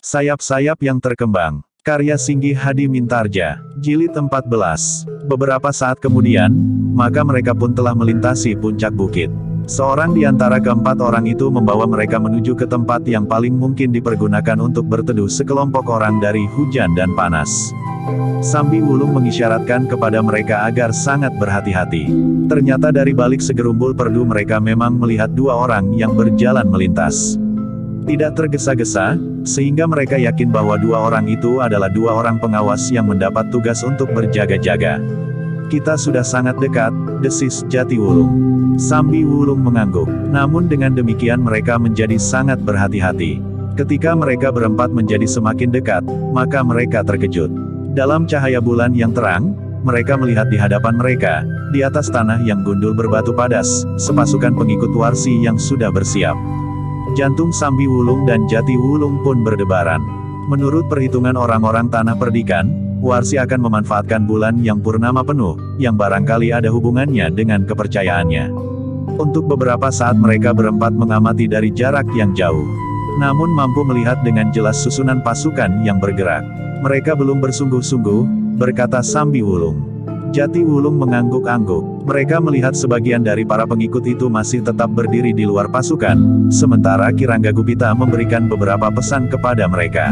Sayap-sayap yang terkembang. Karya Singgi Hadi Mintarja. Jilid 14. Beberapa saat kemudian, maka mereka pun telah melintasi puncak bukit. Seorang di antara keempat orang itu membawa mereka menuju ke tempat yang paling mungkin dipergunakan untuk berteduh sekelompok orang dari hujan dan panas. Sambi Wulung mengisyaratkan kepada mereka agar sangat berhati-hati. Ternyata dari balik segerumbul perdu mereka memang melihat dua orang yang berjalan melintas. Tidak tergesa-gesa, sehingga mereka yakin bahwa dua orang itu adalah dua orang pengawas yang mendapat tugas untuk berjaga-jaga. Kita sudah sangat dekat, desis Jati Wulung. Sambi Wulung mengangguk. Namun dengan demikian mereka menjadi sangat berhati-hati. Ketika mereka berempat menjadi semakin dekat, maka mereka terkejut. Dalam cahaya bulan yang terang, mereka melihat di hadapan mereka, di atas tanah yang gundul berbatu padas, sepasukan pengikut Warsi yang sudah bersiap. Jantung Sambi Wulung dan Jati Wulung pun berdebaran. Menurut perhitungan orang-orang Tanah Perdikan, Warsi akan memanfaatkan bulan yang purnama penuh, yang barangkali ada hubungannya dengan kepercayaannya. Untuk beberapa saat mereka berempat mengamati dari jarak yang jauh. Namun mampu melihat dengan jelas susunan pasukan yang bergerak. Mereka belum bersungguh-sungguh, berkata Sambi Wulung. Jati Wulung mengangguk-angguk. Mereka melihat sebagian dari para pengikut itu masih tetap berdiri di luar pasukan, sementara Ki Ranggagupita memberikan beberapa pesan kepada mereka.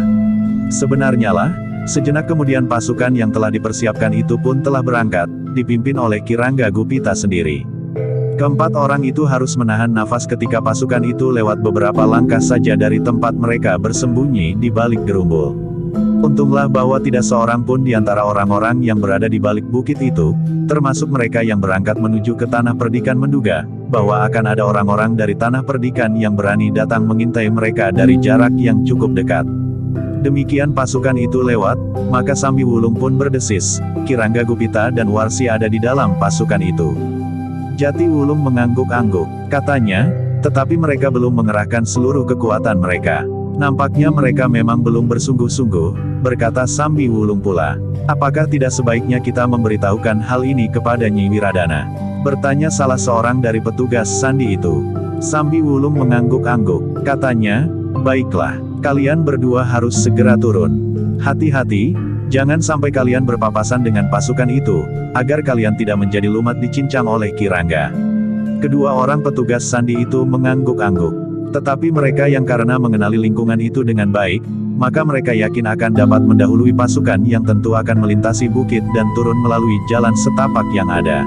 Sebenarnya lah, sejenak kemudian pasukan yang telah dipersiapkan itu pun telah berangkat, dipimpin oleh Ki Ranggagupita sendiri. Keempat orang itu harus menahan nafas ketika pasukan itu lewat beberapa langkah saja dari tempat mereka bersembunyi di balik gerumbul. Untunglah bahwa tidak seorang pun di antara orang-orang yang berada di balik bukit itu, termasuk mereka yang berangkat menuju ke Tanah Perdikan menduga, bahwa akan ada orang-orang dari Tanah Perdikan yang berani datang mengintai mereka dari jarak yang cukup dekat. Demikian pasukan itu lewat, maka Sambi Wulung pun berdesis, Ki Ranggagupita dan Warsi ada di dalam pasukan itu. Jati Wulung mengangguk-angguk, katanya, tetapi mereka belum mengerahkan seluruh kekuatan mereka. Nampaknya mereka memang belum bersungguh-sungguh, berkata Sambi Wulung pula. Apakah tidak sebaiknya kita memberitahukan hal ini kepada Nyi Wiradana? Bertanya salah seorang dari petugas sandi itu. Sambi Wulung mengangguk-angguk, katanya, baiklah, kalian berdua harus segera turun. Hati-hati, jangan sampai kalian berpapasan dengan pasukan itu, agar kalian tidak menjadi lumat dicincang oleh Ki Rangga. Kedua orang petugas sandi itu mengangguk-angguk. Tetapi mereka yang karena mengenali lingkungan itu dengan baik, maka mereka yakin akan dapat mendahului pasukan yang tentu akan melintasi bukit dan turun melalui jalan setapak yang ada.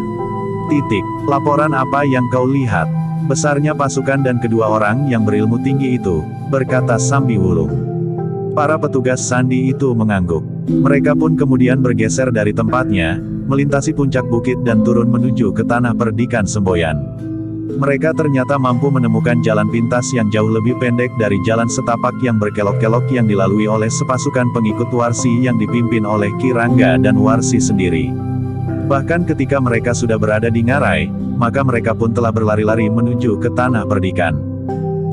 Laporan apa yang kau lihat? Besarnya pasukan dan kedua orang yang berilmu tinggi itu, berkata Sambi Wulung. Para petugas sandi itu mengangguk. Mereka pun kemudian bergeser dari tempatnya, melintasi puncak bukit dan turun menuju ke Tanah Perdikan Semboyan. Mereka ternyata mampu menemukan jalan pintas yang jauh lebih pendek dari jalan setapak yang berkelok-kelok yang dilalui oleh sepasukan pengikut Warsi yang dipimpin oleh Ki Rangga dan Warsi sendiri. Bahkan ketika mereka sudah berada di Ngarai, maka mereka pun telah berlari-lari menuju ke Tanah Perdikan.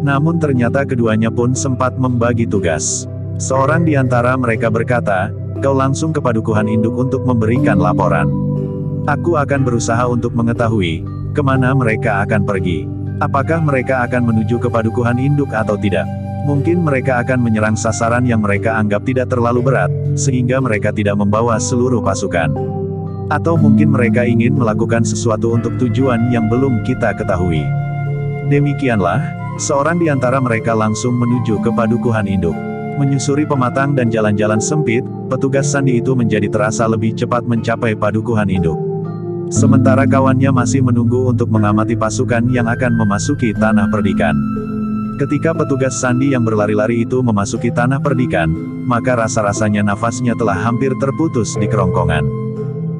Namun ternyata keduanya pun sempat membagi tugas. Seorang di antara mereka berkata, kau langsung ke Padukuhan Induk untuk memberikan laporan. Aku akan berusaha untuk mengetahui kemana mereka akan pergi. Apakah mereka akan menuju ke Padukuhan Induk atau tidak? Mungkin mereka akan menyerang sasaran yang mereka anggap tidak terlalu berat, sehingga mereka tidak membawa seluruh pasukan. Atau mungkin mereka ingin melakukan sesuatu untuk tujuan yang belum kita ketahui. Demikianlah, seorang di antara mereka langsung menuju ke Padukuhan Induk. Menyusuri pematang dan jalan-jalan sempit, petugas sandi itu menjadi terasa lebih cepat mencapai Padukuhan Induk. Sementara kawannya masih menunggu untuk mengamati pasukan yang akan memasuki Tanah Perdikan. Ketika petugas sandi yang berlari-lari itu memasuki Tanah Perdikan, maka rasa-rasanya nafasnya telah hampir terputus di kerongkongan.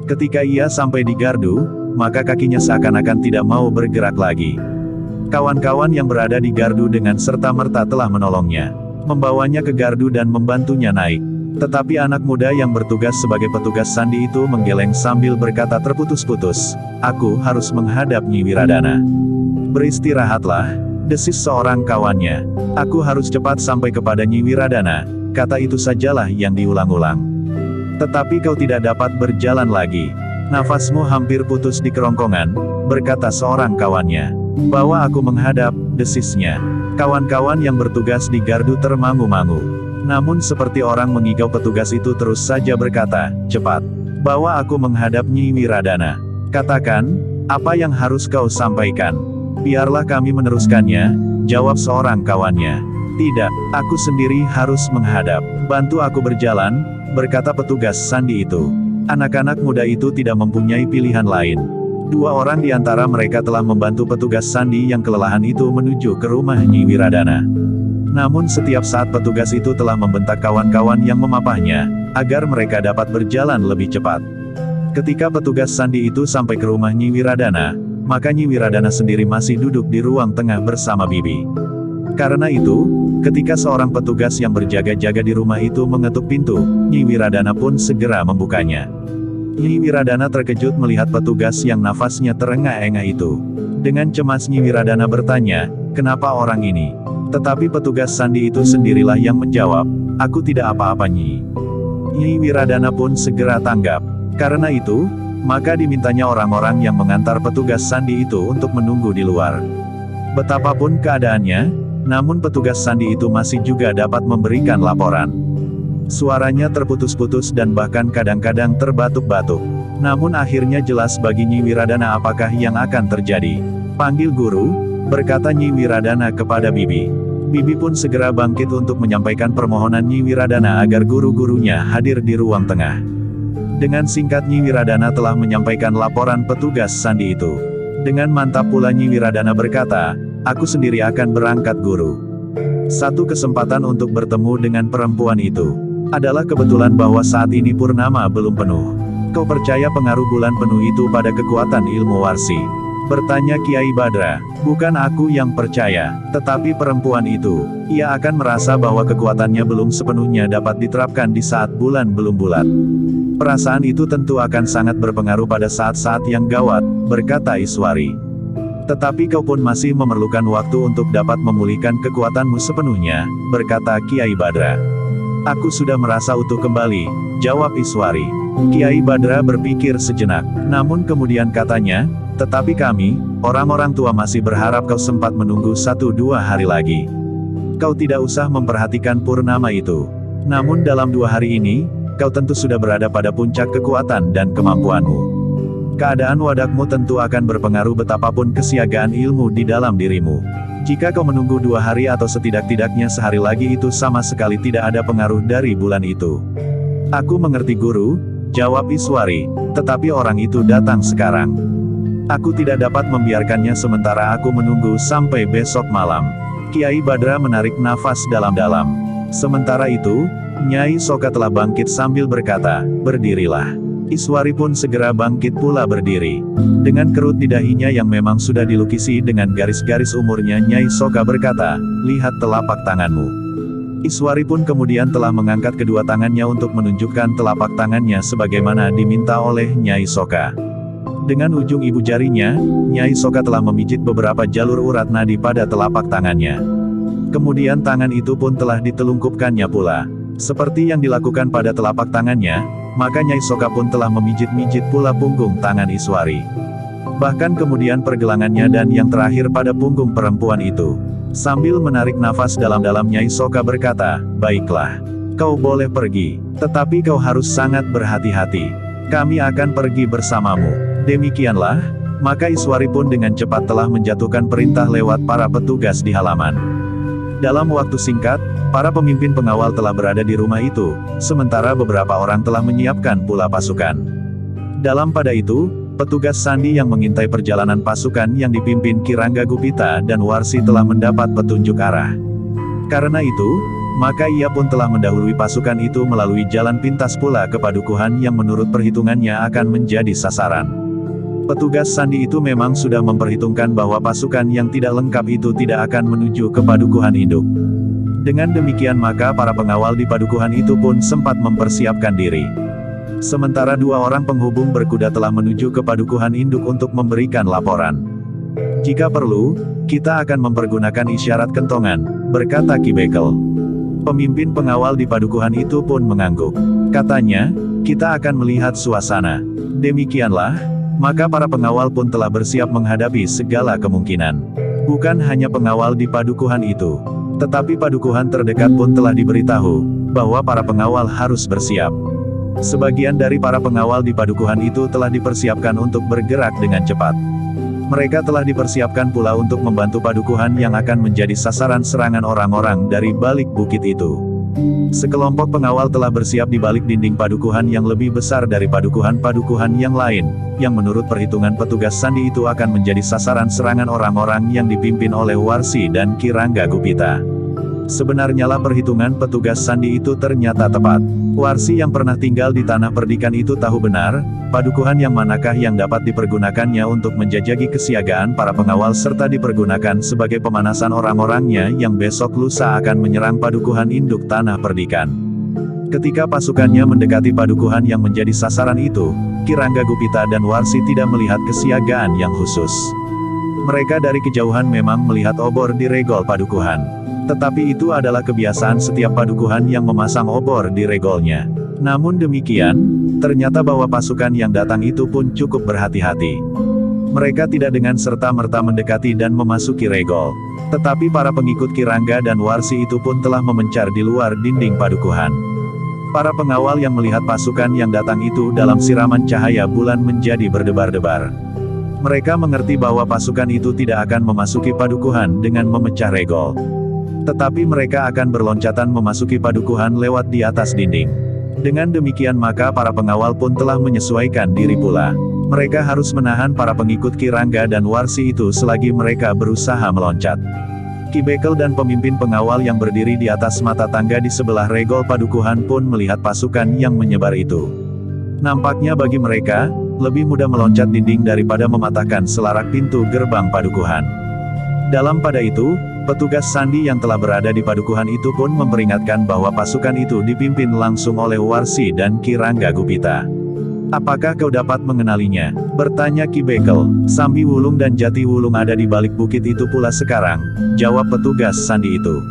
Ketika ia sampai di gardu, maka kakinya seakan-akan tidak mau bergerak lagi. Kawan-kawan yang berada di gardu dengan serta-merta telah menolongnya, membawanya ke gardu dan membantunya naik. Tetapi anak muda yang bertugas sebagai petugas sandi itu menggeleng sambil berkata terputus-putus, aku harus menghadap Nyi Wiradana. Beristirahatlah, desis seorang kawannya. Aku harus cepat sampai kepada Nyi Wiradana, kata itu sajalah yang diulang-ulang. Tetapi kau tidak dapat berjalan lagi. Nafasmu hampir putus di kerongkongan, berkata seorang kawannya. Bawa aku menghadap, desisnya. Kawan-kawan yang bertugas di gardu termangu-mangu. Namun seperti orang mengigau, petugas itu terus saja berkata, "Cepat, bawa aku menghadap Nyi Wiradana. Katakan, apa yang harus kau sampaikan?" "Biarlah kami meneruskannya," jawab seorang kawannya. "Tidak, aku sendiri harus menghadap. Bantu aku berjalan," berkata petugas sandi itu. Anak-anak muda itu tidak mempunyai pilihan lain. 2 orang di antara mereka telah membantu petugas sandi yang kelelahan itu menuju ke rumah Nyi Wiradana. Namun setiap saat petugas itu telah membentak kawan-kawan yang memapahnya, agar mereka dapat berjalan lebih cepat. Ketika petugas sandi itu sampai ke rumah Nyi Wiradana, maka Nyi Wiradana sendiri masih duduk di ruang tengah bersama Bibi. Karena itu, ketika seorang petugas yang berjaga-jaga di rumah itu mengetuk pintu, Nyi Wiradana pun segera membukanya. Nyi Wiradana terkejut melihat petugas yang nafasnya terengah-engah itu. Dengan cemas Nyi Wiradana bertanya, "Kenapa orang ini?" Tetapi petugas sandi itu sendirilah yang menjawab, "Aku tidak apa-apa, Nyi." Nyi Wiradana pun segera tanggap. Karena itu, maka dimintanya orang-orang yang mengantar petugas sandi itu untuk menunggu di luar. Betapapun keadaannya, namun petugas sandi itu masih juga dapat memberikan laporan. Suaranya terputus-putus dan bahkan kadang-kadang terbatuk-batuk. Namun akhirnya jelas bagi Nyi Wiradana apakah yang akan terjadi. "Panggil guru," berkata Nyi Wiradana kepada Bibi. Bibi pun segera bangkit untuk menyampaikan permohonan Nyi Wiradana agar guru-gurunya hadir di ruang tengah. Dengan singkat Nyi Wiradana telah menyampaikan laporan petugas sandi itu. Dengan mantap pula Nyi Wiradana berkata, "Aku sendiri akan berangkat, guru." Satu kesempatan untuk bertemu dengan perempuan itu. Adalah kebetulan bahwa saat ini purnama belum penuh. "Kau percaya pengaruh bulan penuh itu pada kekuatan ilmu warsi?" bertanya Kiai Badra. "Bukan aku yang percaya, tetapi perempuan itu. Ia akan merasa bahwa kekuatannya belum sepenuhnya dapat diterapkan di saat bulan belum bulat. Perasaan itu tentu akan sangat berpengaruh pada saat-saat yang gawat," berkata Iswari. "Tetapi kau pun masih memerlukan waktu untuk dapat memulihkan kekuatanmu sepenuhnya," berkata Kiai Badra. "Aku sudah merasa utuh kembali," jawab Iswari. Kiai Badra berpikir sejenak, namun kemudian katanya, "Tetapi kami, orang-orang tua masih berharap kau sempat menunggu 1-2 hari lagi. Kau tidak usah memperhatikan purnama itu. Namun dalam 2 hari ini, kau tentu sudah berada pada puncak kekuatan dan kemampuanmu. Keadaan wadakmu tentu akan berpengaruh betapapun kesiagaan ilmu di dalam dirimu. Jika kau menunggu 2 hari atau setidak-tidaknya sehari lagi, itu sama sekali tidak ada pengaruh dari bulan itu." "Aku mengerti, guru," jawab Iswari, "tetapi orang itu datang sekarang. Aku tidak dapat membiarkannya sementara aku menunggu sampai besok malam." Kiai Badra menarik nafas dalam-dalam. Sementara itu, Nyai Soka telah bangkit sambil berkata, "Berdirilah." Iswari pun segera bangkit pula berdiri. Dengan kerut di dahinya yang memang sudah dilukisi dengan garis-garis umurnya, Nyai Soka berkata, "Lihat telapak tanganmu." Iswari pun kemudian telah mengangkat kedua tangannya untuk menunjukkan telapak tangannya sebagaimana diminta oleh Nyai Soka. Dengan ujung ibu jarinya, Nyai Soka telah memijit beberapa jalur urat nadi pada telapak tangannya. Kemudian tangan itu pun telah ditelungkupkannya pula. Seperti yang dilakukan pada telapak tangannya, maka Nyai Soka pun telah memijit-mijit pula punggung tangan Iswari. Bahkan kemudian pergelangannya dan yang terakhir pada punggung perempuan itu. Sambil menarik nafas dalam-dalam, Nyai Soka berkata, "Baiklah. Kau boleh pergi. Tetapi kau harus sangat berhati-hati. Kami akan pergi bersamamu." Demikianlah, maka Iswari pun dengan cepat telah menjatuhkan perintah lewat para petugas di halaman. Dalam waktu singkat, para pemimpin pengawal telah berada di rumah itu, sementara beberapa orang telah menyiapkan pula pasukan. Dalam pada itu, petugas sandi yang mengintai perjalanan pasukan yang dipimpin Ki Rangga Gupita dan Warsi telah mendapat petunjuk arah. Karena itu, maka ia pun telah mendahului pasukan itu melalui jalan pintas pula ke padukuhan yang menurut perhitungannya akan menjadi sasaran. Petugas sandi itu memang sudah memperhitungkan bahwa pasukan yang tidak lengkap itu tidak akan menuju ke padukuhan induk. Dengan demikian maka para pengawal di padukuhan itu pun sempat mempersiapkan diri. Sementara 2 orang penghubung berkuda telah menuju ke padukuhan induk untuk memberikan laporan. "Jika perlu, kita akan mempergunakan isyarat kentongan," berkata Ki Bekel. Pemimpin pengawal di padukuhan itu pun mengangguk. Katanya, "Kita akan melihat suasana." Demikianlah, maka para pengawal pun telah bersiap menghadapi segala kemungkinan. Bukan hanya pengawal di padukuhan itu. Tetapi padukuhan terdekat pun telah diberitahu, bahwa para pengawal harus bersiap. Sebagian dari para pengawal di padukuhan itu telah dipersiapkan untuk bergerak dengan cepat. Mereka telah dipersiapkan pula untuk membantu padukuhan yang akan menjadi sasaran serangan orang-orang dari balik bukit itu. Sekelompok pengawal telah bersiap di balik dinding padukuhan yang lebih besar dari padukuhan-padukuhan yang lain, yang menurut perhitungan petugas sandi itu akan menjadi sasaran serangan orang-orang yang dipimpin oleh Warsi dan Ki Rangga Gupita. Sebenarnya lah perhitungan petugas sandi itu ternyata tepat. Warsi yang pernah tinggal di tanah perdikan itu tahu benar, padukuhan yang manakah yang dapat dipergunakannya untuk menjajaki kesiagaan para pengawal serta dipergunakan sebagai pemanasan orang-orangnya yang besok lusa akan menyerang padukuhan induk tanah perdikan. Ketika pasukannya mendekati padukuhan yang menjadi sasaran itu, Ki Rangga Gupita dan Warsi tidak melihat kesiagaan yang khusus. Mereka dari kejauhan memang melihat obor di regol padukuhan. Tetapi itu adalah kebiasaan setiap padukuhan yang memasang obor di regolnya. Namun demikian, ternyata bahwa pasukan yang datang itu pun cukup berhati-hati. Mereka tidak dengan serta-merta mendekati dan memasuki regol. Tetapi para pengikut Ki Rangga dan Warsi itu pun telah memencar di luar dinding padukuhan. Para pengawal yang melihat pasukan yang datang itu dalam siraman cahaya bulan menjadi berdebar-debar. Mereka mengerti bahwa pasukan itu tidak akan memasuki padukuhan dengan memecah regol. Tetapi mereka akan berloncatan memasuki padukuhan lewat di atas dinding. Dengan demikian maka para pengawal pun telah menyesuaikan diri pula. Mereka harus menahan para pengikut Ki Rangga dan Warsi itu selagi mereka berusaha meloncat. Ki Bekel dan pemimpin pengawal yang berdiri di atas mata tangga di sebelah regol padukuhan pun melihat pasukan yang menyebar itu. Nampaknya bagi mereka, lebih mudah meloncat dinding daripada mematahkan selarak pintu gerbang padukuhan. Dalam pada itu, petugas sandi yang telah berada di padukuhan itu pun memperingatkan bahwa pasukan itu dipimpin langsung oleh Warsi dan Ki Rangga Gupita. "Apakah kau dapat mengenalinya?" bertanya Ki Bekel. "Sambi Wulung dan Jati Wulung ada di balik bukit itu pula sekarang," jawab petugas sandi itu.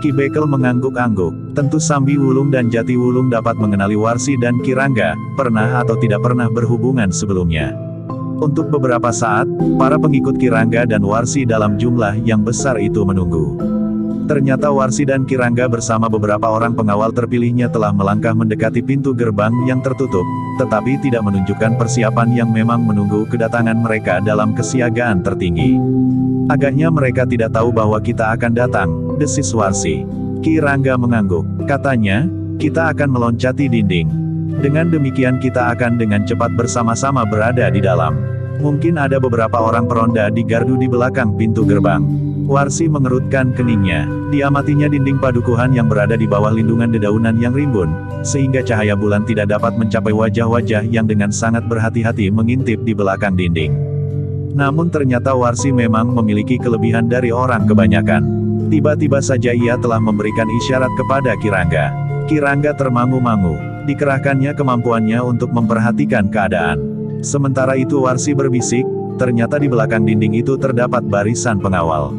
Ki Bekel mengangguk-angguk. Tentu Sambi Wulung dan Jati Wulung dapat mengenali Warsi dan Ki Rangga, pernah atau tidak pernah berhubungan sebelumnya. Untuk beberapa saat, para pengikut Ki Rangga dan Warsi dalam jumlah yang besar itu menunggu. Ternyata Warsi dan Ki Rangga bersama beberapa orang pengawal terpilihnya telah melangkah mendekati pintu gerbang yang tertutup, tetapi tidak menunjukkan persiapan yang memang menunggu kedatangan mereka dalam kesiagaan tertinggi. "Agaknya mereka tidak tahu bahwa kita akan datang," desis Warsi. Ki Rangga mengangguk. Katanya, "Kita akan meloncati dinding. Dengan demikian kita akan dengan cepat bersama-sama berada di dalam. Mungkin ada beberapa orang peronda di gardu di belakang pintu gerbang." Warsi mengerutkan keningnya. Diamatinya dinding padukuhan yang berada di bawah lindungan dedaunan yang rimbun, sehingga cahaya bulan tidak dapat mencapai wajah-wajah yang dengan sangat berhati-hati mengintip di belakang dinding. Namun ternyata Warsi memang memiliki kelebihan dari orang kebanyakan. Tiba-tiba saja ia telah memberikan isyarat kepada Ki Rangga. Ki Rangga termangu-mangu. Dikerahkannya kemampuannya untuk memperhatikan keadaan. Sementara itu Warsi berbisik, ternyata di belakang dinding itu terdapat barisan pengawal.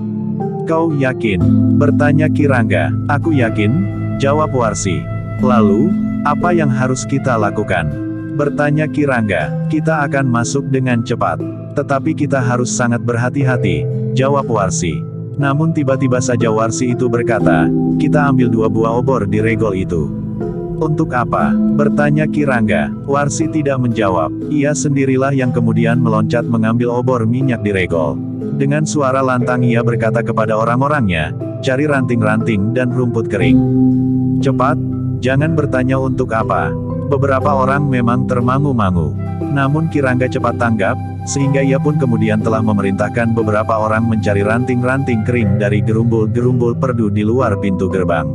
"Kau yakin?" bertanya Ki Rangga. "Aku yakin," jawab Warsi. "Lalu, apa yang harus kita lakukan?" bertanya Ki Rangga. "Kita akan masuk dengan cepat. Tetapi kita harus sangat berhati-hati," jawab Warsi. Namun tiba-tiba saja Warsi itu berkata, "Kita ambil 2 buah obor di regol itu." "Untuk apa?" bertanya Ki Rangga. Warsi tidak menjawab. Ia sendirilah yang kemudian meloncat mengambil obor minyak di regol. Dengan suara lantang ia berkata kepada orang-orangnya, "Cari ranting-ranting dan rumput kering. Cepat, jangan bertanya untuk apa." Beberapa orang memang termangu-mangu. Namun Ki Rangga cepat tanggap, sehingga ia pun kemudian telah memerintahkan beberapa orang mencari ranting-ranting kering dari gerumbul-gerumbul perdu di luar pintu gerbang.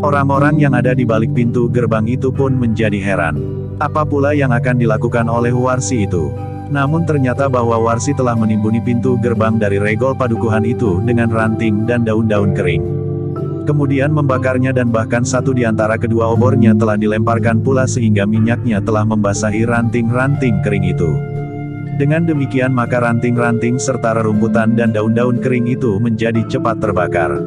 Orang-orang yang ada di balik pintu gerbang itu pun menjadi heran. Apa pula yang akan dilakukan oleh Warsi itu? Namun ternyata bahwa Warsi telah menimbuni pintu gerbang dari regol padukuhan itu dengan ranting dan daun-daun kering. Kemudian membakarnya dan bahkan satu di antara kedua obornya telah dilemparkan pula sehingga minyaknya telah membasahi ranting-ranting kering itu. Dengan demikian maka ranting-ranting serta rerumputan dan daun-daun kering itu menjadi cepat terbakar.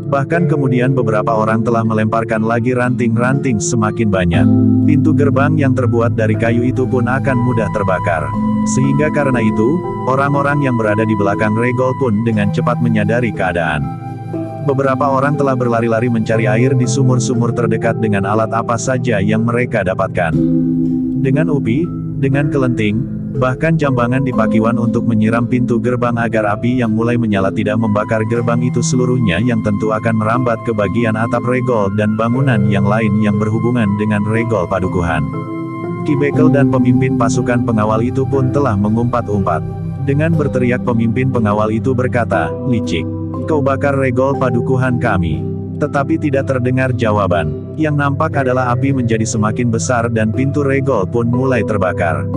Bahkan kemudian beberapa orang telah melemparkan lagi ranting-ranting semakin banyak. Pintu gerbang yang terbuat dari kayu itu pun akan mudah terbakar. Sehingga karena itu, orang-orang yang berada di belakang regol pun dengan cepat menyadari keadaan. Beberapa orang telah berlari-lari mencari air di sumur-sumur terdekat dengan alat apa saja yang mereka dapatkan. Dengan upi, dengan kelenting, bahkan jambangan dipakiwan untuk menyiram pintu gerbang agar api yang mulai menyala tidak membakar gerbang itu seluruhnya, yang tentu akan merambat ke bagian atap regol dan bangunan yang lain yang berhubungan dengan regol padukuhan. Ki Bekel dan pemimpin pasukan pengawal itu pun telah mengumpat-umpat. Dengan berteriak pemimpin pengawal itu berkata, "Licik, kau bakar regol padukuhan kami." Tetapi tidak terdengar jawaban. Yang nampak adalah api menjadi semakin besar dan pintu regol pun mulai terbakar.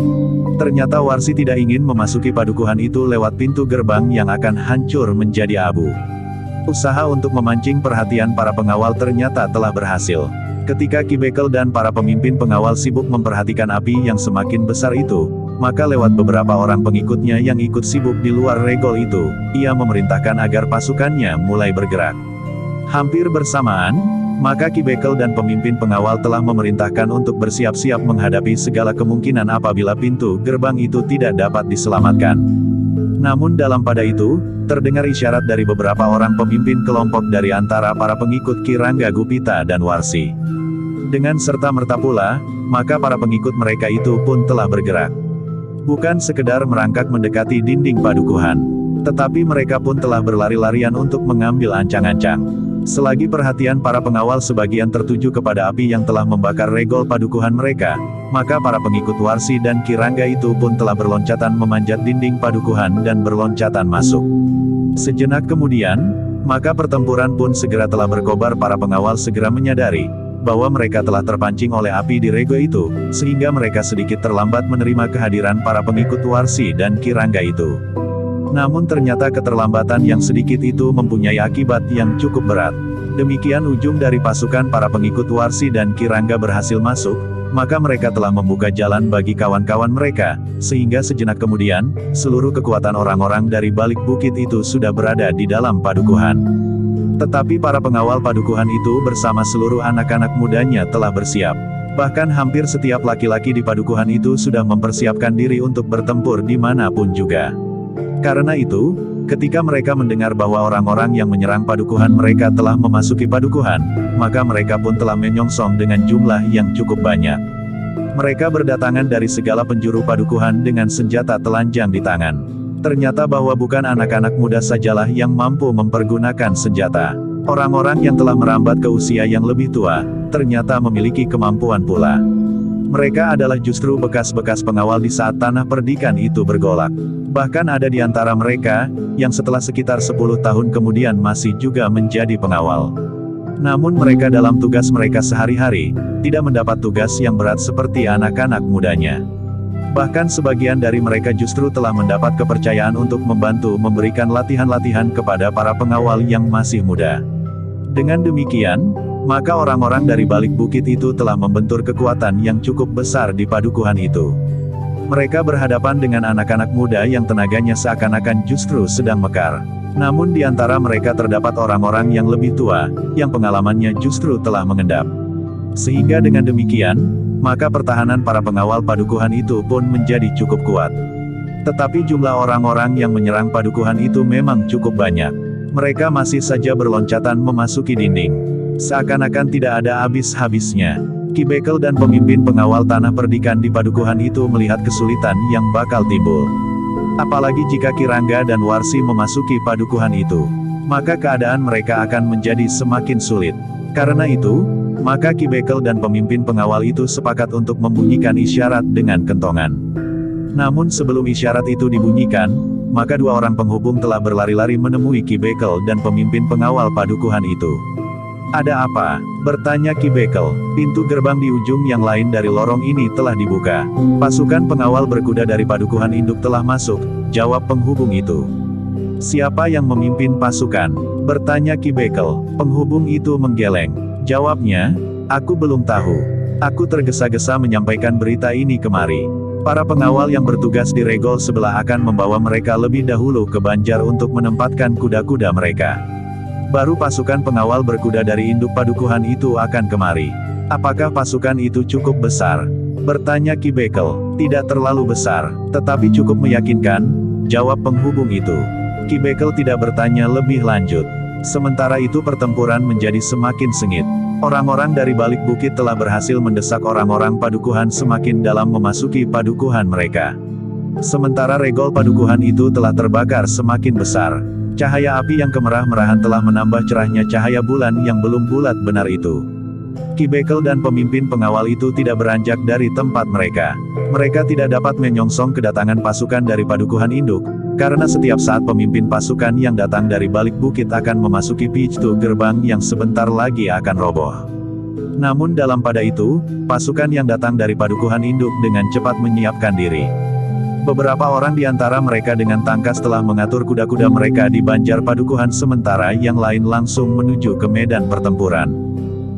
Ternyata Warsi tidak ingin memasuki padukuhan itu lewat pintu gerbang yang akan hancur menjadi abu. Usaha untuk memancing perhatian para pengawal ternyata telah berhasil. Ketika Ki Bekel dan para pemimpin pengawal sibuk memperhatikan api yang semakin besar itu, maka lewat beberapa orang pengikutnya yang ikut sibuk di luar regol itu, ia memerintahkan agar pasukannya mulai bergerak. Hampir bersamaan, maka Ki Bekel dan pemimpin pengawal telah memerintahkan untuk bersiap-siap menghadapi segala kemungkinan apabila pintu gerbang itu tidak dapat diselamatkan. Namun dalam pada itu, terdengar isyarat dari beberapa orang pemimpin kelompok dari antara para pengikut Ki Rangga Gupita dan Warsi. Dengan serta-merta pula, maka para pengikut mereka itu pun telah bergerak. Bukan sekedar merangkak mendekati dinding padukuhan, tetapi mereka pun telah berlari-larian untuk mengambil ancang-ancang. Selagi perhatian para pengawal sebagian tertuju kepada api yang telah membakar regol padukuhan mereka, maka para pengikut Warsi dan Ki Rangga itu pun telah berloncatan memanjat dinding padukuhan dan berloncatan masuk. Sejenak kemudian, maka pertempuran pun segera telah berkobar. Para pengawal segera menyadari bahwa mereka telah terpancing oleh api di regol itu, sehingga mereka sedikit terlambat menerima kehadiran para pengikut Warsi dan Ki Rangga itu. Namun ternyata keterlambatan yang sedikit itu mempunyai akibat yang cukup berat. Demikian ujung dari pasukan para pengikut Warsi dan Ki Rangga berhasil masuk, maka mereka telah membuka jalan bagi kawan-kawan mereka, sehingga sejenak kemudian, seluruh kekuatan orang-orang dari balik bukit itu sudah berada di dalam padukuhan. Tetapi para pengawal padukuhan itu bersama seluruh anak-anak mudanya telah bersiap. Bahkan hampir setiap laki-laki di padukuhan itu sudah mempersiapkan diri untuk bertempur dimanapun juga. Karena itu, ketika mereka mendengar bahwa orang-orang yang menyerang padukuhan mereka telah memasuki padukuhan, maka mereka pun telah menyongsong dengan jumlah yang cukup banyak. Mereka berdatangan dari segala penjuru padukuhan dengan senjata telanjang di tangan. Ternyata bahwa bukan anak-anak muda sajalah yang mampu mempergunakan senjata. Orang-orang yang telah merambat ke usia yang lebih tua, ternyata memiliki kemampuan pula. Mereka adalah justru bekas-bekas pengawal di saat tanah perdikan itu bergolak. Bahkan ada di antara mereka, yang setelah sekitar 10 tahun kemudian masih juga menjadi pengawal. Namun mereka dalam tugas mereka sehari-hari, tidak mendapat tugas yang berat seperti anak-anak mudanya. Bahkan sebagian dari mereka justru telah mendapat kepercayaan untuk membantu memberikan latihan-latihan kepada para pengawal yang masih muda. Dengan demikian, maka orang-orang dari balik bukit itu telah membentur kekuatan yang cukup besar di padukuhan itu. Mereka berhadapan dengan anak-anak muda yang tenaganya seakan-akan justru sedang mekar. Namun di antara mereka terdapat orang-orang yang lebih tua, yang pengalamannya justru telah mengendap. Sehingga dengan demikian, maka pertahanan para pengawal padukuhan itu pun menjadi cukup kuat. Tetapi jumlah orang-orang yang menyerang padukuhan itu memang cukup banyak. Mereka masih saja berloncatan memasuki dinding. Seakan-akan tidak ada habis-habisnya. Ki Bekel dan pemimpin pengawal tanah perdikan di padukuhan itu melihat kesulitan yang bakal timbul. Apalagi jika Ki Rangga dan Warsi memasuki padukuhan itu, maka keadaan mereka akan menjadi semakin sulit. Karena itu, maka Ki Bekel dan pemimpin pengawal itu sepakat untuk membunyikan isyarat dengan kentongan. Namun sebelum isyarat itu dibunyikan, maka dua orang penghubung telah berlari-lari menemui Ki Bekel dan pemimpin pengawal padukuhan itu. "Ada apa?" bertanya Ki Bekel. "Pintu gerbang di ujung yang lain dari lorong ini telah dibuka. Pasukan pengawal berkuda dari padukuhan induk telah masuk," jawab penghubung itu. "Siapa yang memimpin pasukan?" bertanya Ki Bekel. Penghubung itu menggeleng. Jawabnya, "Aku belum tahu. Aku tergesa-gesa menyampaikan berita ini kemari. Para pengawal yang bertugas di regol sebelah akan membawa mereka lebih dahulu ke Banjar untuk menempatkan kuda-kuda mereka. Baru pasukan pengawal berkuda dari induk padukuhan itu akan kemari." "Apakah pasukan itu cukup besar?" bertanya Ki Bekel. "Tidak terlalu besar, tetapi cukup meyakinkan," jawab penghubung itu. Ki Bekel tidak bertanya lebih lanjut. Sementara itu pertempuran menjadi semakin sengit. Orang-orang dari balik bukit telah berhasil mendesak orang-orang padukuhan semakin dalam memasuki padukuhan mereka. Sementara regol padukuhan itu telah terbakar semakin besar. Cahaya api yang kemerah-merahan telah menambah cerahnya cahaya bulan yang belum bulat benar itu. Ki Bekel dan pemimpin pengawal itu tidak beranjak dari tempat mereka. Mereka tidak dapat menyongsong kedatangan pasukan dari padukuhan induk, karena setiap saat pemimpin pasukan yang datang dari balik bukit akan memasuki pintu gerbang yang sebentar lagi akan roboh. Namun dalam pada itu, pasukan yang datang dari padukuhan induk dengan cepat menyiapkan diri. Beberapa orang di antara mereka dengan tangkas telah mengatur kuda-kuda mereka di banjar padukuhan sementara yang lain langsung menuju ke medan pertempuran.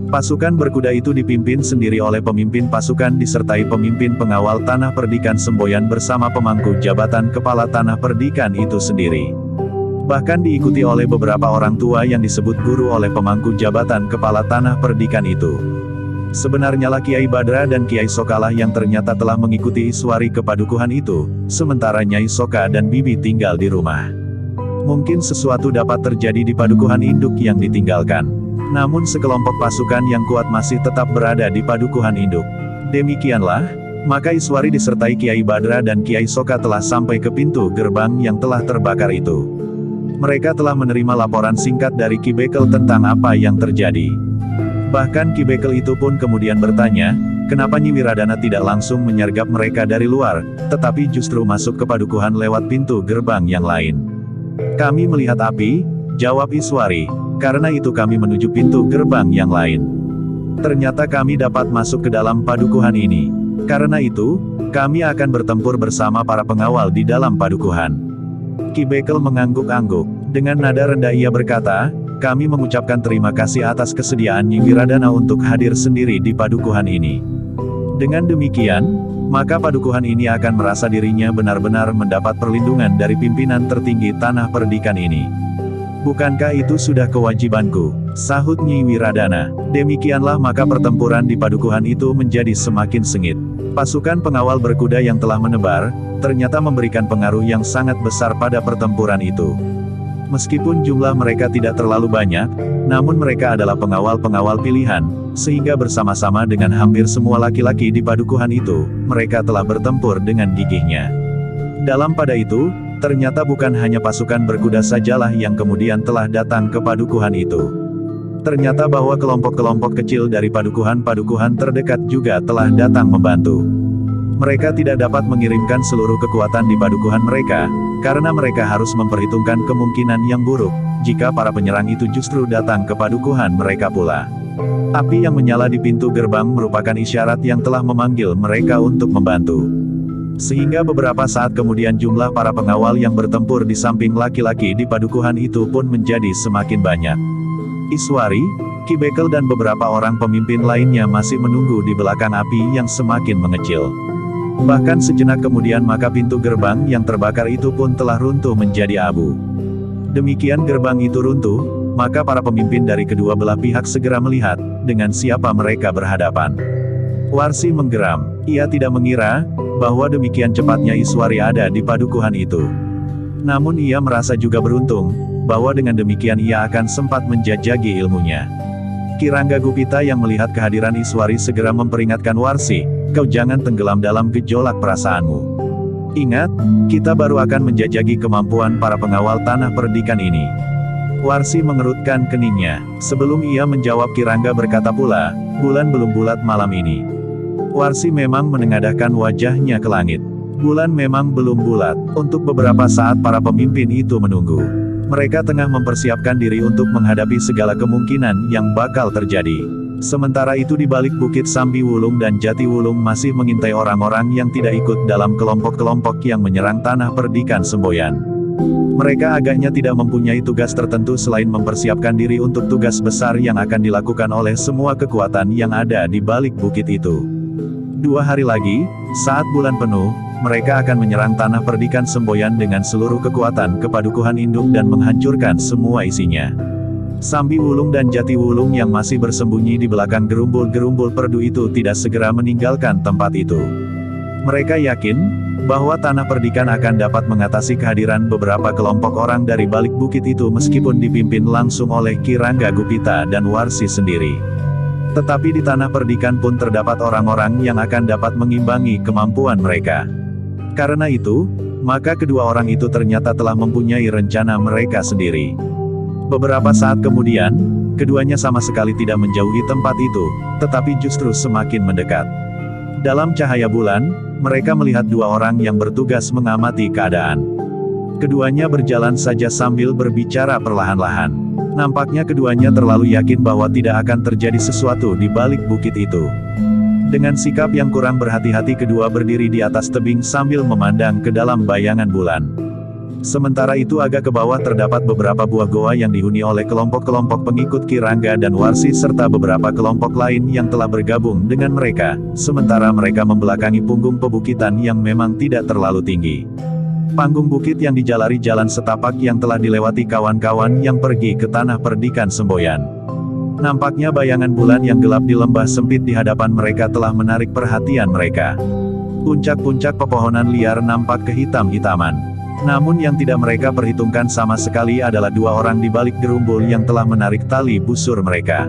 Pasukan berkuda itu dipimpin sendiri oleh pemimpin pasukan disertai pemimpin pengawal tanah perdikan semboyan bersama pemangku jabatan kepala tanah perdikan itu sendiri. Bahkan diikuti oleh beberapa orang tua yang disebut guru oleh pemangku jabatan kepala tanah perdikan itu. Sebenarnya lah Kiai Badra dan Kiai Sokalah yang ternyata telah mengikuti Iswari ke padukuhan itu, sementara Nyai Soka dan Bibi tinggal di rumah. Mungkin sesuatu dapat terjadi di padukuhan induk yang ditinggalkan. Namun sekelompok pasukan yang kuat masih tetap berada di padukuhan induk. Demikianlah, maka Iswari disertai Kiai Badra dan Kiai Soka telah sampai ke pintu gerbang yang telah terbakar itu. Mereka telah menerima laporan singkat dari Ki Bekel tentang apa yang terjadi. Bahkan Ki Bekel itu pun kemudian bertanya, kenapa Nyi Wiradana tidak langsung menyergap mereka dari luar, tetapi justru masuk ke padukuhan lewat pintu gerbang yang lain. Kami melihat api, jawab Iswari, karena itu kami menuju pintu gerbang yang lain. Ternyata kami dapat masuk ke dalam padukuhan ini. Karena itu, kami akan bertempur bersama para pengawal di dalam padukuhan. Ki Bekel mengangguk-angguk. Dengan nada rendah ia berkata, kami mengucapkan terima kasih atas kesediaan Nyi Wiradana untuk hadir sendiri di padukuhan ini. Dengan demikian, maka padukuhan ini akan merasa dirinya benar-benar mendapat perlindungan dari pimpinan tertinggi tanah perdikan ini. Bukankah itu sudah kewajibanku? Sahut Nyi Wiradana. Demikianlah maka pertempuran di padukuhan itu menjadi semakin sengit. Pasukan pengawal berkuda yang telah menebar, ternyata memberikan pengaruh yang sangat besar pada pertempuran itu. Meskipun jumlah mereka tidak terlalu banyak, namun mereka adalah pengawal-pengawal pilihan, sehingga bersama-sama dengan hampir semua laki-laki di padukuhan itu, mereka telah bertempur dengan gigihnya. Dalam pada itu, ternyata bukan hanya pasukan berkuda sajalah yang kemudian telah datang ke padukuhan itu. Ternyata bahwa kelompok-kelompok kecil dari padukuhan-padukuhan terdekat juga telah datang membantu. Mereka tidak dapat mengirimkan seluruh kekuatan di padukuhan mereka, karena mereka harus memperhitungkan kemungkinan yang buruk, jika para penyerang itu justru datang ke padukuhan mereka pula. Api yang menyala di pintu gerbang merupakan isyarat yang telah memanggil mereka untuk membantu. Sehingga beberapa saat kemudian jumlah para pengawal yang bertempur di samping laki-laki di padukuhan itu pun menjadi semakin banyak. Iswari, Ki Bekel dan beberapa orang pemimpin lainnya masih menunggu di belakang api yang semakin mengecil. Bahkan sejenak kemudian maka pintu gerbang yang terbakar itu pun telah runtuh menjadi abu. Demikian gerbang itu runtuh, maka para pemimpin dari kedua belah pihak segera melihat, dengan siapa mereka berhadapan. Warsi menggeram, ia tidak mengira, bahwa demikian cepatnya Iswari ada di padukuhan itu. Namun ia merasa juga beruntung, bahwa dengan demikian ia akan sempat menjajagi ilmunya. Ki Rangga Gupita yang melihat kehadiran Iswari segera memperingatkan Warsi, kau jangan tenggelam dalam gejolak perasaanmu. Ingat, kita baru akan menjajagi kemampuan para pengawal tanah perdikan ini. Warsi mengerutkan keningnya. Sebelum ia menjawab Ki Rangga berkata pula, bulan belum bulat malam ini. Warsi memang menengadahkan wajahnya ke langit. Bulan memang belum bulat. Untuk beberapa saat para pemimpin itu menunggu. Mereka tengah mempersiapkan diri untuk menghadapi segala kemungkinan yang bakal terjadi. Sementara itu di balik bukit Sambi Wulung dan Jati Wulung masih mengintai orang-orang yang tidak ikut dalam kelompok-kelompok yang menyerang tanah perdikan semboyan. Mereka agaknya tidak mempunyai tugas tertentu selain mempersiapkan diri untuk tugas besar yang akan dilakukan oleh semua kekuatan yang ada di balik bukit itu. 2 hari lagi, saat bulan penuh, mereka akan menyerang tanah perdikan semboyan dengan seluruh kekuatan ke padukuhan induk dan menghancurkan semua isinya. Sambi Wulung dan Jati Wulung yang masih bersembunyi di belakang gerumbul-gerumbul perdu itu tidak segera meninggalkan tempat itu. Mereka yakin, bahwa Tanah Perdikan akan dapat mengatasi kehadiran beberapa kelompok orang dari balik bukit itu meskipun dipimpin langsung oleh Ki Rangga Gupita dan Warsi sendiri. Tetapi di Tanah Perdikan pun terdapat orang-orang yang akan dapat mengimbangi kemampuan mereka. Karena itu, maka kedua orang itu ternyata telah mempunyai rencana mereka sendiri. Beberapa saat kemudian, keduanya sama sekali tidak menjauhi tempat itu, tetapi justru semakin mendekat. Dalam cahaya bulan, mereka melihat dua orang yang bertugas mengamati keadaan. Keduanya berjalan saja sambil berbicara perlahan-lahan. Nampaknya keduanya terlalu yakin bahwa tidak akan terjadi sesuatu di balik bukit itu. Dengan sikap yang kurang berhati-hati kedua berdiri di atas tebing sambil memandang ke dalam bayangan bulan. Sementara itu agak ke bawah terdapat beberapa buah goa yang dihuni oleh kelompok-kelompok pengikut Ki Rangga dan Warsi serta beberapa kelompok lain yang telah bergabung dengan mereka, sementara mereka membelakangi punggung pebukitan yang memang tidak terlalu tinggi. Panggung bukit yang dijalari jalan setapak yang telah dilewati kawan-kawan yang pergi ke Tanah Perdikan Semboyan. Nampaknya bayangan bulan yang gelap di lembah sempit di hadapan mereka telah menarik perhatian mereka. Puncak-puncak pepohonan liar nampak kehitam-hitaman. Namun yang tidak mereka perhitungkan sama sekali adalah dua orang di balik gerumbul yang telah menarik tali busur mereka.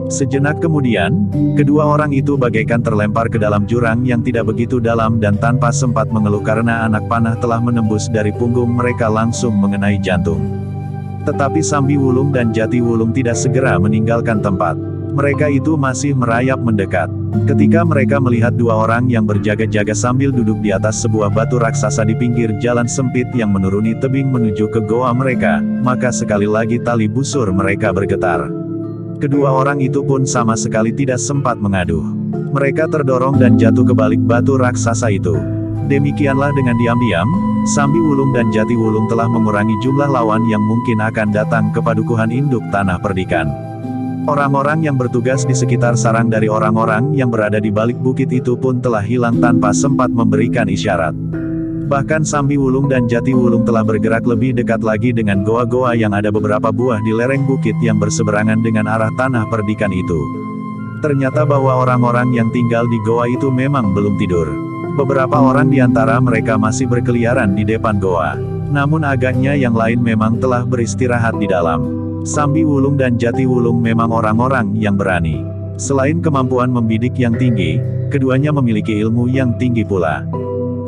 Sejenak kemudian, kedua orang itu bagaikan terlempar ke dalam jurang yang tidak begitu dalam dan tanpa sempat mengeluh karena anak panah telah menembus dari punggung mereka langsung mengenai jantung. Tetapi Sambi Wulung dan Jati Wulung tidak segera meninggalkan tempat. Mereka itu masih merayap mendekat. Ketika mereka melihat dua orang yang berjaga-jaga sambil duduk di atas sebuah batu raksasa di pinggir jalan sempit yang menuruni tebing menuju ke goa mereka, maka sekali lagi tali busur mereka bergetar. Kedua orang itu pun sama sekali tidak sempat mengaduh. Mereka terdorong dan jatuh ke balik batu raksasa itu. Demikianlah dengan diam-diam, Sambi Wulung dan Jati Wulung telah mengurangi jumlah lawan yang mungkin akan datang ke padukuhan induk Tanah Perdikan. Orang-orang yang bertugas di sekitar sarang dari orang-orang yang berada di balik bukit itu pun telah hilang tanpa sempat memberikan isyarat. Bahkan Sambi Wulung dan Jati Wulung telah bergerak lebih dekat lagi dengan goa-goa yang ada beberapa buah di lereng bukit yang berseberangan dengan arah Tanah Perdikan itu. Ternyata bahwa orang-orang yang tinggal di goa itu memang belum tidur. Beberapa orang di antara mereka masih berkeliaran di depan goa. Namun agaknya yang lain memang telah beristirahat di dalam. Sambi Wulung dan Jati Wulung memang orang-orang yang berani. Selain kemampuan membidik yang tinggi, keduanya memiliki ilmu yang tinggi pula.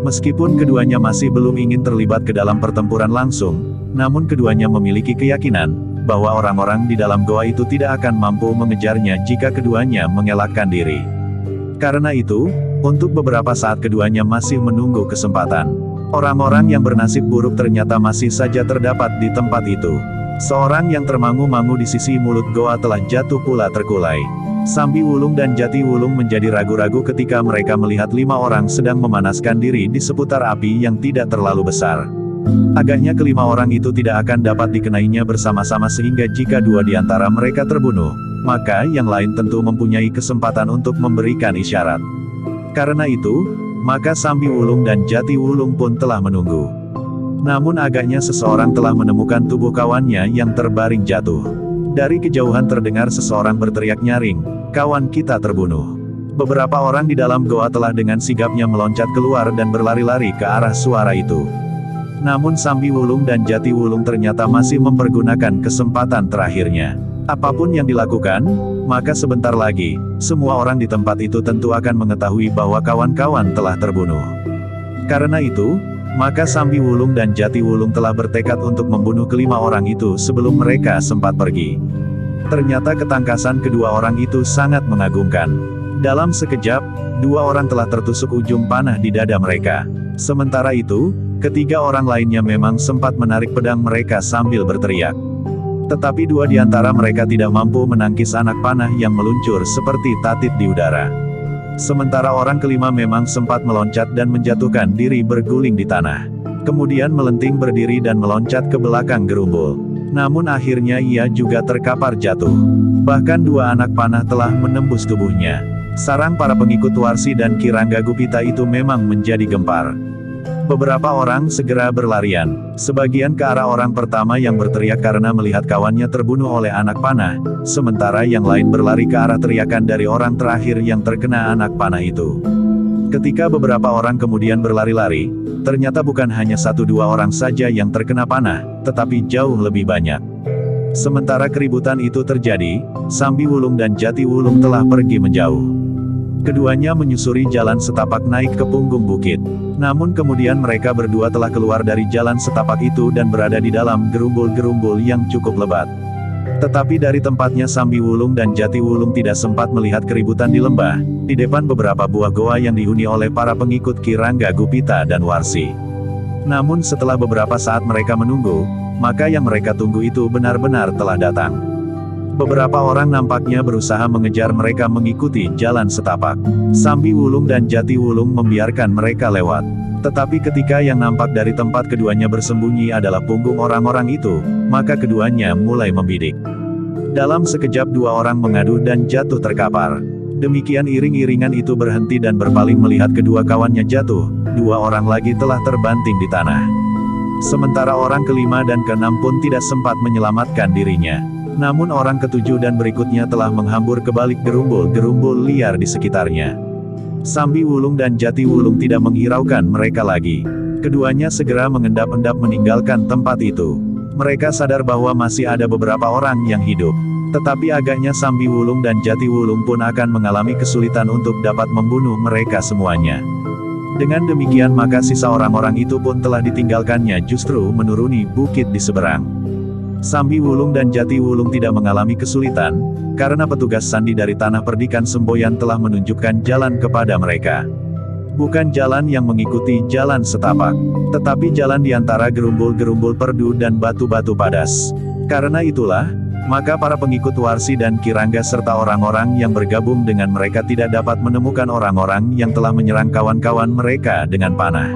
Meskipun keduanya masih belum ingin terlibat ke dalam pertempuran langsung, namun keduanya memiliki keyakinan bahwa orang-orang di dalam goa itu tidak akan mampu mengejarnya jika keduanya mengelakkan diri. Karena itu, untuk beberapa saat keduanya masih menunggu kesempatan. Orang-orang yang bernasib buruk ternyata masih saja terdapat di tempat itu. Seorang yang termangu-mangu di sisi mulut goa telah jatuh pula terkulai. Sambi Wulung dan Jati Wulung menjadi ragu-ragu ketika mereka melihat 5 orang sedang memanaskan diri di seputar api yang tidak terlalu besar. Agaknya kelima orang itu tidak akan dapat dikenainya bersama-sama sehingga jika 2 di antara mereka terbunuh, maka yang lain tentu mempunyai kesempatan untuk memberikan isyarat. Karena itu, maka Sambi Wulung dan Jati Wulung pun telah menunggu. Namun agaknya seseorang telah menemukan tubuh kawannya yang terbaring jatuh. Dari kejauhan terdengar seseorang berteriak nyaring, "Kawan kita terbunuh." Beberapa orang di dalam goa telah dengan sigapnya meloncat keluar dan berlari-lari ke arah suara itu. Namun Sambi Wulung dan Jati Wulung ternyata masih mempergunakan kesempatan terakhirnya. Apapun yang dilakukan, maka sebentar lagi, semua orang di tempat itu tentu akan mengetahui bahwa kawan-kawan telah terbunuh. Karena itu, maka Sambi Wulung dan Jati Wulung telah bertekad untuk membunuh kelima orang itu sebelum mereka sempat pergi. Ternyata ketangkasan kedua orang itu sangat mengagumkan. Dalam sekejap, 2 orang telah tertusuk ujung panah di dada mereka. Sementara itu, ketiga orang lainnya memang sempat menarik pedang mereka sambil berteriak. Tetapi 2 di antara mereka tidak mampu menangkis anak panah yang meluncur seperti tatit di udara. Sementara orang kelima memang sempat meloncat dan menjatuhkan diri berguling di tanah. Kemudian melenting berdiri dan meloncat ke belakang gerumbul. Namun akhirnya ia juga terkapar jatuh. Bahkan 2 anak panah telah menembus tubuhnya. Sarang para pengikut Warsi dan Ki Rangga Gupita itu memang menjadi gempar. Beberapa orang segera berlarian, sebagian ke arah orang pertama yang berteriak karena melihat kawannya terbunuh oleh anak panah, sementara yang lain berlari ke arah teriakan dari orang terakhir yang terkena anak panah itu. Ketika beberapa orang kemudian berlari-lari, ternyata bukan hanya 1-2 orang saja yang terkena panah, tetapi jauh lebih banyak. Sementara keributan itu terjadi, Sambi Wulung dan Jati Wulung telah pergi menjauh. Keduanya menyusuri jalan setapak naik ke punggung bukit. Namun kemudian mereka berdua telah keluar dari jalan setapak itu dan berada di dalam gerumbul-gerumbul yang cukup lebat. Tetapi dari tempatnya Sambi Wulung dan Jati Wulung tidak sempat melihat keributan di lembah, di depan beberapa buah goa yang dihuni oleh para pengikut Ki Rangga Gupita dan Warsi. Namun setelah beberapa saat mereka menunggu, maka yang mereka tunggu itu benar-benar telah datang. Beberapa orang nampaknya berusaha mengejar mereka mengikuti jalan setapak. Sambi Wulung dan Jati Wulung membiarkan mereka lewat. Tetapi ketika yang nampak dari tempat keduanya bersembunyi adalah punggung orang-orang itu, maka keduanya mulai membidik. Dalam sekejap 2 orang mengadu dan jatuh terkapar. Demikian iring-iringan itu berhenti dan berpaling melihat kedua kawannya jatuh, 2 orang lagi telah terbanting di tanah. Sementara orang kelima dan keenam pun tidak sempat menyelamatkan dirinya. Namun orang ketujuh dan berikutnya telah menghambur ke balik gerumbul-gerumbul liar di sekitarnya. Sambi Wulung dan Jati Wulung tidak menghiraukan mereka lagi. Keduanya segera mengendap-endap meninggalkan tempat itu. Mereka sadar bahwa masih ada beberapa orang yang hidup. Tetapi agaknya Sambi Wulung dan Jati Wulung pun akan mengalami kesulitan untuk dapat membunuh mereka semuanya. Dengan demikian maka sisa orang-orang itu pun telah ditinggalkannya justru menuruni bukit di seberang. Sambi Wulung dan Jati Wulung tidak mengalami kesulitan, karena petugas sandi dari Tanah Perdikan Semboyan telah menunjukkan jalan kepada mereka. Bukan jalan yang mengikuti jalan setapak, tetapi jalan di antara gerumbul-gerumbul perdu dan batu-batu padas. Karena itulah, maka para pengikut Warsi dan Ki Rangga serta orang-orang yang bergabung dengan mereka tidak dapat menemukan orang-orang yang telah menyerang kawan-kawan mereka dengan panah.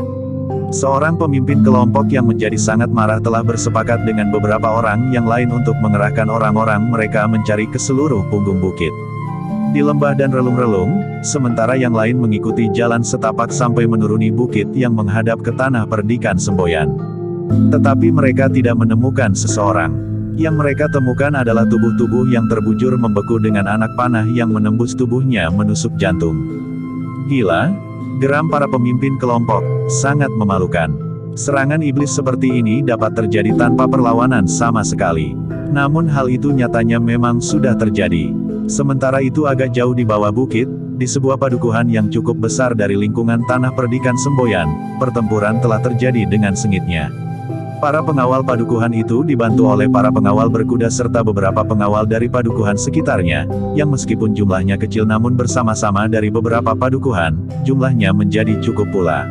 Seorang pemimpin kelompok yang menjadi sangat marah telah bersepakat dengan beberapa orang yang lain untuk mengerahkan orang-orang mereka mencari ke seluruh punggung bukit. Di lembah dan relung-relung, sementara yang lain mengikuti jalan setapak sampai menuruni bukit yang menghadap ke Tanah Perdikan Semboyan. Tetapi mereka tidak menemukan seseorang. Yang mereka temukan adalah tubuh-tubuh yang terbujur membeku dengan anak panah yang menembus tubuhnya menusuk jantung. Gila, geram para pemimpin kelompok, sangat memalukan. Serangan iblis seperti ini dapat terjadi tanpa perlawanan sama sekali. Namun hal itu nyatanya memang sudah terjadi. Sementara itu agak jauh di bawah bukit, di sebuah padukuhan yang cukup besar dari lingkungan Tanah Perdikan Semboyan, pertempuran telah terjadi dengan sengitnya. Para pengawal padukuhan itu dibantu oleh para pengawal berkuda serta beberapa pengawal dari padukuhan sekitarnya, yang meskipun jumlahnya kecil namun bersama-sama dari beberapa padukuhan, jumlahnya menjadi cukup pula.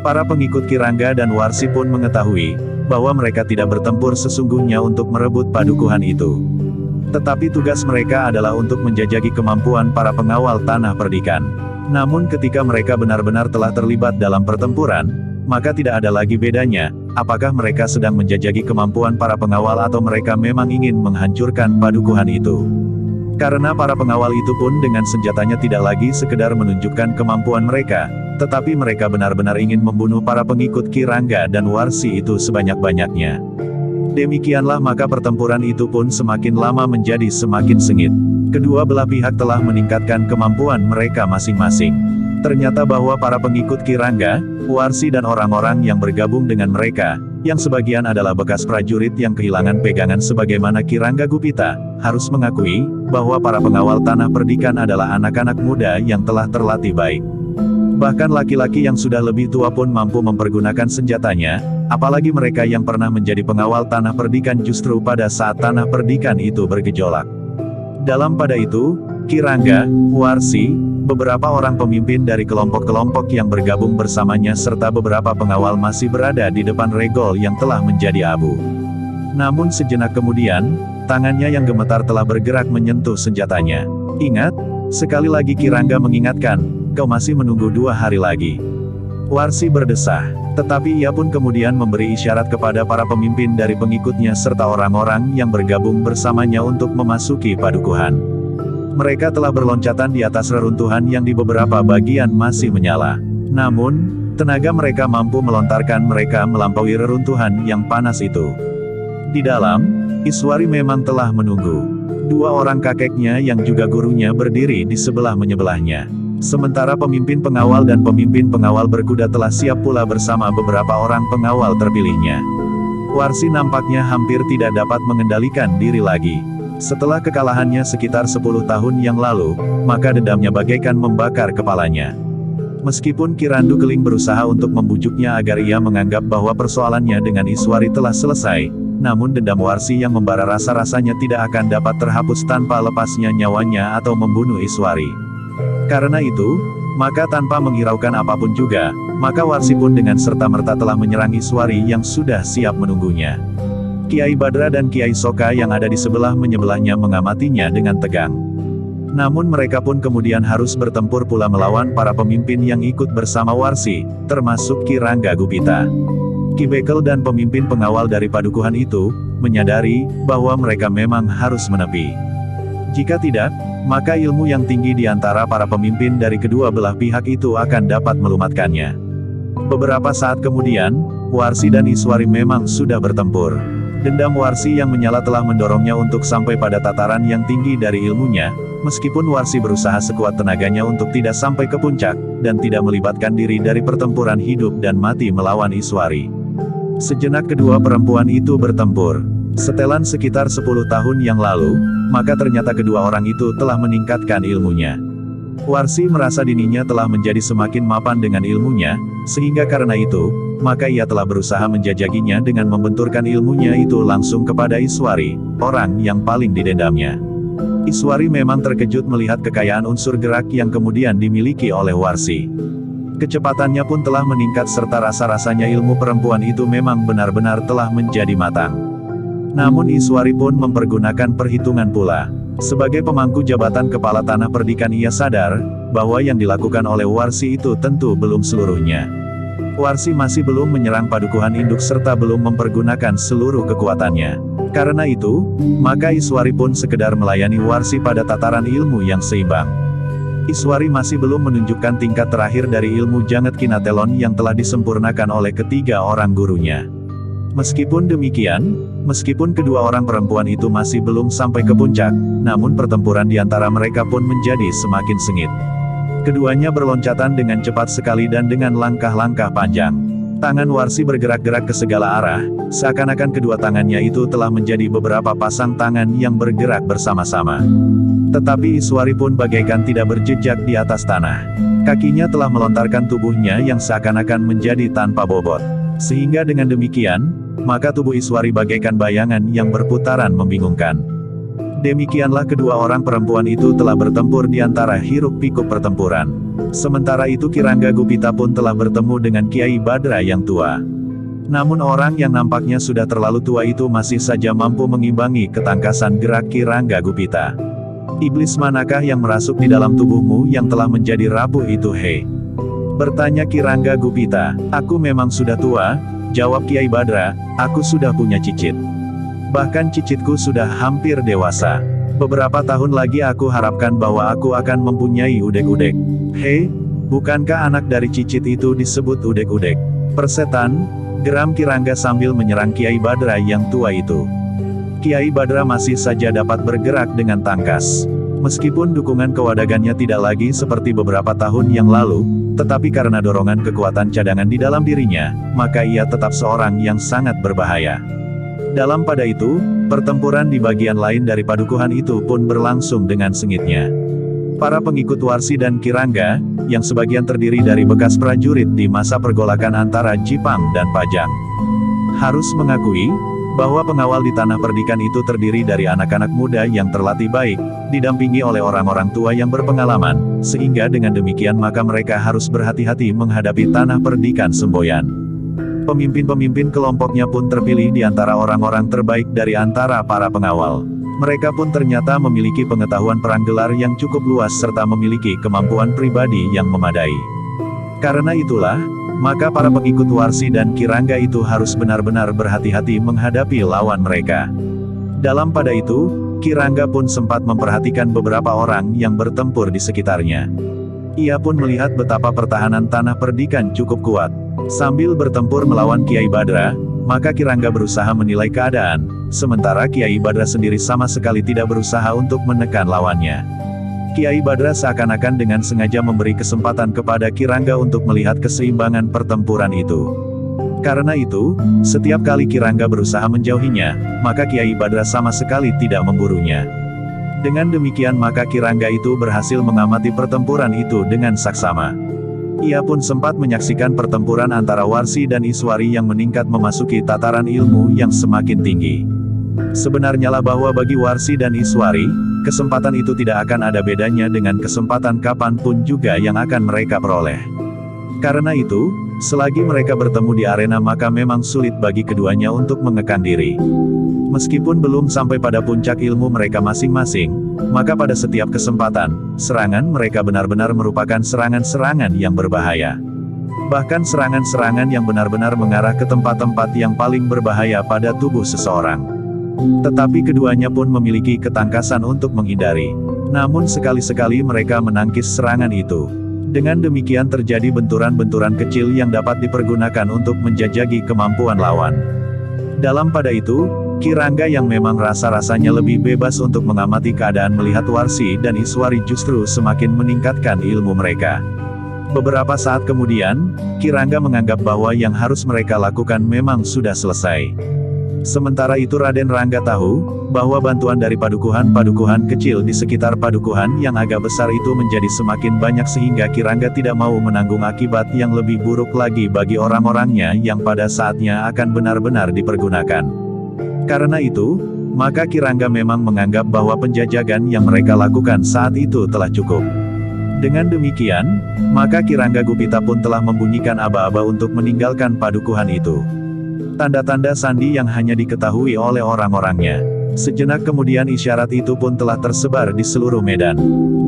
Para pengikut Ki Rangga dan Warsi pun mengetahui, bahwa mereka tidak bertempur sesungguhnya untuk merebut padukuhan itu. Tetapi tugas mereka adalah untuk menjajaki kemampuan para pengawal Tanah Perdikan. Namun ketika mereka benar-benar telah terlibat dalam pertempuran, maka tidak ada lagi bedanya, apakah mereka sedang menjajaki kemampuan para pengawal atau mereka memang ingin menghancurkan padukuhan itu. Karena para pengawal itu pun dengan senjatanya tidak lagi sekedar menunjukkan kemampuan mereka, tetapi mereka benar-benar ingin membunuh para pengikut Ki Rangga dan Warsi itu sebanyak-banyaknya. Demikianlah maka pertempuran itu pun semakin lama menjadi semakin sengit. Kedua belah pihak telah meningkatkan kemampuan mereka masing-masing. Ternyata bahwa para pengikut Ki Rangga, Warsi dan orang-orang yang bergabung dengan mereka, yang sebagian adalah bekas prajurit yang kehilangan pegangan sebagaimana Ki Rangga Gupita, harus mengakui, bahwa para pengawal Tanah Perdikan adalah anak-anak muda yang telah terlatih baik. Bahkan laki-laki yang sudah lebih tua pun mampu mempergunakan senjatanya, apalagi mereka yang pernah menjadi pengawal Tanah Perdikan justru pada saat Tanah Perdikan itu bergejolak. Dalam pada itu, Ki Rangga, Warsi, beberapa orang pemimpin dari kelompok-kelompok yang bergabung bersamanya serta beberapa pengawal masih berada di depan regol yang telah menjadi abu. Namun sejenak kemudian, tangannya yang gemetar telah bergerak menyentuh senjatanya. Ingat, sekali lagi Ki Rangga mengingatkan, kau masih menunggu 2 hari lagi. Warsi berdesah, tetapi ia pun kemudian memberi isyarat kepada para pemimpin dari pengikutnya serta orang-orang yang bergabung bersamanya untuk memasuki padukuhan. Mereka telah berloncatan di atas reruntuhan yang di beberapa bagian masih menyala. Namun, tenaga mereka mampu melontarkan mereka melampaui reruntuhan yang panas itu. Di dalam, Iswari memang telah menunggu. 2 orang kakeknya yang juga gurunya berdiri di sebelah menyebelahnya. Sementara pemimpin pengawal dan pemimpin pengawal berkuda telah siap pula bersama beberapa orang pengawal terpilihnya. Warsi nampaknya hampir tidak dapat mengendalikan diri lagi. Setelah kekalahannya sekitar 10 tahun yang lalu, maka dendamnya bagaikan membakar kepalanya. Meskipun Ki Randu Keling berusaha untuk membujuknya agar ia menganggap bahwa persoalannya dengan Iswari telah selesai, namun dendam Warsi yang membara rasa-rasanya tidak akan dapat terhapus tanpa lepasnya nyawanya atau membunuh Iswari. Karena itu, maka tanpa menghiraukan apapun juga, maka Warsi pun dengan serta-merta telah menyerang Iswari yang sudah siap menunggunya. Kiai Badra dan Kiai Soka yang ada di sebelahnya mengamatinya dengan tegang. Namun mereka pun kemudian harus bertempur pula melawan para pemimpin yang ikut bersama Warsi, termasuk Ki Rangga Gupita. Ki Bekel dan pemimpin pengawal dari padukuhan itu, menyadari bahwa mereka memang harus menepi. Jika tidak, maka ilmu yang tinggi di antara para pemimpin dari kedua belah pihak itu akan dapat melumatkannya. Beberapa saat kemudian, Warsi dan Iswari memang sudah bertempur. Dendam Warsi yang menyala telah mendorongnya untuk sampai pada tataran yang tinggi dari ilmunya, meskipun Warsi berusaha sekuat tenaganya untuk tidak sampai ke puncak, dan tidak melibatkan diri dari pertempuran hidup dan mati melawan Iswari. Sejenak kedua perempuan itu bertempur. Setelan sekitar 10 tahun yang lalu, maka ternyata kedua orang itu telah meningkatkan ilmunya. Warsi merasa dirinya telah menjadi semakin mapan dengan ilmunya, sehingga karena itu, maka ia telah berusaha menjajakinya dengan membenturkan ilmunya itu langsung kepada Iswari, orang yang paling didendamnya. Iswari memang terkejut melihat kekayaan unsur gerak yang kemudian dimiliki oleh Warsi. Kecepatannya pun telah meningkat serta rasa-rasanya ilmu perempuan itu memang benar-benar telah menjadi matang. Namun Iswari pun mempergunakan perhitungan pula. Sebagai pemangku jabatan kepala tanah perdikan ia sadar, bahwa yang dilakukan oleh Warsi itu tentu belum seluruhnya. Warsi masih belum menyerang padukuhan induk serta belum mempergunakan seluruh kekuatannya. Karena itu, maka Iswari pun sekedar melayani Warsi pada tataran ilmu yang seimbang. Iswari masih belum menunjukkan tingkat terakhir dari ilmu Janget Kinatelon yang telah disempurnakan oleh ketiga orang gurunya. Meskipun demikian, meskipun kedua orang perempuan itu masih belum sampai ke puncak, namun pertempuran di antara mereka pun menjadi semakin sengit. Keduanya berloncatan dengan cepat sekali dan dengan langkah-langkah panjang. Tangan Warsi bergerak-gerak ke segala arah, seakan-akan kedua tangannya itu telah menjadi beberapa pasang tangan yang bergerak bersama-sama. Tetapi Iswari pun bagaikan tidak berjejak di atas tanah. Kakinya telah melontarkan tubuhnya yang seakan-akan menjadi tanpa bobot. Sehingga dengan demikian, maka tubuh Iswari bagaikan bayangan yang berputaran membingungkan. Demikianlah kedua orang perempuan itu telah bertempur di antara hiruk-pikuk pertempuran. Sementara itu Ki Rangga Gupita pun telah bertemu dengan Kiai Badra yang tua. Namun orang yang nampaknya sudah terlalu tua itu masih saja mampu mengimbangi ketangkasan gerak Ki Rangga Gupita. Iblis manakah yang merasuk di dalam tubuhmu yang telah menjadi rapuh itu hei? Bertanya Ki Rangga Gupita. Aku memang sudah tua, jawab Kiai Badra, aku sudah punya cicit. Bahkan cicitku sudah hampir dewasa. Beberapa tahun lagi aku harapkan bahwa aku akan mempunyai udek-udek. Hei, bukankah anak dari cicit itu disebut udek-udek? Persetan, geram Ki Rangga sambil menyerang Kiai Badra yang tua itu. Kiai Badra masih saja dapat bergerak dengan tangkas. Meskipun dukungan kewadagannya tidak lagi seperti beberapa tahun yang lalu, tetapi karena dorongan kekuatan cadangan di dalam dirinya, maka ia tetap seorang yang sangat berbahaya. Dalam pada itu, pertempuran di bagian lain dari padukuhan itu pun berlangsung dengan sengitnya. Para pengikut Warsi dan Ki Rangga, yang sebagian terdiri dari bekas prajurit di masa pergolakan antara Jipang dan Pajang, harus mengakui bahwa pengawal di tanah perdikan itu terdiri dari anak-anak muda yang terlatih baik, didampingi oleh orang-orang tua yang berpengalaman, sehingga dengan demikian maka mereka harus berhati-hati menghadapi tanah perdikan semboyan. Pemimpin-pemimpin kelompoknya pun terpilih di antara orang-orang terbaik dari antara para pengawal. Mereka pun ternyata memiliki pengetahuan perang gelar yang cukup luas serta memiliki kemampuan pribadi yang memadai. Karena itulah, maka para pengikut Warsi dan Ki Rangga itu harus benar-benar berhati-hati menghadapi lawan mereka. Dalam pada itu, Ki Rangga pun sempat memperhatikan beberapa orang yang bertempur di sekitarnya. Ia pun melihat betapa pertahanan tanah perdikan cukup kuat. Sambil bertempur melawan Kiai Badra, maka Ki Rangga berusaha menilai keadaan, sementara Kiai Badra sendiri sama sekali tidak berusaha untuk menekan lawannya. Kiai Badra seakan-akan dengan sengaja memberi kesempatan kepada Ki Rangga untuk melihat keseimbangan pertempuran itu. Karena itu, setiap kali Ki Rangga berusaha menjauhinya, maka Kiai Badra sama sekali tidak memburunya. Dengan demikian maka Ki Rangga itu berhasil mengamati pertempuran itu dengan saksama. Ia pun sempat menyaksikan pertempuran antara Warsi dan Iswari yang meningkat memasuki tataran ilmu yang semakin tinggi. Sebenarnya lah bahwa bagi Warsi dan Iswari, kesempatan itu tidak akan ada bedanya dengan kesempatan kapanpun juga yang akan mereka peroleh. Karena itu, selagi mereka bertemu di arena maka memang sulit bagi keduanya untuk mengekang diri. Meskipun belum sampai pada puncak ilmu mereka masing-masing, maka pada setiap kesempatan, serangan mereka benar-benar merupakan serangan-serangan yang berbahaya. Bahkan serangan-serangan yang benar-benar mengarah ke tempat-tempat yang paling berbahaya pada tubuh seseorang. Tetapi keduanya pun memiliki ketangkasan untuk menghindari. Namun sekali-sekali mereka menangkis serangan itu. Dengan demikian terjadi benturan-benturan kecil yang dapat dipergunakan untuk menjajaki kemampuan lawan. Dalam pada itu, Ki Rangga yang memang rasa-rasanya lebih bebas untuk mengamati keadaan melihat Warsi dan Iswari justru semakin meningkatkan ilmu mereka. Beberapa saat kemudian, Ki Rangga menganggap bahwa yang harus mereka lakukan memang sudah selesai. Sementara itu Raden Rangga tahu, bahwa bantuan dari padukuhan-padukuhan kecil di sekitar padukuhan yang agak besar itu menjadi semakin banyak sehingga Ki Rangga tidak mau menanggung akibat yang lebih buruk lagi bagi orang-orangnya yang pada saatnya akan benar-benar dipergunakan. Karena itu, maka Ki Rangga memang menganggap bahwa penjajagan yang mereka lakukan saat itu telah cukup. Dengan demikian, maka Ki Rangga Gupita pun telah membunyikan aba-aba untuk meninggalkan padukuhan itu. Tanda-tanda sandi yang hanya diketahui oleh orang-orangnya. Sejenak kemudian isyarat itu pun telah tersebar di seluruh medan.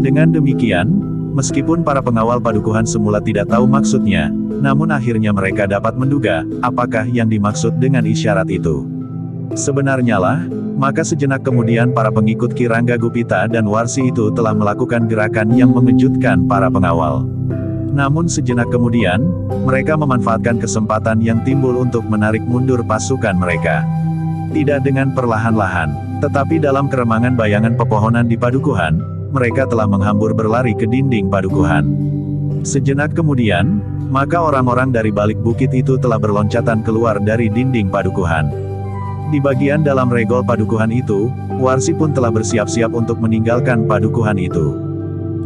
Dengan demikian, meskipun para pengawal padukuhan semula tidak tahu maksudnya, namun akhirnya mereka dapat menduga, apakah yang dimaksud dengan isyarat itu. Sebenarnya lah, maka sejenak kemudian para pengikut Ki Rangga Gupita dan Warsi itu telah melakukan gerakan yang mengejutkan para pengawal. Namun sejenak kemudian, mereka memanfaatkan kesempatan yang timbul untuk menarik mundur pasukan mereka. Tidak dengan perlahan-lahan, tetapi dalam keremangan bayangan pepohonan di padukuhan, mereka telah menghambur berlari ke dinding padukuhan. Sejenak kemudian, maka orang-orang dari balik bukit itu telah berloncatan keluar dari dinding padukuhan. Di bagian dalam regol padukuhan itu, Warsi pun telah bersiap-siap untuk meninggalkan padukuhan itu.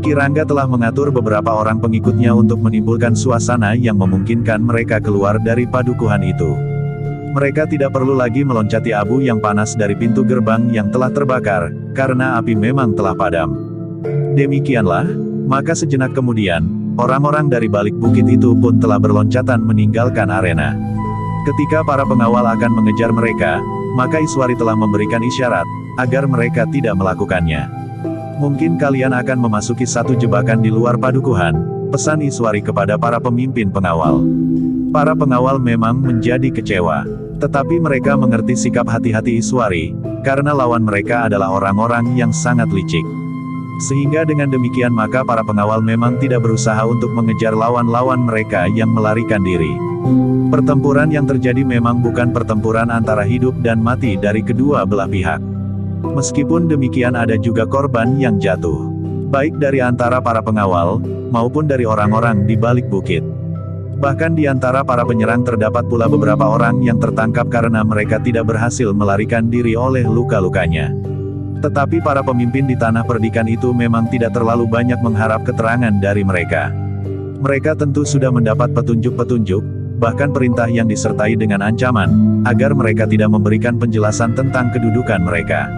Ki Rangga telah mengatur beberapa orang pengikutnya untuk menimbulkan suasana yang memungkinkan mereka keluar dari padukuhan itu. Mereka tidak perlu lagi meloncati abu yang panas dari pintu gerbang yang telah terbakar, karena api memang telah padam. Demikianlah, maka sejenak kemudian, orang-orang dari balik bukit itu pun telah berloncatan meninggalkan arena. Ketika para pengawal akan mengejar mereka, maka Iswari telah memberikan isyarat, agar mereka tidak melakukannya. Mungkin kalian akan memasuki satu jebakan di luar padukuhan, pesan Iswari kepada para pemimpin pengawal. Para pengawal memang menjadi kecewa. Tetapi mereka mengerti sikap hati-hati Iswari, karena lawan mereka adalah orang-orang yang sangat licik. Sehingga dengan demikian maka para pengawal memang tidak berusaha untuk mengejar lawan-lawan mereka yang melarikan diri. Pertempuran yang terjadi memang bukan pertempuran antara hidup dan mati dari kedua belah pihak. Meskipun demikian ada juga korban yang jatuh. Baik dari antara para pengawal, maupun dari orang-orang di balik bukit. Bahkan di antara para penyerang terdapat pula beberapa orang yang tertangkap karena mereka tidak berhasil melarikan diri oleh luka-lukanya. Tetapi para pemimpin di tanah perdikan itu memang tidak terlalu banyak mengharap keterangan dari mereka. Mereka tentu sudah mendapat petunjuk-petunjuk, bahkan perintah yang disertai dengan ancaman, agar mereka tidak memberikan penjelasan tentang kedudukan mereka.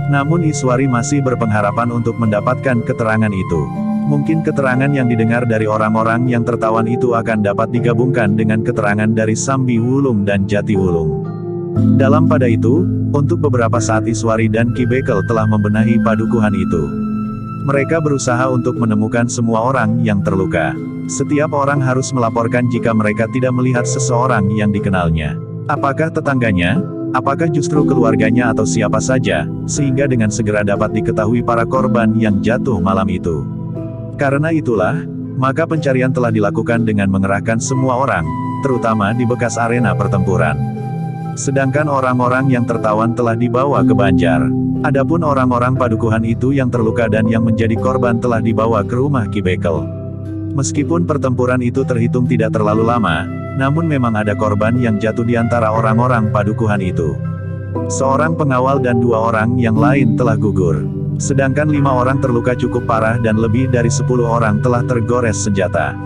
Namun Iswari masih berpengharapan untuk mendapatkan keterangan itu. Mungkin keterangan yang didengar dari orang-orang yang tertawan itu akan dapat digabungkan dengan keterangan dari Sambi Wulung dan Jati Wulung. Dalam pada itu, untuk beberapa saat Iswari dan Ki Bekel telah membenahi padukuhan itu. Mereka berusaha untuk menemukan semua orang yang terluka. Setiap orang harus melaporkan jika mereka tidak melihat seseorang yang dikenalnya. Apakah tetangganya? Apakah justru keluarganya atau siapa saja, sehingga dengan segera dapat diketahui para korban yang jatuh malam itu. Karena itulah, maka pencarian telah dilakukan dengan mengerahkan semua orang, terutama di bekas arena pertempuran. Sedangkan orang-orang yang tertawan telah dibawa ke Banjar. Adapun orang-orang padukuhan itu yang terluka dan yang menjadi korban telah dibawa ke rumah Ki Bekel. Meskipun pertempuran itu terhitung tidak terlalu lama, namun memang ada korban yang jatuh di antara orang-orang padukuhan itu. Seorang pengawal dan 2 orang yang lain telah gugur. Sedangkan 5 orang terluka cukup parah dan lebih dari 10 orang telah tergores senjata.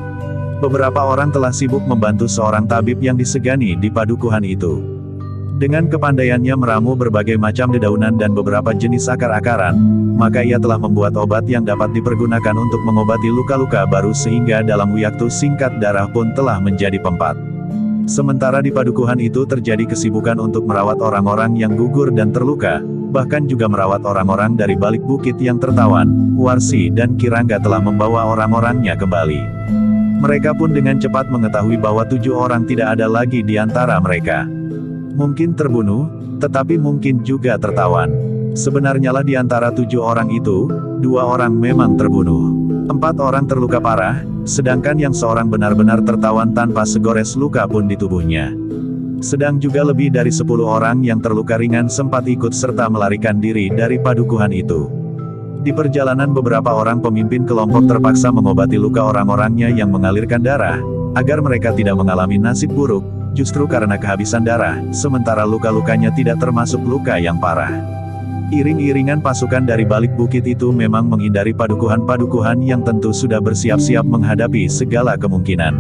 Beberapa orang telah sibuk membantu seorang tabib yang disegani di padukuhan itu. Dengan kepandaiannya meramu berbagai macam dedaunan dan beberapa jenis akar-akaran, maka ia telah membuat obat yang dapat dipergunakan untuk mengobati luka-luka baru sehingga dalam waktu singkat darah pun telah menjadi pempat. Sementara di padukuhan itu terjadi kesibukan untuk merawat orang-orang yang gugur dan terluka, bahkan juga merawat orang-orang dari balik bukit yang tertawan. Warsi dan Kirangga telah membawa orang-orangnya kembali. Mereka pun dengan cepat mengetahui bahwa 7 orang tidak ada lagi di antara mereka. Mungkin terbunuh, tetapi mungkin juga tertawan. Sebenarnya lah di antara 7 orang itu, 2 orang memang terbunuh. 4 orang terluka parah, sedangkan yang seorang benar-benar tertawan tanpa segores luka pun di tubuhnya. Sedang juga lebih dari 10 orang yang terluka ringan sempat ikut serta melarikan diri dari padukuhan itu. Di perjalanan beberapa orang pemimpin kelompok terpaksa mengobati luka orang-orangnya yang mengalirkan darah, agar mereka tidak mengalami nasib buruk, justru karena kehabisan darah, sementara luka-lukanya tidak termasuk luka yang parah. Iring-iringan pasukan dari balik bukit itu memang menghindari padukuhan-padukuhan yang tentu sudah bersiap-siap menghadapi segala kemungkinan.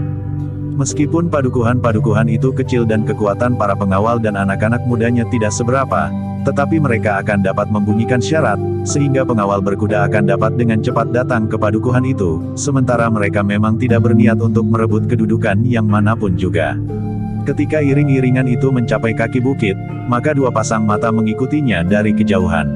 Meskipun padukuhan-padukuhan itu kecil dan kekuatan para pengawal dan anak-anak mudanya tidak seberapa, tetapi mereka akan dapat membunyikan syarat, sehingga pengawal berkuda akan dapat dengan cepat datang ke padukuhan itu, sementara mereka memang tidak berniat untuk merebut kedudukan yang manapun juga. Ketika iring-iringan itu mencapai kaki bukit, maka 2 pasang mata mengikutinya dari kejauhan.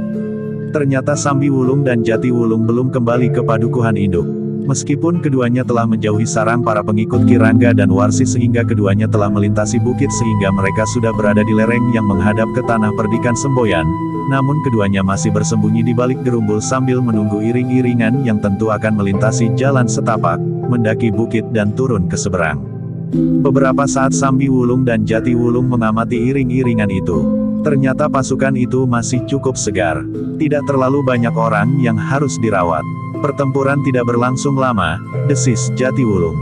Ternyata Sambi Wulung dan Jati Wulung belum kembali ke padukuhan induk. Meskipun keduanya telah menjauhi sarang para pengikut Kirangga dan Warsi sehingga keduanya telah melintasi bukit sehingga mereka sudah berada di lereng yang menghadap ke tanah perdikan Semboyan, namun keduanya masih bersembunyi di balik gerumbul sambil menunggu iring-iringan yang tentu akan melintasi jalan setapak, mendaki bukit dan turun ke seberang. Beberapa saat Sambi Wulung dan Jati Wulung mengamati iring-iringan itu. Ternyata pasukan itu masih cukup segar. Tidak terlalu banyak orang yang harus dirawat. Pertempuran tidak berlangsung lama, desis Jati Wulung.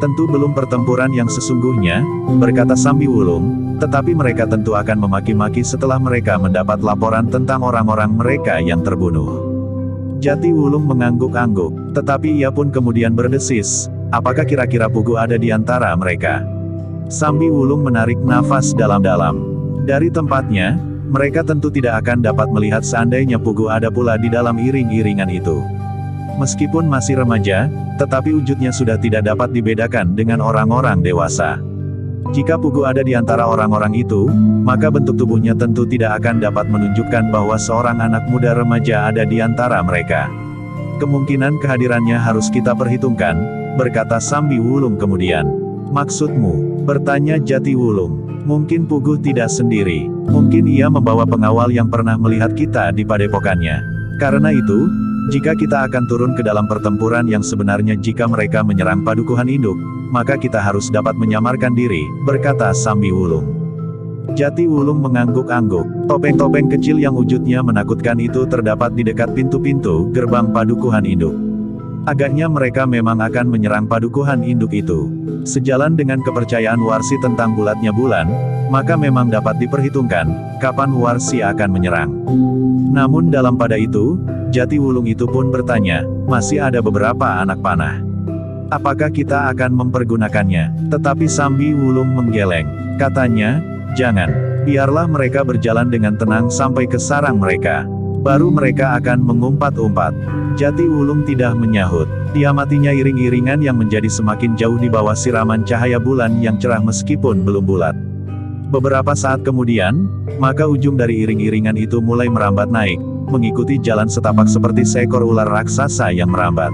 Tentu belum pertempuran yang sesungguhnya, berkata Sambi Wulung, tetapi mereka tentu akan memaki-maki setelah mereka mendapat laporan tentang orang-orang mereka yang terbunuh. Jati Wulung mengangguk-angguk, tetapi ia pun kemudian berdesis, apakah kira-kira Pugu ada di antara mereka? Sambi Wulung menarik nafas dalam-dalam. Dari tempatnya, mereka tentu tidak akan dapat melihat seandainya Pugu ada pula di dalam iring-iringan itu. Meskipun masih remaja, tetapi wujudnya sudah tidak dapat dibedakan dengan orang-orang dewasa. Jika Pugu ada di antara orang-orang itu, maka bentuk tubuhnya tentu tidak akan dapat menunjukkan bahwa seorang anak muda remaja ada di antara mereka. Kemungkinan kehadirannya harus kita perhitungkan, berkata Sambi Wulung kemudian. Maksudmu? Bertanya Jati Wulung. Mungkin Pugu tidak sendiri. Mungkin ia membawa pengawal yang pernah melihat kita di padepokannya. Karena itu, jika kita akan turun ke dalam pertempuran yang sebenarnya jika mereka menyerang padukuhan induk, maka kita harus dapat menyamarkan diri, berkata Sambi Wulung. Jati Wulung mengangguk-angguk. Topeng-topeng kecil yang wujudnya menakutkan itu terdapat di dekat pintu-pintu gerbang padukuhan induk. Agaknya mereka memang akan menyerang padukuhan induk itu. Sejalan dengan kepercayaan Warsi tentang bulatnya bulan, maka memang dapat diperhitungkan, kapan Warsi akan menyerang. Namun dalam pada itu, Jati Wulung itu pun bertanya, masih ada beberapa anak panah. Apakah kita akan mempergunakannya? Tetapi Sambi Wulung menggeleng. Katanya, jangan. Biarlah mereka berjalan dengan tenang sampai ke sarang mereka. Baru mereka akan mengumpat-umpat. Jati Wulung tidak menyahut. Diamatinya iring-iringan yang menjadi semakin jauh di bawah siraman cahaya bulan yang cerah meskipun belum bulat. Beberapa saat kemudian, maka ujung dari iring-iringan itu mulai merambat naik, mengikuti jalan setapak seperti seekor ular raksasa yang merambat.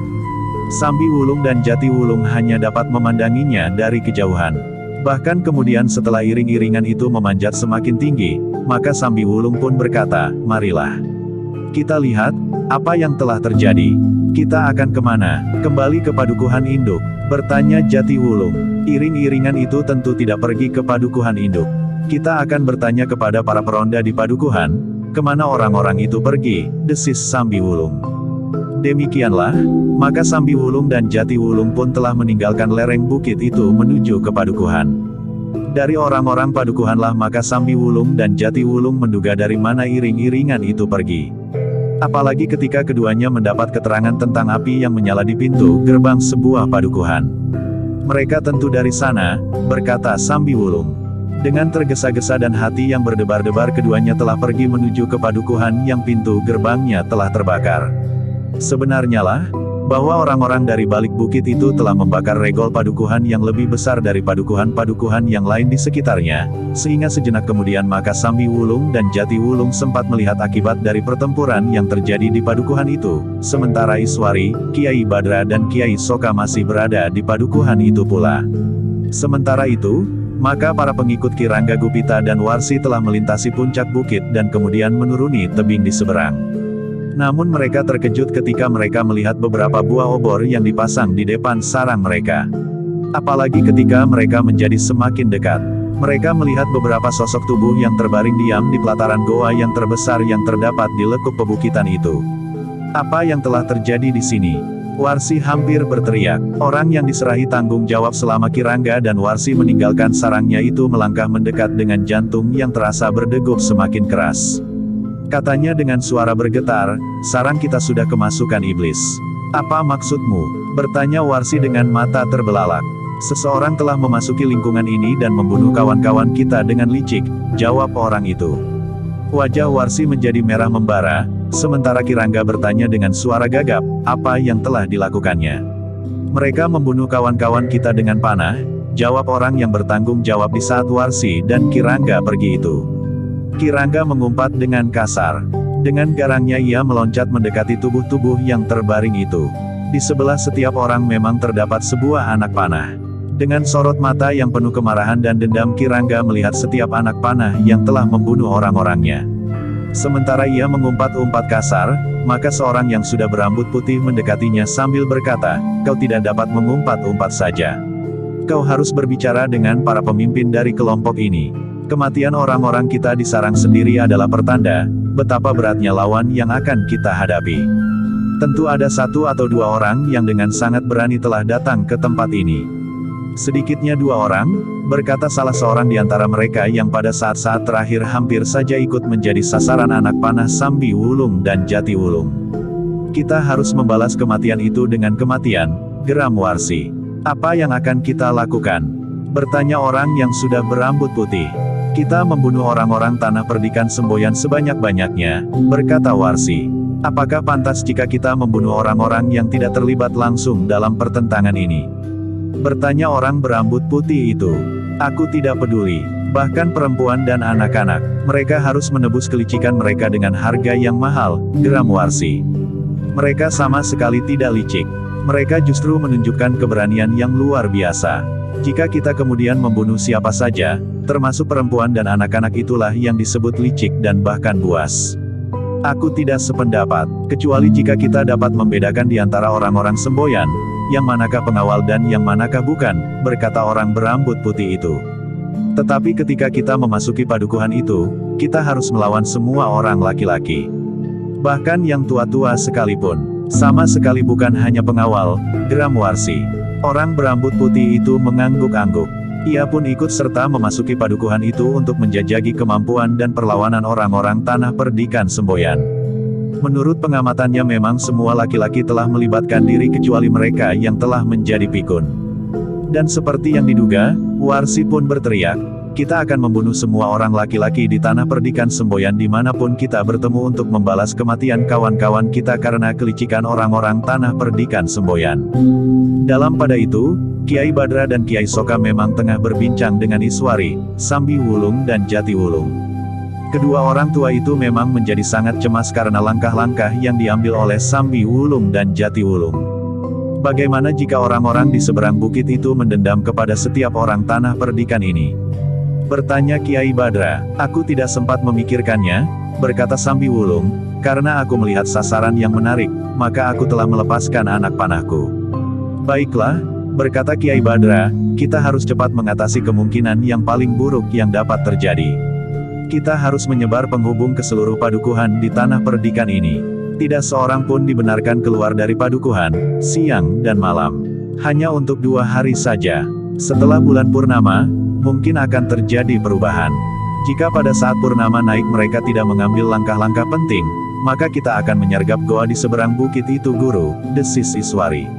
Sambi Wulung dan Jati Wulung hanya dapat memandanginya dari kejauhan. Bahkan kemudian setelah iring-iringan itu memanjat semakin tinggi, maka Sambi Wulung pun berkata, marilah. Kita lihat, apa yang telah terjadi. Kita akan kemana? Kembali ke padukuhan induk? Bertanya Jati Wulung. Iring-iringan itu tentu tidak pergi ke padukuhan induk. Kita akan bertanya kepada para peronda di padukuhan, Kemana orang-orang itu pergi? Desis Sambi Wulung. Demikianlah, maka Sambi Wulung dan Jati Wulung pun telah meninggalkan lereng bukit itu menuju ke padukuhan. Dari orang-orang padukuhanlah maka Sambi Wulung dan Jati Wulung menduga dari mana iring-iringan itu pergi. Apalagi ketika keduanya mendapat keterangan tentang api yang menyala di pintu gerbang sebuah padukuhan. Mereka tentu dari sana, berkata Sambi Wulung. Dengan tergesa-gesa dan hati yang berdebar-debar keduanya telah pergi menuju ke padukuhan yang pintu gerbangnya telah terbakar. Sebenarnya lah, bahwa orang-orang dari balik bukit itu telah membakar regol padukuhan yang lebih besar dari padukuhan-padukuhan yang lain di sekitarnya, sehingga sejenak kemudian maka Sambi Wulung dan Jati Wulung sempat melihat akibat dari pertempuran yang terjadi di padukuhan itu, sementara Iswari, Kiai Badra dan Kiai Soka masih berada di padukuhan itu pula. Sementara itu, maka para pengikut Ki Rangga Gupita dan Warsi telah melintasi puncak bukit dan kemudian menuruni tebing di seberang. Namun mereka terkejut ketika mereka melihat beberapa buah obor yang dipasang di depan sarang mereka. Apalagi ketika mereka menjadi semakin dekat. Mereka melihat beberapa sosok tubuh yang terbaring diam di pelataran goa yang terbesar yang terdapat di lekuk pebukitan itu. Apa yang telah terjadi di sini? Warsi hampir berteriak. Orang yang diserahi tanggung jawab selama Ki Rangga dan Warsi meninggalkan sarangnya itu melangkah mendekat dengan jantung yang terasa berdegup semakin keras. Katanya dengan suara bergetar, sarang kita sudah kemasukan iblis. Apa maksudmu? Bertanya Warsi dengan mata terbelalak. Seseorang telah memasuki lingkungan ini dan membunuh kawan-kawan kita dengan licik, jawab orang itu. Wajah Warsi menjadi merah membara, sementara Ki Rangga bertanya dengan suara gagap, apa yang telah dilakukannya? Mereka membunuh kawan-kawan kita dengan panah, jawab orang yang bertanggung jawab di saat Warsi dan Ki Rangga pergi itu. Ki Rangga mengumpat dengan kasar. Dengan garangnya ia meloncat mendekati tubuh-tubuh yang terbaring itu. Di sebelah setiap orang memang terdapat sebuah anak panah. Dengan sorot mata yang penuh kemarahan dan dendam Ki Rangga melihat setiap anak panah yang telah membunuh orang-orangnya. Sementara ia mengumpat-umpat kasar, maka seorang yang sudah berambut putih mendekatinya sambil berkata, kau tidak dapat mengumpat-umpat saja. Kau harus berbicara dengan para pemimpin dari kelompok ini. Kematian orang-orang kita di sarang sendiri adalah pertanda, betapa beratnya lawan yang akan kita hadapi. Tentu ada satu atau dua orang yang dengan sangat berani telah datang ke tempat ini. Sedikitnya dua orang, berkata salah seorang di antara mereka yang pada saat-saat terakhir hampir saja ikut menjadi sasaran anak panah Sambi Wulung dan Jati Wulung. Kita harus membalas kematian itu dengan kematian, geram Warsi. Apa yang akan kita lakukan? Bertanya orang yang sudah berambut putih. Kita membunuh orang-orang tanah perdikan Semboyan sebanyak-banyaknya, berkata Warsi. Apakah pantas jika kita membunuh orang-orang yang tidak terlibat langsung dalam pertentangan ini? Bertanya orang berambut putih itu. Aku tidak peduli. Bahkan perempuan dan anak-anak, mereka harus menebus kelicikan mereka dengan harga yang mahal, geram Warsi. Mereka sama sekali tidak licik. Mereka justru menunjukkan keberanian yang luar biasa. Jika kita kemudian membunuh siapa saja, termasuk perempuan dan anak-anak itulah yang disebut licik dan bahkan buas. Aku tidak sependapat, kecuali jika kita dapat membedakan di antara orang-orang Semboyan, yang manakah pengawal dan yang manakah bukan, berkata orang berambut putih itu. Tetapi ketika kita memasuki padukuhan itu, kita harus melawan semua orang laki-laki. Bahkan yang tua-tua sekalipun, sama sekali bukan hanya pengawal, geram Warsi. Orang berambut putih itu mengangguk-angguk. Ia pun ikut serta memasuki padukuhan itu untuk menjajaki kemampuan dan perlawanan orang-orang tanah perdikan Semboyan. Menurut pengamatannya memang semua laki-laki telah melibatkan diri kecuali mereka yang telah menjadi pikun. Dan seperti yang diduga, Warsi pun berteriak, kita akan membunuh semua orang laki-laki di tanah perdikan Semboyan dimanapun kita bertemu untuk membalas kematian kawan-kawan kita karena kelicikan orang-orang tanah perdikan Semboyan. Dalam pada itu, Kiai Badra dan Kiai Soka memang tengah berbincang dengan Iswari, Sambi Wulung dan Jati Wulung. Kedua orang tua itu memang menjadi sangat cemas karena langkah-langkah yang diambil oleh Sambi Wulung dan Jati Wulung. Bagaimana jika orang-orang di seberang bukit itu mendendam kepada setiap orang tanah perdikan ini? Bertanya Kiai Badra. Aku tidak sempat memikirkannya, berkata Sambi Wulung, karena aku melihat sasaran yang menarik, maka aku telah melepaskan anak panahku. Baiklah, berkata Kiai Badra, kita harus cepat mengatasi kemungkinan yang paling buruk yang dapat terjadi. Kita harus menyebar penghubung ke seluruh padukuhan di tanah perdikan ini. Tidak seorang pun dibenarkan keluar dari padukuhan, siang dan malam. Hanya untuk 2 hari saja. Setelah bulan purnama, mungkin akan terjadi perubahan. Jika pada saat purnama naik mereka tidak mengambil langkah-langkah penting, maka kita akan menyergap goa di seberang bukit itu guru, desis Iswari.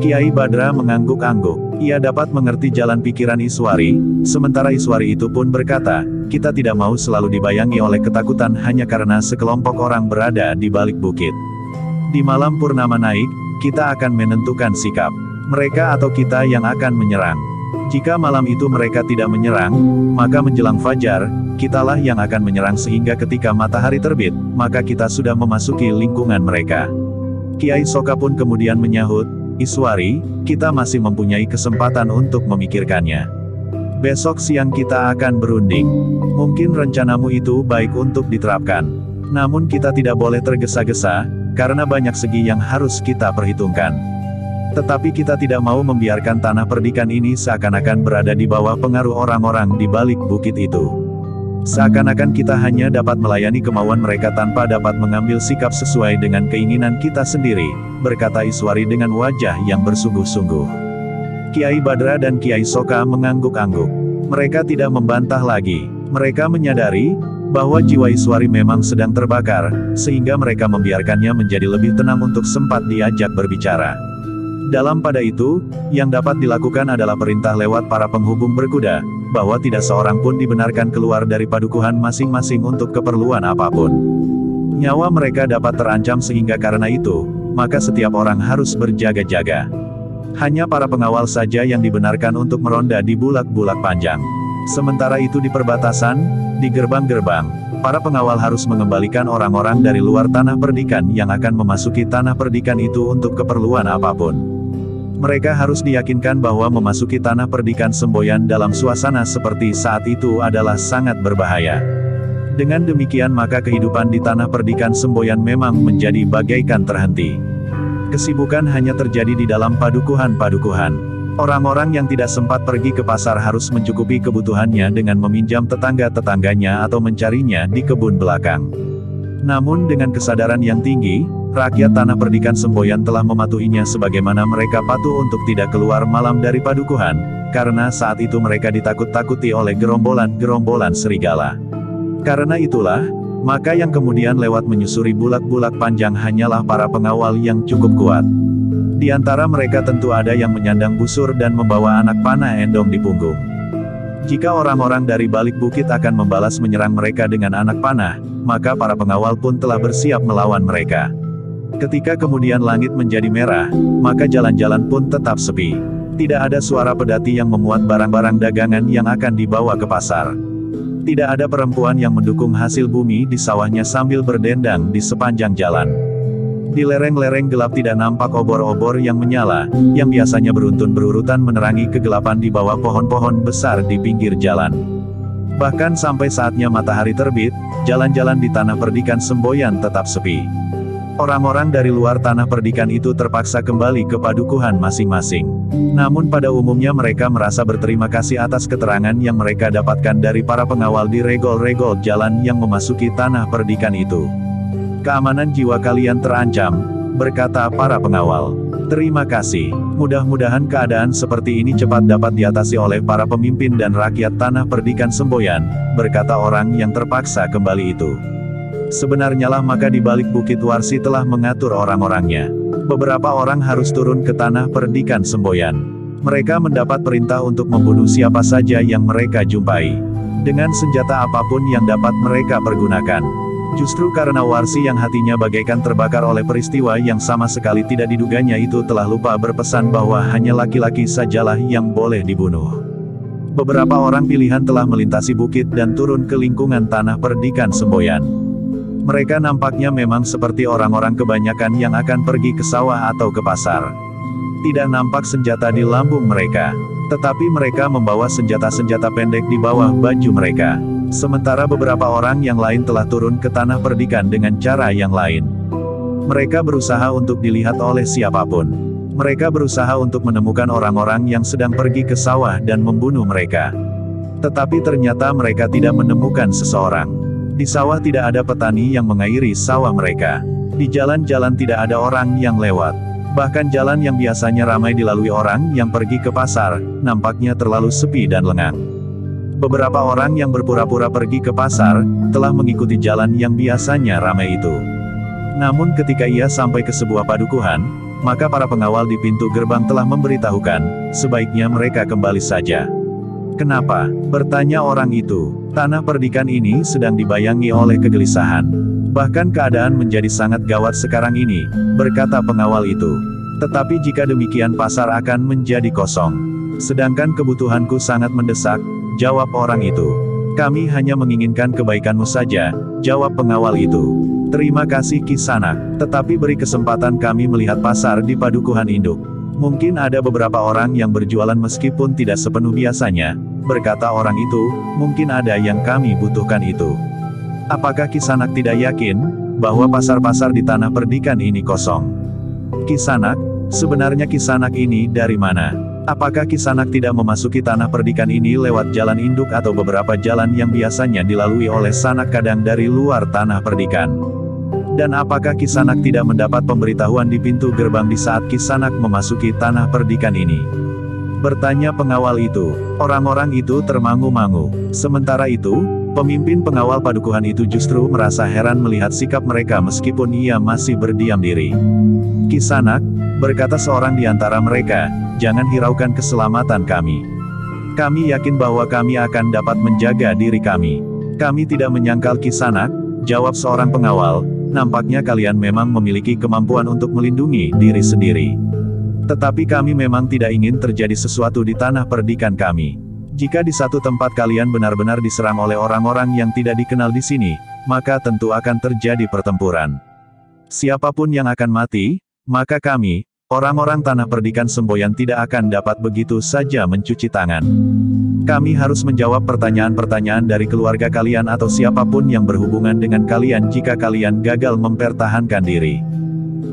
Kiai Badra mengangguk-angguk. Ia dapat mengerti jalan pikiran Iswari, sementara Iswari itu pun berkata, kita tidak mau selalu dibayangi oleh ketakutan hanya karena sekelompok orang berada di balik bukit. Di malam purnama naik, kita akan menentukan sikap. Mereka atau kita yang akan menyerang. Jika malam itu mereka tidak menyerang, maka menjelang fajar, kitalah yang akan menyerang sehingga ketika matahari terbit, maka kita sudah memasuki lingkungan mereka. Kiai Soka pun kemudian menyahut, Iswari, kita masih mempunyai kesempatan untuk memikirkannya. Besok siang kita akan berunding. Mungkin rencanamu itu baik untuk diterapkan. Namun kita tidak boleh tergesa-gesa, karena banyak segi yang harus kita perhitungkan. Tetapi kita tidak mau membiarkan tanah perdikan ini seakan-akan berada di bawah pengaruh orang-orang di balik bukit itu. Seakan-akan kita hanya dapat melayani kemauan mereka tanpa dapat mengambil sikap sesuai dengan keinginan kita sendiri, berkata Iswari dengan wajah yang bersungguh-sungguh. Kiai Badra dan Kiai Soka mengangguk-angguk. Mereka tidak membantah lagi. Mereka menyadari bahwa jiwa Iswari memang sedang terbakar, sehingga mereka membiarkannya menjadi lebih tenang untuk sempat diajak berbicara. Dalam pada itu, yang dapat dilakukan adalah perintah lewat para penghubung berkuda, bahwa tidak seorang pun dibenarkan keluar dari padukuhan masing-masing untuk keperluan apapun. Nyawa mereka dapat terancam sehingga karena itu, maka setiap orang harus berjaga-jaga. Hanya para pengawal saja yang dibenarkan untuk meronda di bulak-bulak panjang. Sementara itu di perbatasan, di gerbang-gerbang, para pengawal harus mengembalikan orang-orang dari luar tanah perdikan yang akan memasuki tanah perdikan itu untuk keperluan apapun. Mereka harus diyakinkan bahwa memasuki tanah perdikan semboyan dalam suasana seperti saat itu adalah sangat berbahaya. Dengan demikian maka kehidupan di tanah perdikan semboyan memang menjadi bagaikan terhenti. Kesibukan hanya terjadi di dalam padukuhan-padukuhan. Orang-orang yang tidak sempat pergi ke pasar harus mencukupi kebutuhannya dengan meminjam tetangga-tetangganya atau mencarinya di kebun belakang. Namun dengan kesadaran yang tinggi, rakyat tanah perdikan semboyan telah mematuhinya sebagaimana mereka patuh untuk tidak keluar malam dari padukuhan, karena saat itu mereka ditakut-takuti oleh gerombolan-gerombolan serigala. Karena itulah, maka yang kemudian lewat menyusuri bulak-bulak panjang hanyalah para pengawal yang cukup kuat. Di antara mereka tentu ada yang menyandang busur dan membawa anak panah endong di punggung. Jika orang-orang dari balik bukit akan membalas menyerang mereka dengan anak panah, maka para pengawal pun telah bersiap melawan mereka. Ketika kemudian langit menjadi merah, maka jalan-jalan pun tetap sepi. Tidak ada suara pedati yang memuat barang-barang dagangan yang akan dibawa ke pasar. Tidak ada perempuan yang mendukung hasil bumi di sawahnya sambil berdendang di sepanjang jalan. Di lereng-lereng gelap tidak nampak obor-obor yang menyala, yang biasanya beruntun berurutan menerangi kegelapan di bawah pohon-pohon besar di pinggir jalan. Bahkan sampai saatnya matahari terbit, jalan-jalan di tanah perdikan semboyan tetap sepi. Orang-orang dari luar tanah perdikan itu terpaksa kembali ke padukuhan masing-masing. Namun pada umumnya mereka merasa berterima kasih atas keterangan yang mereka dapatkan dari para pengawal di regol-regol jalan yang memasuki tanah perdikan itu. Keamanan jiwa kalian terancam, berkata para pengawal. Terima kasih. Mudah-mudahan keadaan seperti ini cepat dapat diatasi oleh para pemimpin dan rakyat tanah perdikan semboyan, berkata orang yang terpaksa kembali itu. Sebenarnya lah maka di balik bukit Warsi telah mengatur orang-orangnya. Beberapa orang harus turun ke tanah perdikan semboyan. Mereka mendapat perintah untuk membunuh siapa saja yang mereka jumpai. Dengan senjata apapun yang dapat mereka pergunakan. Justru karena Warsi yang hatinya bagaikan terbakar oleh peristiwa yang sama sekali tidak diduganya itu telah lupa berpesan bahwa hanya laki-laki sajalah yang boleh dibunuh. Beberapa orang pilihan telah melintasi bukit dan turun ke lingkungan tanah perdikan semboyan. Mereka nampaknya memang seperti orang-orang kebanyakan yang akan pergi ke sawah atau ke pasar. Tidak nampak senjata di lambung mereka. Tetapi mereka membawa senjata-senjata pendek di bawah baju mereka. Sementara beberapa orang yang lain telah turun ke tanah perdikan dengan cara yang lain. Mereka berusaha untuk dilihat oleh siapapun. Mereka berusaha untuk menemukan orang-orang yang sedang pergi ke sawah dan membunuh mereka. Tetapi ternyata mereka tidak menemukan seseorang. Di sawah tidak ada petani yang mengairi sawah mereka. Di jalan-jalan tidak ada orang yang lewat. Bahkan jalan yang biasanya ramai dilalui orang yang pergi ke pasar, nampaknya terlalu sepi dan lengang. Beberapa orang yang berpura-pura pergi ke pasar, telah mengikuti jalan yang biasanya ramai itu. Namun ketika ia sampai ke sebuah padukuhan, maka para pengawal di pintu gerbang telah memberitahukan, sebaiknya mereka kembali saja. Kenapa? Bertanya orang itu. Tanah perdikan ini sedang dibayangi oleh kegelisahan. Bahkan keadaan menjadi sangat gawat sekarang ini, berkata pengawal itu. Tetapi jika demikian pasar akan menjadi kosong. Sedangkan kebutuhanku sangat mendesak, jawab orang itu. Kami hanya menginginkan kebaikanmu saja, jawab pengawal itu. Terima kasih Kisanak, tetapi beri kesempatan kami melihat pasar di padukuhan induk. Mungkin ada beberapa orang yang berjualan meskipun tidak sepenuh biasanya, berkata orang itu, mungkin ada yang kami butuhkan itu. Apakah Kisanak tidak yakin, bahwa pasar-pasar di tanah perdikan ini kosong? Kisanak, sebenarnya Kisanak ini dari mana? Apakah Kisanak tidak memasuki tanah perdikan ini lewat jalan induk atau beberapa jalan yang biasanya dilalui oleh sanak kadang dari luar tanah perdikan? Dan apakah Kisanak tidak mendapat pemberitahuan di pintu gerbang di saat Kisanak memasuki tanah perdikan ini? Bertanya pengawal itu. Orang-orang itu termangu-mangu. Sementara itu, pemimpin pengawal padukuhan itu justru merasa heran melihat sikap mereka meskipun ia masih berdiam diri. Kisanak, berkata seorang di antara mereka, jangan hiraukan keselamatan kami. Kami yakin bahwa kami akan dapat menjaga diri kami. Kami tidak menyangkal Kisanak, jawab seorang pengawal, nampaknya kalian memang memiliki kemampuan untuk melindungi diri sendiri. Tetapi kami memang tidak ingin terjadi sesuatu di tanah perdikan kami. Jika di satu tempat kalian benar-benar diserang oleh orang-orang yang tidak dikenal di sini, maka tentu akan terjadi pertempuran. Siapapun yang akan mati, maka kami, orang-orang tanah perdikan semboyan tidak akan dapat begitu saja mencuci tangan. Kami harus menjawab pertanyaan-pertanyaan dari keluarga kalian atau siapapun yang berhubungan dengan kalian jika kalian gagal mempertahankan diri.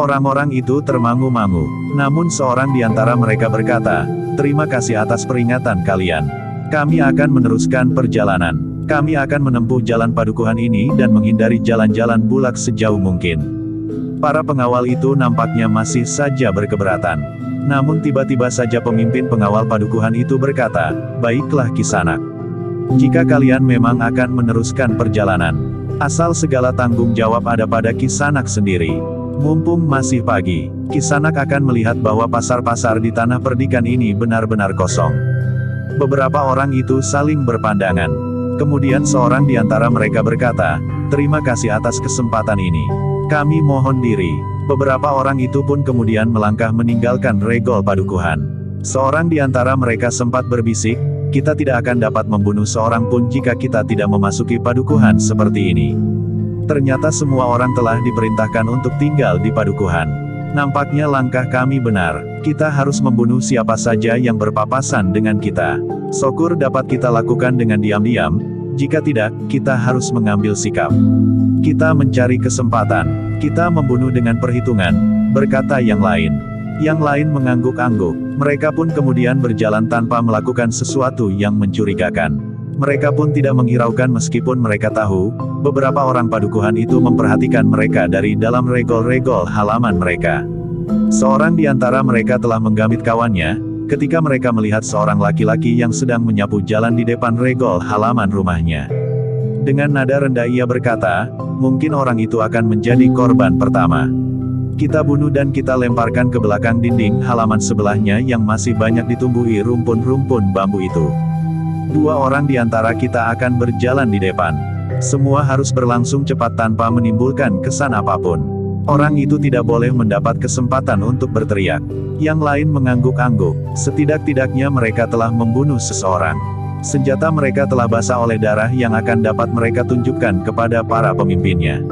Orang-orang itu termangu-mangu. Namun seorang di antara mereka berkata, terima kasih atas peringatan kalian. Kami akan meneruskan perjalanan. Kami akan menempuh jalan padukuhan ini dan menghindari jalan-jalan bulak sejauh mungkin. Para pengawal itu nampaknya masih saja berkeberatan. Namun tiba-tiba saja pemimpin pengawal padukuhan itu berkata, baiklah Kisanak. Jika kalian memang akan meneruskan perjalanan, asal segala tanggung jawab ada pada Kisanak sendiri. Mumpung masih pagi, Kisanak akan melihat bahwa pasar-pasar di tanah perdikan ini benar-benar kosong. Beberapa orang itu saling berpandangan. Kemudian seorang di antara mereka berkata, terima kasih atas kesempatan ini. Kami mohon diri. Beberapa orang itu pun kemudian melangkah meninggalkan regol padukuhan. Seorang di antara mereka sempat berbisik, kita tidak akan dapat membunuh seorang pun jika kita tidak memasuki padukuhan seperti ini. Ternyata semua orang telah diperintahkan untuk tinggal di padukuhan. Nampaknya langkah kami benar. Kita harus membunuh siapa saja yang berpapasan dengan kita. Syukur dapat kita lakukan dengan diam-diam. Jika tidak, kita harus mengambil sikap. Kita mencari kesempatan. Kita membunuh dengan perhitungan, berkata yang lain. Yang lain mengangguk-angguk. Mereka pun kemudian berjalan tanpa melakukan sesuatu yang mencurigakan. Mereka pun tidak menghiraukan meskipun mereka tahu, beberapa orang padukuhan itu memperhatikan mereka dari dalam regol-regol halaman mereka. Seorang di antara mereka telah menggamit kawannya, ketika mereka melihat seorang laki-laki yang sedang menyapu jalan di depan regol halaman rumahnya. Dengan nada rendah ia berkata, mungkin orang itu akan menjadi korban pertama. Kita bunuh dan kita lemparkan ke belakang dinding halaman sebelahnya yang masih banyak ditumbuhi rumpun-rumpun bambu itu. Dua orang di antara kita akan berjalan di depan. Semua harus berlangsung cepat tanpa menimbulkan kesan apapun. Orang itu tidak boleh mendapat kesempatan untuk berteriak. Yang lain mengangguk-angguk. Setidak-tidaknya mereka telah membunuh seseorang. Senjata mereka telah basah oleh darah yang akan dapat mereka tunjukkan kepada para pemimpinnya.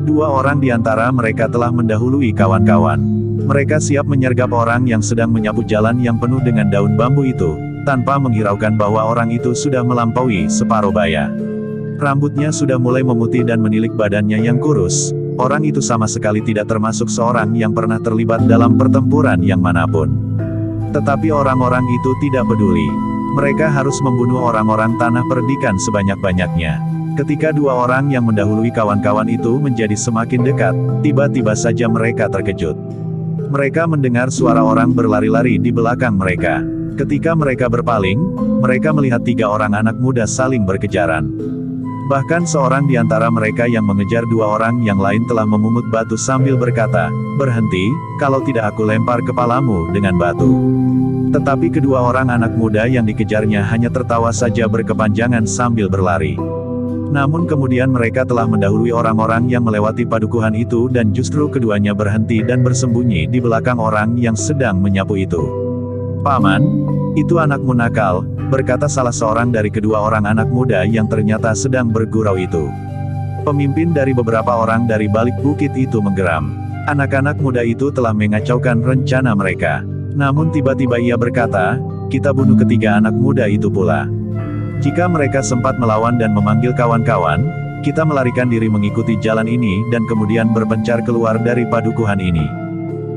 Dua orang di antara mereka telah mendahului kawan-kawan. Mereka siap menyergap orang yang sedang menyapu jalan yang penuh dengan daun bambu itu, tanpa menghiraukan bahwa orang itu sudah melampaui separuh baya. Rambutnya sudah mulai memutih dan menilik badannya yang kurus. Orang itu sama sekali tidak termasuk seorang yang pernah terlibat dalam pertempuran yang manapun. Tetapi orang-orang itu tidak peduli. Mereka harus membunuh orang-orang tanah perdikan sebanyak-banyaknya. Ketika dua orang yang mendahului kawan-kawan itu menjadi semakin dekat, tiba-tiba saja mereka terkejut. Mereka mendengar suara orang berlari-lari di belakang mereka. Ketika mereka berpaling, mereka melihat tiga orang anak muda saling berkejaran. Bahkan seorang di antara mereka yang mengejar dua orang yang lain telah memungut batu sambil berkata, "Berhenti, kalau tidak aku lempar kepalamu dengan batu." Tetapi kedua orang anak muda yang dikejarnya hanya tertawa saja berkepanjangan sambil berlari. Namun kemudian mereka telah mendahului orang-orang yang melewati padukuhan itu dan justru keduanya berhenti dan bersembunyi di belakang orang yang sedang menyapu itu. "Paman, itu anakmu nakal," berkata salah seorang dari kedua orang anak muda yang ternyata sedang bergurau itu. Pemimpin dari beberapa orang dari balik bukit itu menggeram. Anak-anak muda itu telah mengacaukan rencana mereka. Namun tiba-tiba ia berkata, "Kita bunuh ketiga anak muda itu pula. Jika mereka sempat melawan dan memanggil kawan-kawan, kita melarikan diri mengikuti jalan ini dan kemudian berpencar keluar dari padukuhan ini.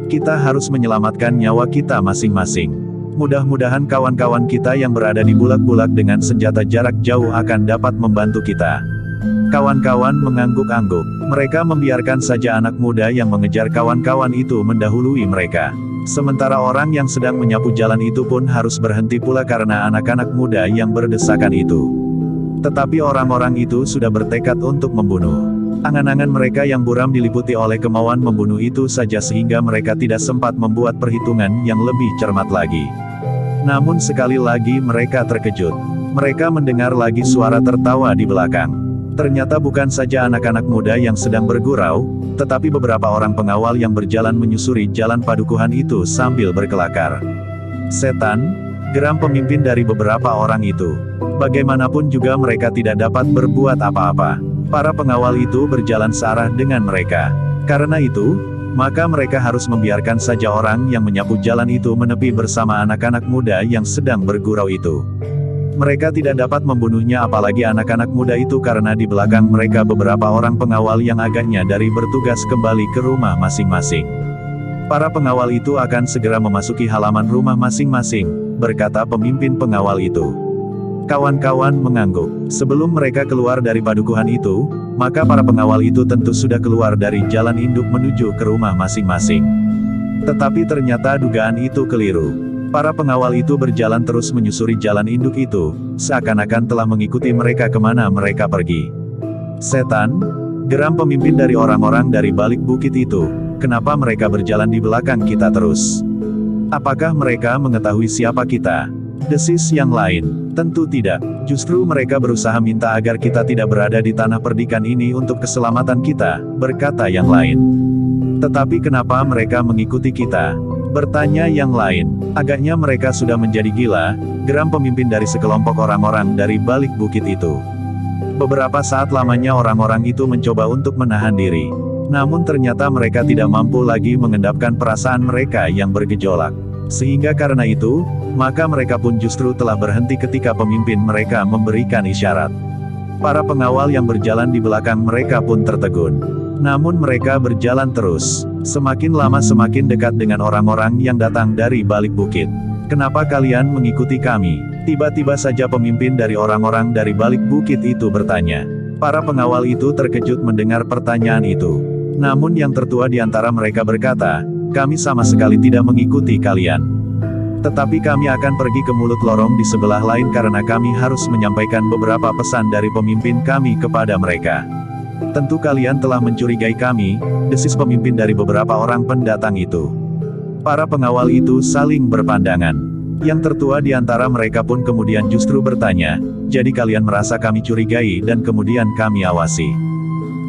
Kita harus menyelamatkan nyawa kita masing-masing. Mudah-mudahan kawan-kawan kita yang berada di bulak-bulak dengan senjata jarak jauh akan dapat membantu kita." Kawan-kawan mengangguk-angguk. Mereka membiarkan saja anak muda yang mengejar kawan-kawan itu mendahului mereka. Sementara orang yang sedang menyapu jalan itu pun harus berhenti pula karena anak-anak muda yang berdesakan itu. Tetapi orang-orang itu sudah bertekad untuk membunuh. Angan-angan mereka yang buram diliputi oleh kemauan membunuh itu saja sehingga mereka tidak sempat membuat perhitungan yang lebih cermat lagi. Namun sekali lagi mereka terkejut. Mereka mendengar lagi suara tertawa di belakang. Ternyata bukan saja anak-anak muda yang sedang bergurau, tetapi beberapa orang pengawal yang berjalan menyusuri jalan padukuhan itu sambil berkelakar. "Setan!" geram pemimpin dari beberapa orang itu. Bagaimanapun juga mereka tidak dapat berbuat apa-apa. Para pengawal itu berjalan searah dengan mereka. Karena itu, maka mereka harus membiarkan saja orang yang menyapu jalan itu menepi bersama anak-anak muda yang sedang bergurau itu. Mereka tidak dapat membunuhnya apalagi anak-anak muda itu karena di belakang mereka beberapa orang pengawal yang agaknya dari bertugas kembali ke rumah masing-masing. Para pengawal itu akan segera memasuki halaman rumah masing-masing, berkata pemimpin pengawal itu. Kawan-kawan mengangguk. Sebelum mereka keluar dari padukuhan itu, maka para pengawal itu tentu sudah keluar dari jalan induk menuju ke rumah masing-masing. Tetapi ternyata dugaan itu keliru. Para pengawal itu berjalan terus menyusuri jalan induk itu, seakan-akan telah mengikuti mereka kemana mereka pergi. "Setan!" geram pemimpin dari orang-orang dari balik bukit itu, "kenapa mereka berjalan di belakang kita terus? Apakah mereka mengetahui siapa kita?" Desis yang lain, "Tentu tidak. Justru mereka berusaha minta agar kita tidak berada di tanah perdikan ini untuk keselamatan kita," berkata yang lain. "Tetapi kenapa mereka mengikuti kita?" bertanya yang lain. "Agaknya mereka sudah menjadi gila," geram pemimpin dari sekelompok orang-orang dari balik bukit itu. Beberapa saat lamanya orang-orang itu mencoba untuk menahan diri. Namun ternyata mereka tidak mampu lagi mengendapkan perasaan mereka yang bergejolak. Sehingga karena itu, maka mereka pun justru telah berhenti ketika pemimpin mereka memberikan isyarat. Para pengawal yang berjalan di belakang mereka pun tertegun. Namun mereka berjalan terus. Semakin lama semakin dekat dengan orang-orang yang datang dari balik bukit. "Kenapa kalian mengikuti kami?" tiba-tiba saja pemimpin dari orang-orang dari balik bukit itu bertanya. Para pengawal itu terkejut mendengar pertanyaan itu. Namun yang tertua di antara mereka berkata, "Kami sama sekali tidak mengikuti kalian. Tetapi kami akan pergi ke mulut lorong di sebelah lain karena kami harus menyampaikan beberapa pesan dari pemimpin kami kepada mereka." "Tentu kalian telah mencurigai kami," desis pemimpin dari beberapa orang pendatang itu. Para pengawal itu saling berpandangan. Yang tertua di antara mereka pun kemudian justru bertanya, "Jadi kalian merasa kami curigai dan kemudian kami awasi?"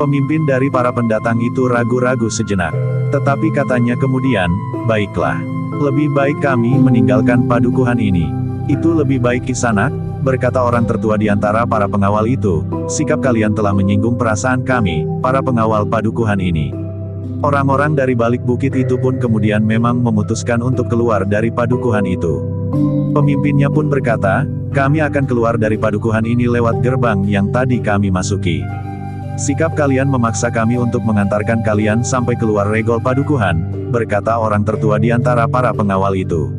Pemimpin dari para pendatang itu ragu-ragu sejenak. Tetapi katanya kemudian, "Baiklah. Lebih baik kami meninggalkan padukuhan ini." "Itu lebih baik Kisanak," berkata orang tertua di antara para pengawal itu, "sikap kalian telah menyinggung perasaan kami, para pengawal padukuhan ini." Orang-orang dari balik bukit itu pun kemudian memang memutuskan untuk keluar dari padukuhan itu. Pemimpinnya pun berkata, "Kami akan keluar dari padukuhan ini lewat gerbang yang tadi kami masuki. Sikap kalian memaksa kami untuk mengantarkan kalian sampai keluar regol padukuhan," berkata orang tertua di antara para pengawal itu.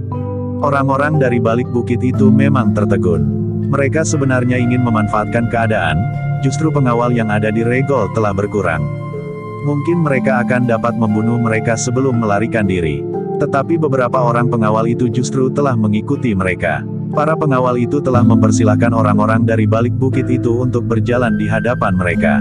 Orang-orang dari balik bukit itu memang tertegun. Mereka sebenarnya ingin memanfaatkan keadaan, justru pengawal yang ada di regol telah berkurang. Mungkin mereka akan dapat membunuh mereka sebelum melarikan diri. Tetapi beberapa orang pengawal itu justru telah mengikuti mereka. Para pengawal itu telah mempersilahkan orang-orang dari balik bukit itu untuk berjalan di hadapan mereka.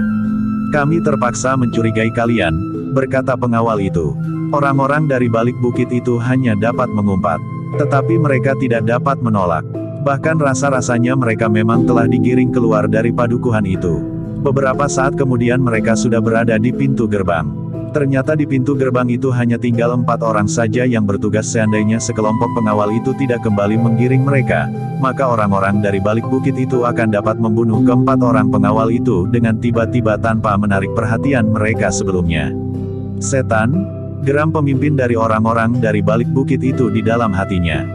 Kami terpaksa mencurigai kalian, berkata pengawal itu. Orang-orang dari balik bukit itu hanya dapat mengumpat. Tetapi mereka tidak dapat menolak. Bahkan rasa-rasanya mereka memang telah digiring keluar dari padukuhan itu. Beberapa saat kemudian mereka sudah berada di pintu gerbang. Ternyata di pintu gerbang itu hanya tinggal 4 orang saja yang bertugas. Seandainya sekelompok pengawal itu tidak kembali menggiring mereka, maka orang-orang dari balik bukit itu akan dapat membunuh keempat orang pengawal itu dengan tiba-tiba tanpa menarik perhatian mereka sebelumnya. Setan, geram pemimpin dari orang-orang dari balik bukit itu di dalam hatinya.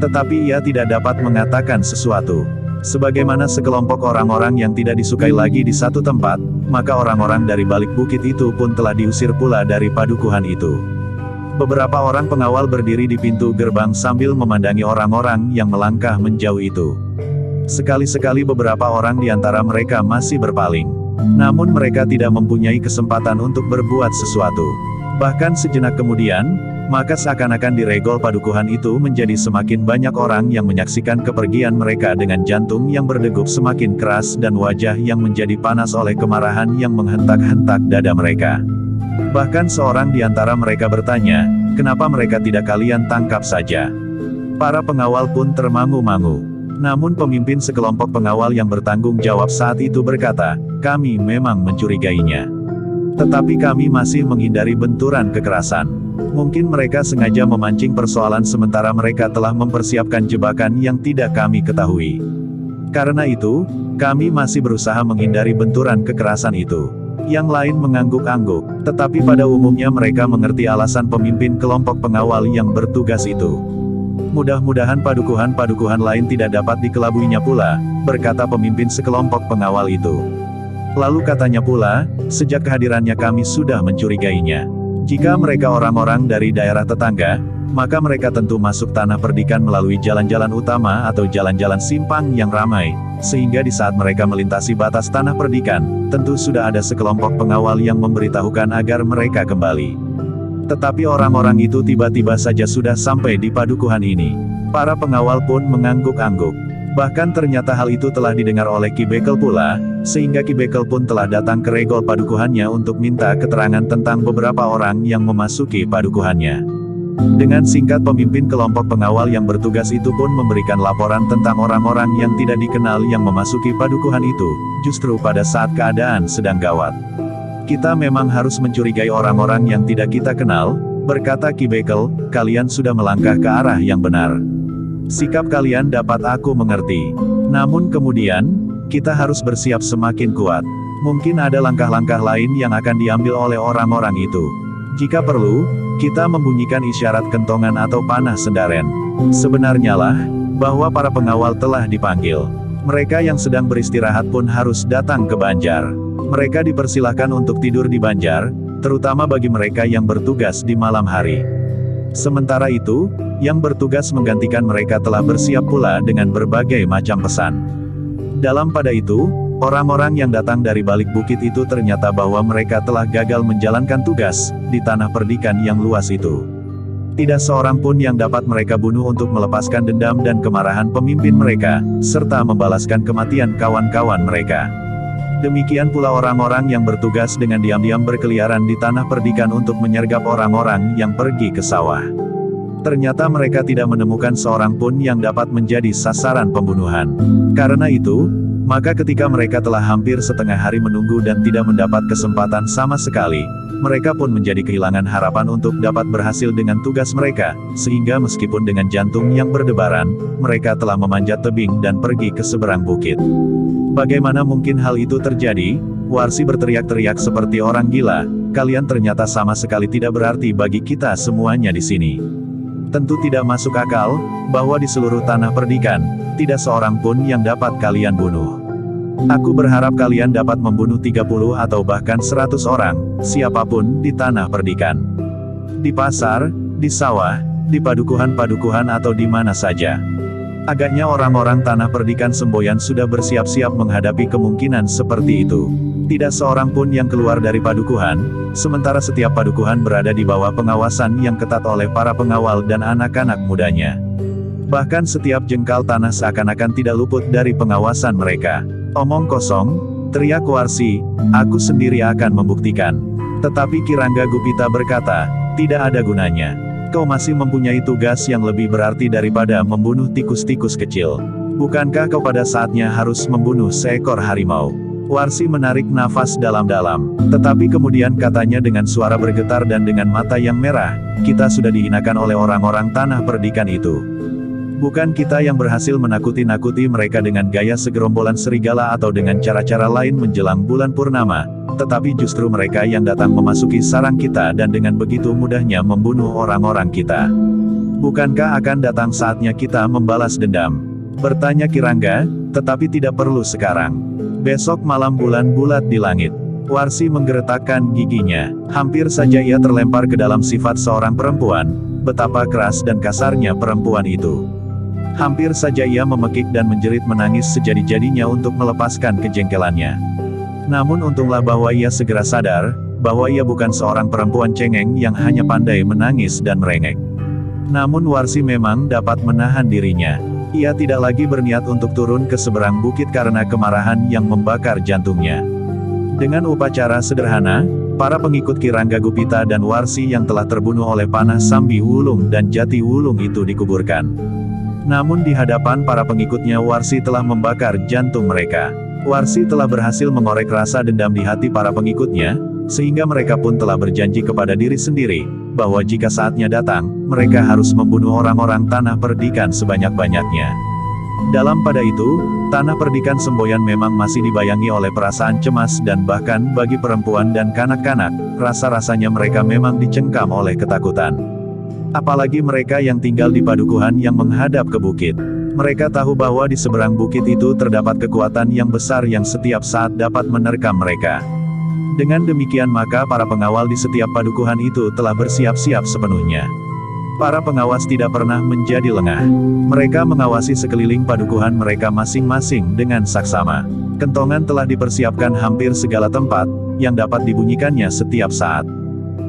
Tetapi ia tidak dapat mengatakan sesuatu. Sebagaimana sekelompok orang-orang yang tidak disukai lagi di satu tempat, maka orang-orang dari balik bukit itu pun telah diusir pula dari padukuhan itu. Beberapa orang pengawal berdiri di pintu gerbang sambil memandangi orang-orang yang melangkah menjauh itu. Sekali-sekali beberapa orang di antara mereka masih berpaling. Namun mereka tidak mempunyai kesempatan untuk berbuat sesuatu. Bahkan sejenak kemudian, maka seakan-akan di regol padukuhan itu menjadi semakin banyak orang yang menyaksikan kepergian mereka dengan jantung yang berdegup semakin keras dan wajah yang menjadi panas oleh kemarahan yang menghentak-hentak dada mereka. Bahkan seorang di antara mereka bertanya, kenapa mereka tidak kalian tangkap saja? Para pengawal pun termangu-mangu. Namun pemimpin sekelompok pengawal yang bertanggung jawab saat itu berkata, kami memang mencurigainya. Tetapi kami masih menghindari benturan kekerasan. Mungkin mereka sengaja memancing persoalan sementara mereka telah mempersiapkan jebakan yang tidak kami ketahui. Karena itu, kami masih berusaha menghindari benturan kekerasan itu. Yang lain mengangguk-angguk, tetapi pada umumnya mereka mengerti alasan pemimpin kelompok pengawal yang bertugas itu. Mudah-mudahan padukuhan-padukuhan lain tidak dapat dikelabuinya pula, berkata pemimpin sekelompok pengawal itu. Lalu katanya pula, sejak kehadirannya kami sudah mencurigainya. Jika mereka orang-orang dari daerah tetangga, maka mereka tentu masuk tanah perdikan melalui jalan-jalan utama atau jalan-jalan simpang yang ramai, sehingga di saat mereka melintasi batas tanah perdikan, tentu sudah ada sekelompok pengawal yang memberitahukan agar mereka kembali. Tetapi orang-orang itu tiba-tiba saja sudah sampai di padukuhan ini. Para pengawal pun mengangguk-angguk. Bahkan ternyata hal itu telah didengar oleh Ki Bekel pula, sehingga Ki Bekel pun telah datang ke regol padukuhannya untuk minta keterangan tentang beberapa orang yang memasuki padukuhannya. Dengan singkat pemimpin kelompok pengawal yang bertugas itu pun memberikan laporan tentang orang-orang yang tidak dikenal yang memasuki padukuhan itu, justru pada saat keadaan sedang gawat. Kita memang harus mencurigai orang-orang yang tidak kita kenal, berkata Ki Bekel, kalian sudah melangkah ke arah yang benar. Sikap kalian dapat aku mengerti. Namun kemudian, kita harus bersiap semakin kuat. Mungkin ada langkah-langkah lain yang akan diambil oleh orang-orang itu. Jika perlu, kita membunyikan isyarat kentongan atau panah sendaren. Sebenarnya lah, bahwa para pengawal telah dipanggil. Mereka yang sedang beristirahat pun harus datang ke Banjar. Mereka dipersilahkan untuk tidur di Banjar, terutama bagi mereka yang bertugas di malam hari. Sementara itu, yang bertugas menggantikan mereka telah bersiap pula dengan berbagai macam pesan. Dalam pada itu, orang-orang yang datang dari balik bukit itu ternyata bahwa mereka telah gagal menjalankan tugas di tanah perdikan yang luas itu. Tidak seorang pun yang dapat mereka bunuh untuk melepaskan dendam dan kemarahan pemimpin mereka, serta membalaskan kematian kawan-kawan mereka. Demikian pula orang-orang yang bertugas dengan diam-diam berkeliaran di tanah perdikan untuk menyergap orang-orang yang pergi ke sawah. Ternyata mereka tidak menemukan seorang pun yang dapat menjadi sasaran pembunuhan. Karena itu, maka ketika mereka telah hampir setengah hari menunggu dan tidak mendapat kesempatan sama sekali, mereka pun menjadi kehilangan harapan untuk dapat berhasil dengan tugas mereka, sehingga meskipun dengan jantung yang berdebaran, mereka telah memanjat tebing dan pergi ke seberang bukit. Bagaimana mungkin hal itu terjadi? Warsi berteriak-teriak seperti orang gila, kalian ternyata sama sekali tidak berarti bagi kita semuanya di sini. Tentu tidak masuk akal, bahwa di seluruh tanah perdikan, tidak seorang pun yang dapat kalian bunuh. Aku berharap kalian dapat membunuh 30 atau bahkan 100 orang, siapapun di tanah perdikan. Di pasar, di sawah, Di padukuhan-padukuhan atau di mana saja. Agaknya orang-orang Tanah Perdikan Semboyan sudah bersiap-siap menghadapi kemungkinan seperti itu. Tidak seorang pun yang keluar dari padukuhan, sementara setiap padukuhan berada di bawah pengawasan yang ketat oleh para pengawal dan anak-anak mudanya. Bahkan setiap jengkal tanah seakan-akan tidak luput dari pengawasan mereka. Omong kosong, teriak Warsi, aku sendiri akan membuktikan. Tetapi Kirangga Gupita berkata, tidak ada gunanya. Kau masih mempunyai tugas yang lebih berarti daripada membunuh tikus-tikus kecil. Bukankah kau pada saatnya harus membunuh seekor harimau? Warsi menarik nafas dalam-dalam. Tetapi kemudian katanya dengan suara bergetar dan dengan mata yang merah, kita sudah dihinakan oleh orang-orang Tanah Perdikan itu. Bukan kita yang berhasil menakuti-nakuti mereka dengan gaya segerombolan serigala atau dengan cara-cara lain menjelang bulan purnama, tetapi justru mereka yang datang memasuki sarang kita dan dengan begitu mudahnya membunuh orang-orang kita. Bukankah akan datang saatnya kita membalas dendam? Bertanya Kirangga, tetapi tidak perlu sekarang. Besok malam bulan bulat di langit. Warsi menggeretakkan giginya. Hampir saja ia terlempar ke dalam sifat seorang perempuan, betapa keras dan kasarnya perempuan itu. Hampir saja ia memekik dan menjerit menangis sejadi-jadinya untuk melepaskan kejengkelannya. Namun untunglah bahwa ia segera sadar, bahwa ia bukan seorang perempuan cengeng yang hanya pandai menangis dan merengek. Namun Warsi memang dapat menahan dirinya. Ia tidak lagi berniat untuk turun ke seberang bukit karena kemarahan yang membakar jantungnya. Dengan upacara sederhana, para pengikut Kirangga Gupita dan Warsi yang telah terbunuh oleh panah Sambi Wulung dan Jati Wulung itu dikuburkan. Namun di hadapan para pengikutnya Warsi telah membakar jantung mereka. Warsi telah berhasil mengorek rasa dendam di hati para pengikutnya, sehingga mereka pun telah berjanji kepada diri sendiri, bahwa jika saatnya datang, mereka harus membunuh orang-orang Tanah Perdikan sebanyak-banyaknya. Dalam pada itu, Tanah Perdikan Semboyan memang masih dibayangi oleh perasaan cemas dan bahkan bagi perempuan dan kanak-kanak, rasa-rasanya mereka memang dicengkam oleh ketakutan. Apalagi mereka yang tinggal di padukuhan yang menghadap ke bukit. Mereka tahu bahwa di seberang bukit itu terdapat kekuatan yang besar yang setiap saat dapat menerkam mereka. Dengan demikian maka para pengawal di setiap padukuhan itu telah bersiap-siap sepenuhnya. Para pengawas tidak pernah menjadi lengah. Mereka mengawasi sekeliling padukuhan mereka masing-masing dengan saksama. Kentongan telah dipersiapkan hampir segala tempat, yang dapat dibunyikannya setiap saat.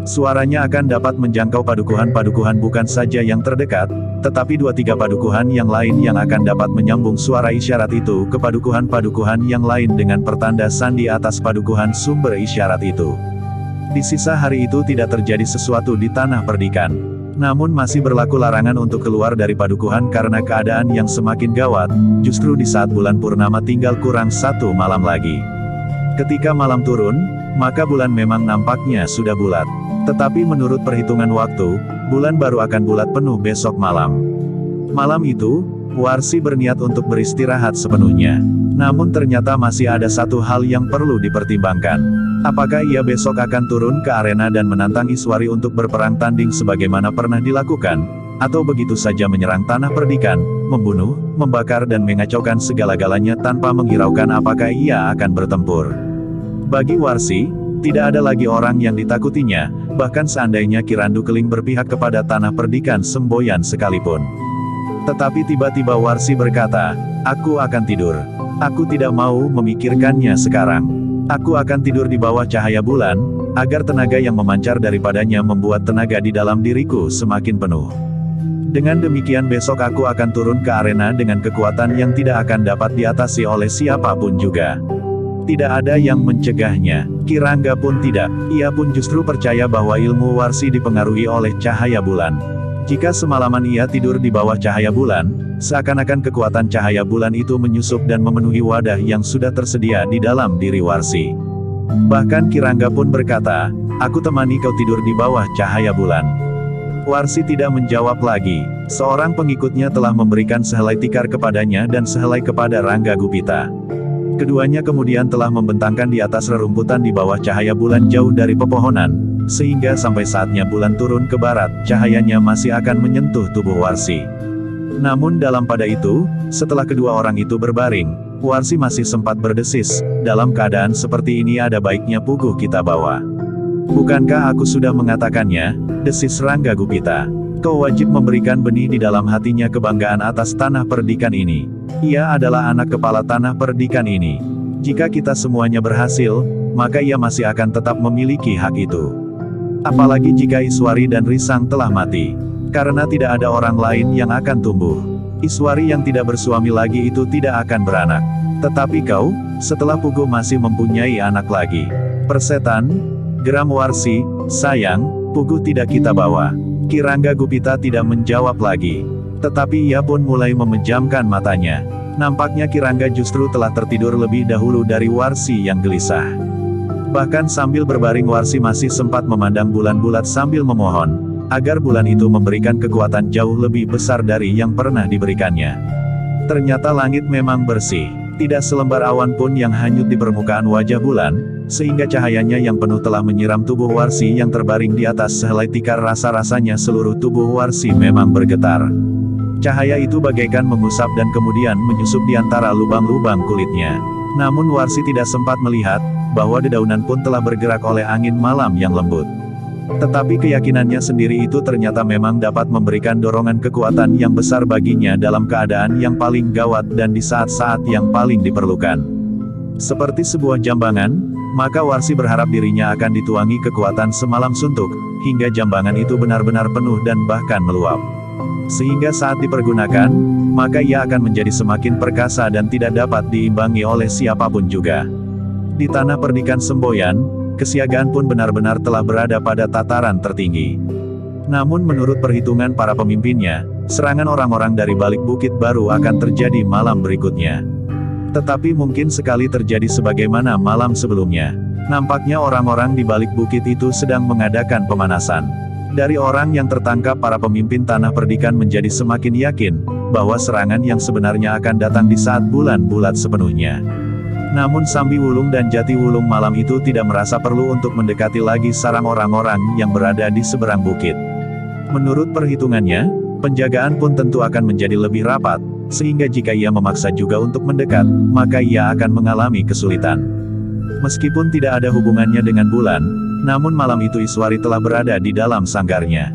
Suaranya akan dapat menjangkau padukuhan-padukuhan bukan saja yang terdekat, tetapi 2-3 padukuhan yang lain yang akan dapat menyambung suara isyarat itu ke padukuhan-padukuhan yang lain dengan pertanda sandi atas padukuhan sumber isyarat itu. Di sisa hari itu tidak terjadi sesuatu di Tanah Perdikan. Namun masih berlaku larangan untuk keluar dari padukuhan karena keadaan yang semakin gawat, justru di saat bulan purnama tinggal kurang 1 malam lagi. Ketika malam turun, maka bulan memang nampaknya sudah bulat. Tetapi menurut perhitungan waktu, bulan baru akan bulat penuh besok malam. Malam itu, Warsi berniat untuk beristirahat sepenuhnya. Namun ternyata masih ada satu hal yang perlu dipertimbangkan. Apakah ia besok akan turun ke arena dan menantang Iswari untuk berperang tanding sebagaimana pernah dilakukan? Atau begitu saja menyerang Tanah Perdikan, membunuh, membakar dan mengacaukan segala-galanya tanpa menghiraukan apakah ia akan bertempur? Bagi Warsi, tidak ada lagi orang yang ditakutinya, bahkan seandainya Kirandu Keling berpihak kepada Tanah Perdikan Semboyan sekalipun. Tetapi tiba-tiba Warsi berkata, aku akan tidur. Aku tidak mau memikirkannya sekarang. Aku akan tidur di bawah cahaya bulan, agar tenaga yang memancar daripadanya membuat tenaga di dalam diriku semakin penuh. Dengan demikian besok aku akan turun ke arena dengan kekuatan yang tidak akan dapat diatasi oleh siapapun juga. Tidak ada yang mencegahnya. Kirangga pun tidak. Ia pun justru percaya bahwa ilmu Warsi dipengaruhi oleh cahaya bulan. Jika semalaman ia tidur di bawah cahaya bulan, seakan-akan kekuatan cahaya bulan itu menyusup dan memenuhi wadah yang sudah tersedia di dalam diri Warsi. Bahkan Kirangga pun berkata, aku temani kau tidur di bawah cahaya bulan. Warsi tidak menjawab lagi. Seorang pengikutnya telah memberikan sehelai tikar kepadanya dan sehelai kepada Rangga Gupita. Keduanya kemudian telah membentangkan di atas rerumputan di bawah cahaya bulan jauh dari pepohonan, sehingga sampai saatnya bulan turun ke barat, cahayanya masih akan menyentuh tubuh Warsi. Namun dalam pada itu, setelah kedua orang itu berbaring, Warsi masih sempat berdesis, dalam keadaan seperti ini ada baiknya puguh kita bawa. Bukankah aku sudah mengatakannya, desis Rangga Gupita. Kau wajib memberikan benih di dalam hatinya kebanggaan atas tanah perdikan ini. Ia adalah anak kepala tanah perdikan ini. Jika kita semuanya berhasil, maka ia masih akan tetap memiliki hak itu. Apalagi jika Iswari dan Risang telah mati. Karena tidak ada orang lain yang akan tumbuh. Iswari yang tidak bersuami lagi itu tidak akan beranak. Tetapi kau, setelah Pugu masih mempunyai anak lagi. Persetan, geram Warsi, sayang, Pugu tidak kita bawa. Kirangga Gupita tidak menjawab lagi. Tetapi ia pun mulai memejamkan matanya. Nampaknya Kirangga justru telah tertidur lebih dahulu dari Warsi yang gelisah. Bahkan sambil berbaring Warsi masih sempat memandang bulan bulat sambil memohon, agar bulan itu memberikan kekuatan jauh lebih besar dari yang pernah diberikannya. Ternyata langit memang bersih. Tidak selembar awan pun yang hanyut di permukaan wajah bulan, sehingga cahayanya yang penuh telah menyiram tubuh Warsi yang terbaring di atas sehelai tikar. Rasa-rasanya seluruh tubuh Warsi memang bergetar. Cahaya itu bagaikan mengusap dan kemudian menyusup di antara lubang-lubang kulitnya. Namun Warsi tidak sempat melihat, bahwa dedaunan pun telah bergerak oleh angin malam yang lembut. Tetapi keyakinannya sendiri itu ternyata memang dapat memberikan dorongan kekuatan yang besar baginya dalam keadaan yang paling gawat dan di saat-saat yang paling diperlukan. Seperti sebuah jambangan, maka Warsi berharap dirinya akan dituangi kekuatan semalam suntuk, hingga jambangan itu benar-benar penuh dan bahkan meluap. Sehingga saat dipergunakan, maka ia akan menjadi semakin perkasa dan tidak dapat diimbangi oleh siapapun juga. Di tanah perdikan Semboyan, kesiagaan pun benar-benar telah berada pada tataran tertinggi. Namun menurut perhitungan para pemimpinnya, serangan orang-orang dari balik bukit baru akan terjadi malam berikutnya. Tetapi mungkin sekali terjadi sebagaimana malam sebelumnya. Nampaknya orang-orang di balik bukit itu sedang mengadakan pemanasan. Dari orang yang tertangkap para pemimpin tanah perdikan menjadi semakin yakin, bahwa serangan yang sebenarnya akan datang di saat bulan bulat sepenuhnya. Namun Sambi Wulung dan Jati Wulung malam itu tidak merasa perlu untuk mendekati lagi sarang orang-orang yang berada di seberang bukit. Menurut perhitungannya, penjagaan pun tentu akan menjadi lebih rapat, sehingga jika ia memaksa juga untuk mendekat, maka ia akan mengalami kesulitan. Meskipun tidak ada hubungannya dengan bulan, namun malam itu Iswari telah berada di dalam sanggarnya.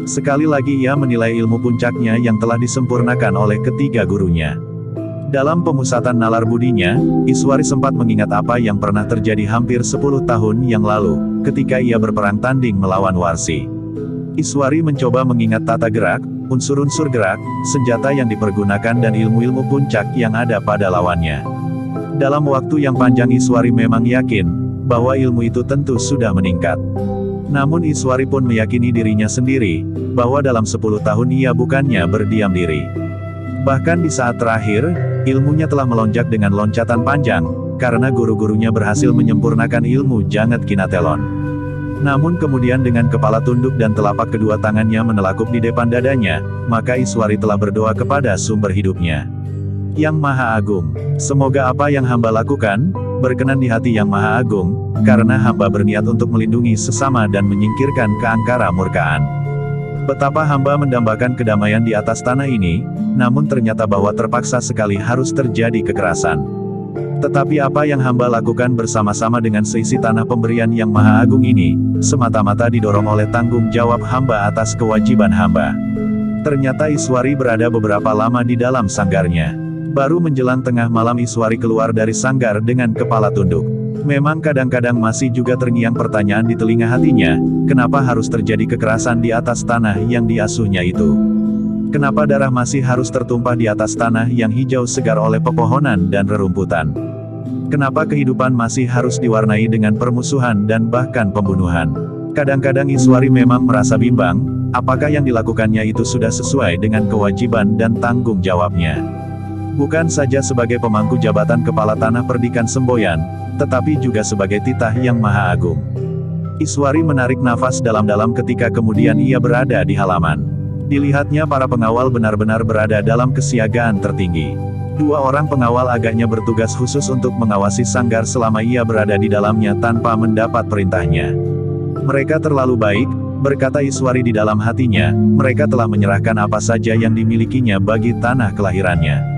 Sekali lagi ia menilai ilmu puncaknya yang telah disempurnakan oleh ketiga gurunya. Dalam pemusatan nalar budinya, Iswari sempat mengingat apa yang pernah terjadi hampir 10 tahun yang lalu, ketika ia berperang tanding melawan Warsi. Iswari mencoba mengingat tata gerak, unsur-unsur gerak, senjata yang dipergunakan dan ilmu-ilmu puncak yang ada pada lawannya. Dalam waktu yang panjang Iswari memang yakin, bahwa ilmu itu tentu sudah meningkat. Namun Iswari pun meyakini dirinya sendiri, bahwa dalam 10 tahun ia bukannya berdiam diri. Bahkan di saat terakhir, ilmunya telah melonjak dengan loncatan panjang, karena guru-gurunya berhasil menyempurnakan ilmu Jangat Kinatelon. Namun kemudian dengan kepala tunduk dan telapak kedua tangannya menelakup di depan dadanya, maka Iswari telah berdoa kepada sumber hidupnya. Yang Maha Agung, semoga apa yang hamba lakukan, berkenan di hati Yang Maha Agung, karena hamba berniat untuk melindungi sesama dan menyingkirkan keangkara murkaan. Betapa hamba mendambakan kedamaian di atas tanah ini, namun ternyata bahwa terpaksa sekali harus terjadi kekerasan. Tetapi apa yang hamba lakukan bersama-sama dengan seisi tanah pemberian Yang Maha Agung ini, semata-mata didorong oleh tanggung jawab hamba atas kewajiban hamba. Ternyata Iswari berada beberapa lama di dalam sanggarnya. Baru menjelang tengah malam Iswari keluar dari sanggar dengan kepala tunduk. Memang kadang-kadang masih juga terngiang pertanyaan di telinga hatinya, kenapa harus terjadi kekerasan di atas tanah yang diasuhnya itu? Kenapa darah masih harus tertumpah di atas tanah yang hijau segar oleh pepohonan dan rerumputan? Kenapa kehidupan masih harus diwarnai dengan permusuhan dan bahkan pembunuhan? Kadang-kadang Iswari memang merasa bimbang, apakah yang dilakukannya itu sudah sesuai dengan kewajiban dan tanggung jawabnya? Bukan saja sebagai pemangku jabatan kepala tanah perdikan Semboyan, tetapi juga sebagai titah Yang Maha Agung. Iswari menarik nafas dalam-dalam ketika kemudian ia berada di halaman. Dilihatnya para pengawal benar-benar berada dalam kesiagaan tertinggi. 2 orang pengawal agaknya bertugas khusus untuk mengawasi sanggar selama ia berada di dalamnya tanpa mendapat perintahnya. Mereka terlalu baik, berkata Iswari di dalam hatinya, mereka telah menyerahkan apa saja yang dimilikinya bagi tanah kelahirannya.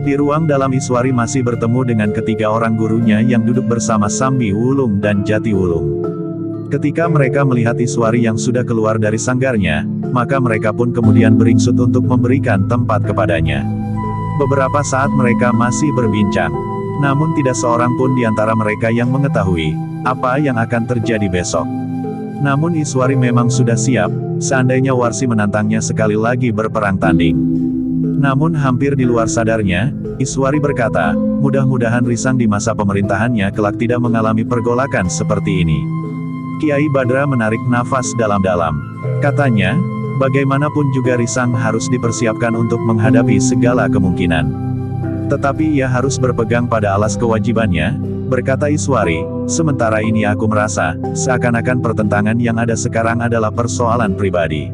Di ruang dalam Iswari masih bertemu dengan ketiga orang gurunya yang duduk bersama Sambi Wulung dan Jati Wulung. Ketika mereka melihat Iswari yang sudah keluar dari sanggarnya, maka mereka pun kemudian beringsut untuk memberikan tempat kepadanya. Beberapa saat mereka masih berbincang. Namun tidak seorang pun di antara mereka yang mengetahui apa yang akan terjadi besok. Namun Iswari memang sudah siap, seandainya Warsi menantangnya sekali lagi berperang tanding. Namun hampir di luar sadarnya, Iswari berkata, mudah-mudahan Risang di masa pemerintahannya kelak tidak mengalami pergolakan seperti ini. Kiai Badra menarik nafas dalam-dalam. Katanya, bagaimanapun juga Risang harus dipersiapkan untuk menghadapi segala kemungkinan. Tetapi ia harus berpegang pada alas kewajibannya, berkata Iswari, sementara ini aku merasa, seakan-akan pertentangan yang ada sekarang adalah persoalan pribadi.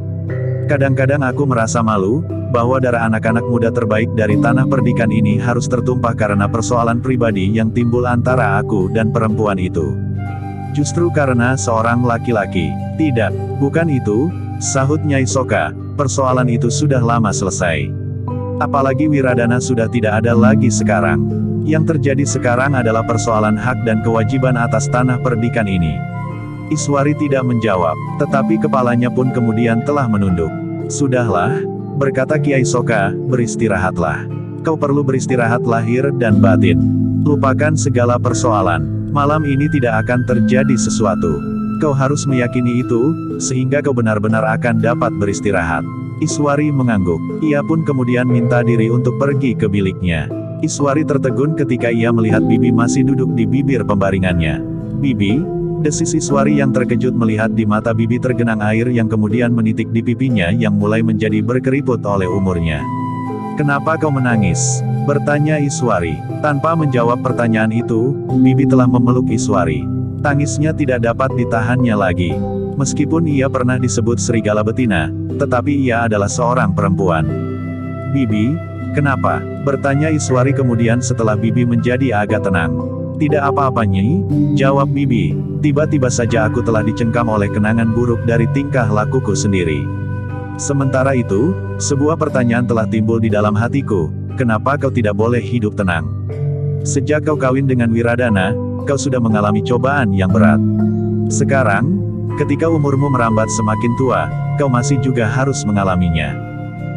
Kadang-kadang aku merasa malu, bahwa darah anak-anak muda terbaik dari tanah perdikan ini harus tertumpah karena persoalan pribadi yang timbul antara aku dan perempuan itu. Justru karena seorang laki-laki. Tidak, bukan itu, sahut Nyai Soka, persoalan itu sudah lama selesai. Apalagi Wiradana sudah tidak ada lagi sekarang. Yang terjadi sekarang adalah persoalan hak dan kewajiban atas tanah perdikan ini. Iswari tidak menjawab, tetapi kepalanya pun kemudian telah menunduk. Sudahlah, berkata Kiai Soka, beristirahatlah. Kau perlu beristirahat lahir dan batin. Lupakan segala persoalan. Malam ini tidak akan terjadi sesuatu. Kau harus meyakini itu, sehingga kau benar-benar akan dapat beristirahat. Iswari mengangguk. Ia pun kemudian minta diri untuk pergi ke biliknya. Iswari tertegun ketika ia melihat Bibi masih duduk di bibir pembaringannya. Bibi, desis Iswari yang terkejut melihat di mata Bibi tergenang air yang kemudian menitik di pipinya yang mulai menjadi berkeriput oleh umurnya. Kenapa kau menangis? Bertanya Iswari. Tanpa menjawab pertanyaan itu, Bibi telah memeluk Iswari. Tangisnya tidak dapat ditahannya lagi. Meskipun ia pernah disebut serigala betina, tetapi ia adalah seorang perempuan. Bibi, kenapa? Bertanya Iswari kemudian setelah Bibi menjadi agak tenang. Tidak apa-apa Nyi, jawab Bibi. Tiba-tiba saja aku telah dicengkam oleh kenangan buruk dari tingkah lakuku sendiri. Sementara itu, sebuah pertanyaan telah timbul di dalam hatiku. Kenapa kau tidak boleh hidup tenang? Sejak kau kawin dengan Wiradana, kau sudah mengalami cobaan yang berat. Sekarang, ketika umurmu merambat semakin tua, kau masih juga harus mengalaminya.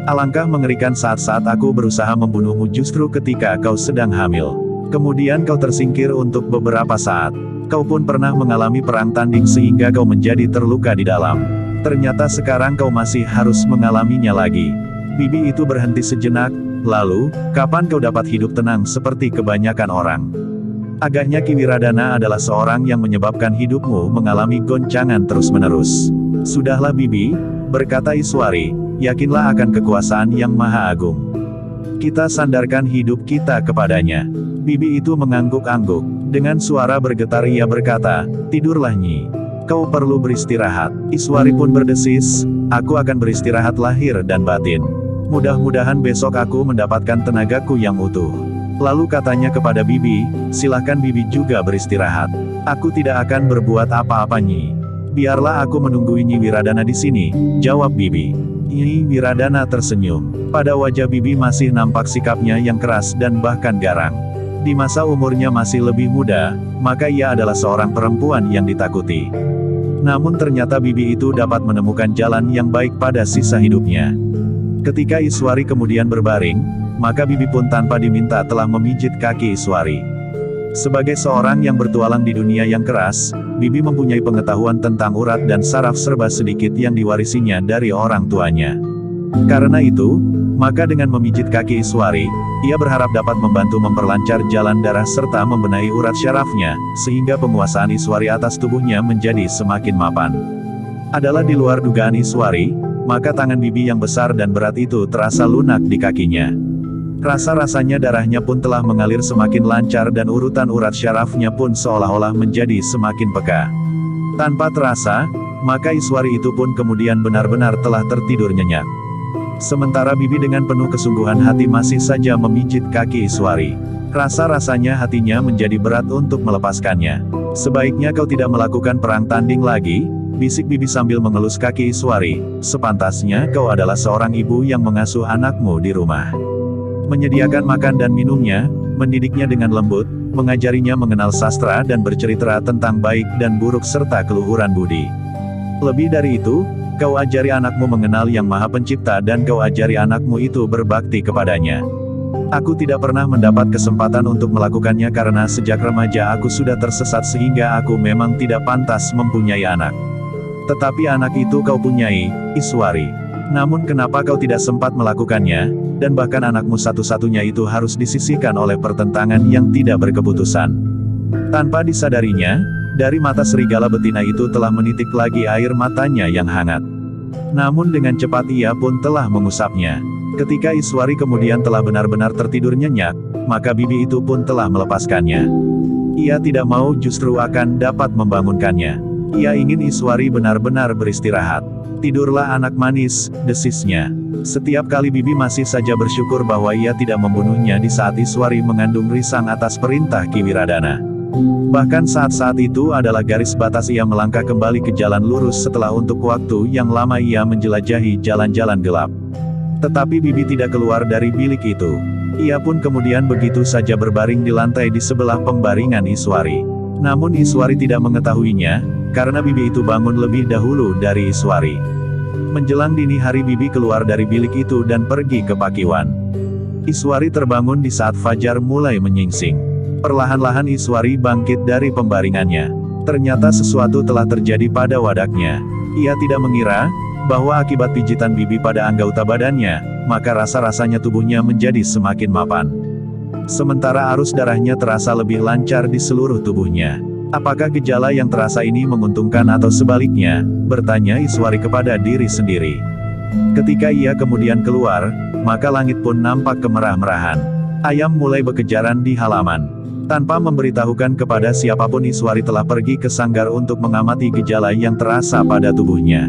Alangkah mengerikan saat-saat aku berusaha membunuhmu justru ketika kau sedang hamil. Kemudian kau tersingkir untuk beberapa saat. Kau pun pernah mengalami perang tanding sehingga kau menjadi terluka di dalam. Ternyata sekarang kau masih harus mengalaminya lagi. Bibi itu berhenti sejenak, lalu, kapan kau dapat hidup tenang seperti kebanyakan orang? Agaknya Ki Wiradana adalah seorang yang menyebabkan hidupmu mengalami goncangan terus-menerus. Sudahlah Bibi, berkata Iswari, yakinlah akan kekuasaan yang maha agung. Kita sandarkan hidup kita kepadanya. Bibi itu mengangguk-angguk. Dengan suara bergetar ia berkata, tidurlah Nyi. Kau perlu beristirahat. Iswari pun berdesis, aku akan beristirahat lahir dan batin. Mudah-mudahan besok aku mendapatkan tenagaku yang utuh. Lalu katanya kepada Bibi, silahkan Bibi juga beristirahat. Aku tidak akan berbuat apa-apa Nyi. Biarlah aku menunggu Nyi Wiradana di sini, jawab Bibi. Nyi Wiradana tersenyum. Pada wajah Bibi masih nampak sikapnya yang keras dan bahkan garang. Di masa umurnya masih lebih muda, maka ia adalah seorang perempuan yang ditakuti. Namun ternyata Bibi itu dapat menemukan jalan yang baik pada sisa hidupnya. Ketika Iswari kemudian berbaring, maka Bibi pun tanpa diminta telah memijit kaki Iswari. Sebagai seorang yang bertualang di dunia yang keras, Bibi mempunyai pengetahuan tentang urat dan saraf serba sedikit yang diwarisinya dari orang tuanya. Karena itu, maka dengan memijit kaki Iswari, ia berharap dapat membantu memperlancar jalan darah serta membenahi urat syarafnya, sehingga penguasaan Iswari atas tubuhnya menjadi semakin mapan. Adalah di luar dugaan Iswari, maka tangan Bibi yang besar dan berat itu terasa lunak di kakinya. Rasa-rasanya darahnya pun telah mengalir semakin lancar dan urutan urat syarafnya pun seolah-olah menjadi semakin peka. Tanpa terasa, maka Iswari itu pun kemudian benar-benar telah tertidur nyenyak. Sementara Bibi dengan penuh kesungguhan hati masih saja memijit kaki Iswari. Rasa-rasanya hatinya menjadi berat untuk melepaskannya. Sebaiknya kau tidak melakukan perang tanding lagi, bisik Bibi sambil mengelus kaki Iswari. Sepantasnya kau adalah seorang ibu yang mengasuh anakmu di rumah. Menyediakan makan dan minumnya, mendidiknya dengan lembut, mengajarinya mengenal sastra dan bercerita tentang baik dan buruk serta keluhuran budi. Lebih dari itu, Kau ajari anakmu mengenal Yang Maha Pencipta dan kau ajari anakmu itu berbakti kepadanya. Aku tidak pernah mendapat kesempatan untuk melakukannya karena sejak remaja aku sudah tersesat sehingga aku memang tidak pantas mempunyai anak. Tetapi anak itu kau punyai, Iswari. Namun kenapa kau tidak sempat melakukannya, dan bahkan anakmu satu-satunya itu harus disisihkan oleh pertentangan yang tidak berkeputusan. Tanpa disadarinya, dari mata serigala betina itu telah menitik lagi air matanya yang hangat. Namun dengan cepat ia pun telah mengusapnya. Ketika Iswari kemudian telah benar-benar tertidur nyenyak, maka bibi itu pun telah melepaskannya. Ia tidak mau justru akan dapat membangunkannya. Ia ingin Iswari benar-benar beristirahat. Tidurlah anak manis, desisnya. Setiap kali bibi masih saja bersyukur bahwa ia tidak membunuhnya di saat Iswari mengandung risang atas perintah Ki Wiradana. Bahkan saat-saat itu adalah garis batas ia melangkah kembali ke jalan lurus setelah untuk waktu yang lama ia menjelajahi jalan-jalan gelap. Tetapi bibi tidak keluar dari bilik itu. Ia pun kemudian begitu saja berbaring di lantai di sebelah pembaringan Iswari. Namun Iswari tidak mengetahuinya, karena bibi itu bangun lebih dahulu dari Iswari. Menjelang dini hari bibi keluar dari bilik itu dan pergi ke Pakiwan. Iswari terbangun di saat fajar mulai menyingsing. Perlahan-lahan Iswari bangkit dari pembaringannya. Ternyata sesuatu telah terjadi pada wadaknya. Ia tidak mengira bahwa akibat pijitan bibi pada anggota badannya, maka rasa-rasanya tubuhnya menjadi semakin mapan. Sementara arus darahnya terasa lebih lancar di seluruh tubuhnya. Apakah gejala yang terasa ini menguntungkan atau sebaliknya? Bertanya Iswari kepada diri sendiri. Ketika ia kemudian keluar, maka langit pun nampak kemerah-merahan. Ayam mulai berkejaran di halaman. Tanpa memberitahukan kepada siapapun Iswari telah pergi ke sanggar untuk mengamati gejala yang terasa pada tubuhnya.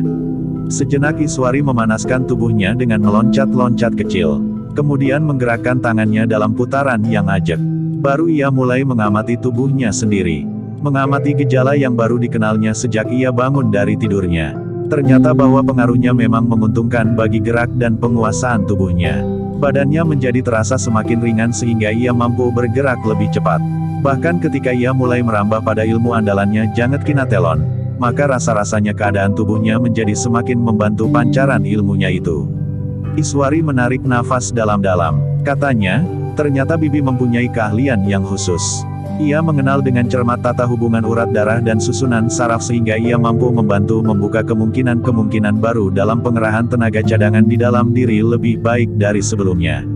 Sejenak Iswari memanaskan tubuhnya dengan meloncat-loncat kecil. Kemudian menggerakkan tangannya dalam putaran yang ajak. Baru ia mulai mengamati tubuhnya sendiri. Mengamati gejala yang baru dikenalnya sejak ia bangun dari tidurnya. Ternyata bahwa pengaruhnya memang menguntungkan bagi gerak dan penguasaan tubuhnya. Badannya menjadi terasa semakin ringan sehingga ia mampu bergerak lebih cepat. Bahkan ketika ia mulai merambah pada ilmu andalannya Janget Kinatelon, maka rasa-rasanya keadaan tubuhnya menjadi semakin membantu pancaran ilmunya itu. Iswari menarik nafas dalam-dalam. Katanya, ternyata bibi mempunyai keahlian yang khusus. Ia mengenal dengan cermat tata hubungan urat darah dan susunan saraf sehingga ia mampu membantu membuka kemungkinan-kemungkinan baru dalam pengerahan tenaga cadangan di dalam diri lebih baik dari sebelumnya.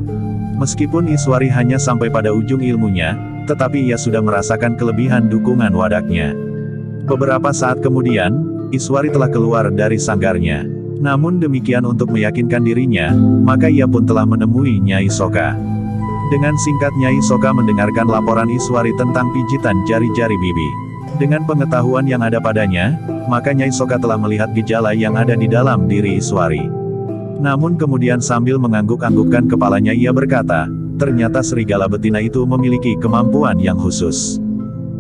Meskipun Iswari hanya sampai pada ujung ilmunya, tetapi ia sudah merasakan kelebihan dukungan wadaknya. Beberapa saat kemudian, Iswari telah keluar dari sanggarnya. Namun demikian untuk meyakinkan dirinya, maka ia pun telah menemui Nyai Soka. Dengan singkat Nyai Soka mendengarkan laporan Iswari tentang pijitan jari-jari bibi. Dengan pengetahuan yang ada padanya, maka Nyai Soka telah melihat gejala yang ada di dalam diri Iswari. Namun kemudian sambil mengangguk-anggukkan kepalanya ia berkata, ternyata serigala betina itu memiliki kemampuan yang khusus.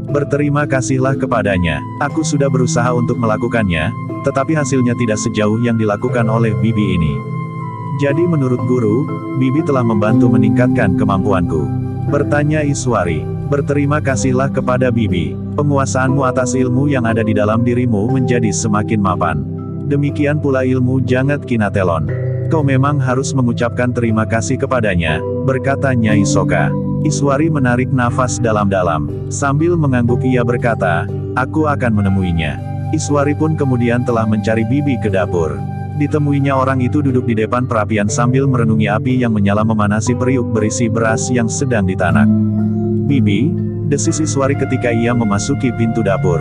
Berterima kasihlah kepadanya. Aku sudah berusaha untuk melakukannya, tetapi hasilnya tidak sejauh yang dilakukan oleh bibi ini. Jadi menurut guru, bibi telah membantu meningkatkan kemampuanku. Bertanya Iswari. Berterima kasihlah kepada bibi. Penguasaanmu atas ilmu yang ada di dalam dirimu menjadi semakin mapan. Demikian pula ilmu Janget Kinatelon. Kau memang harus mengucapkan terima kasih kepadanya, berkata Nyai Soka. Iswari menarik nafas dalam-dalam. Sambil mengangguk ia berkata, aku akan menemuinya. Iswari pun kemudian telah mencari bibi ke dapur. Ditemuinya orang itu duduk di depan perapian sambil merenungi api yang menyala memanasi periuk berisi beras yang sedang ditanak. Bibi, desis Iswari ketika ia memasuki pintu dapur.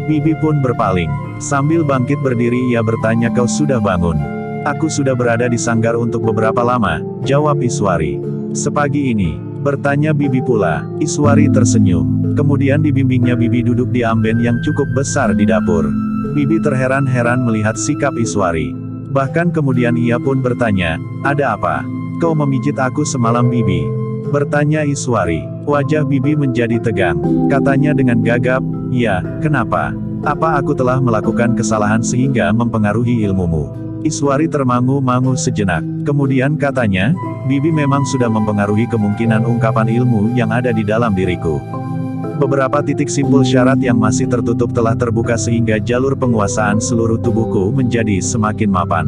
Bibi pun berpaling. Sambil bangkit berdiri ia bertanya, kau sudah bangun? Aku sudah berada di sanggar untuk beberapa lama, jawab Iswari. Sepagi ini, bertanya bibi pula. Iswari tersenyum. Kemudian dibimbingnya bibi duduk di amben yang cukup besar di dapur. Bibi terheran-heran melihat sikap Iswari. Bahkan kemudian ia pun bertanya, ada apa? Kau memijit aku semalam bibi? Bertanya Iswari. Wajah bibi menjadi tegang. Katanya dengan gagap, ya, kenapa? Apa aku telah melakukan kesalahan sehingga mempengaruhi ilmumu? Iswari termangu-mangu sejenak. Kemudian katanya, bibi memang sudah mempengaruhi kemungkinan ungkapan ilmu yang ada di dalam diriku. Beberapa titik simpul syarat yang masih tertutup telah terbuka sehingga jalur penguasaan seluruh tubuhku menjadi semakin mapan.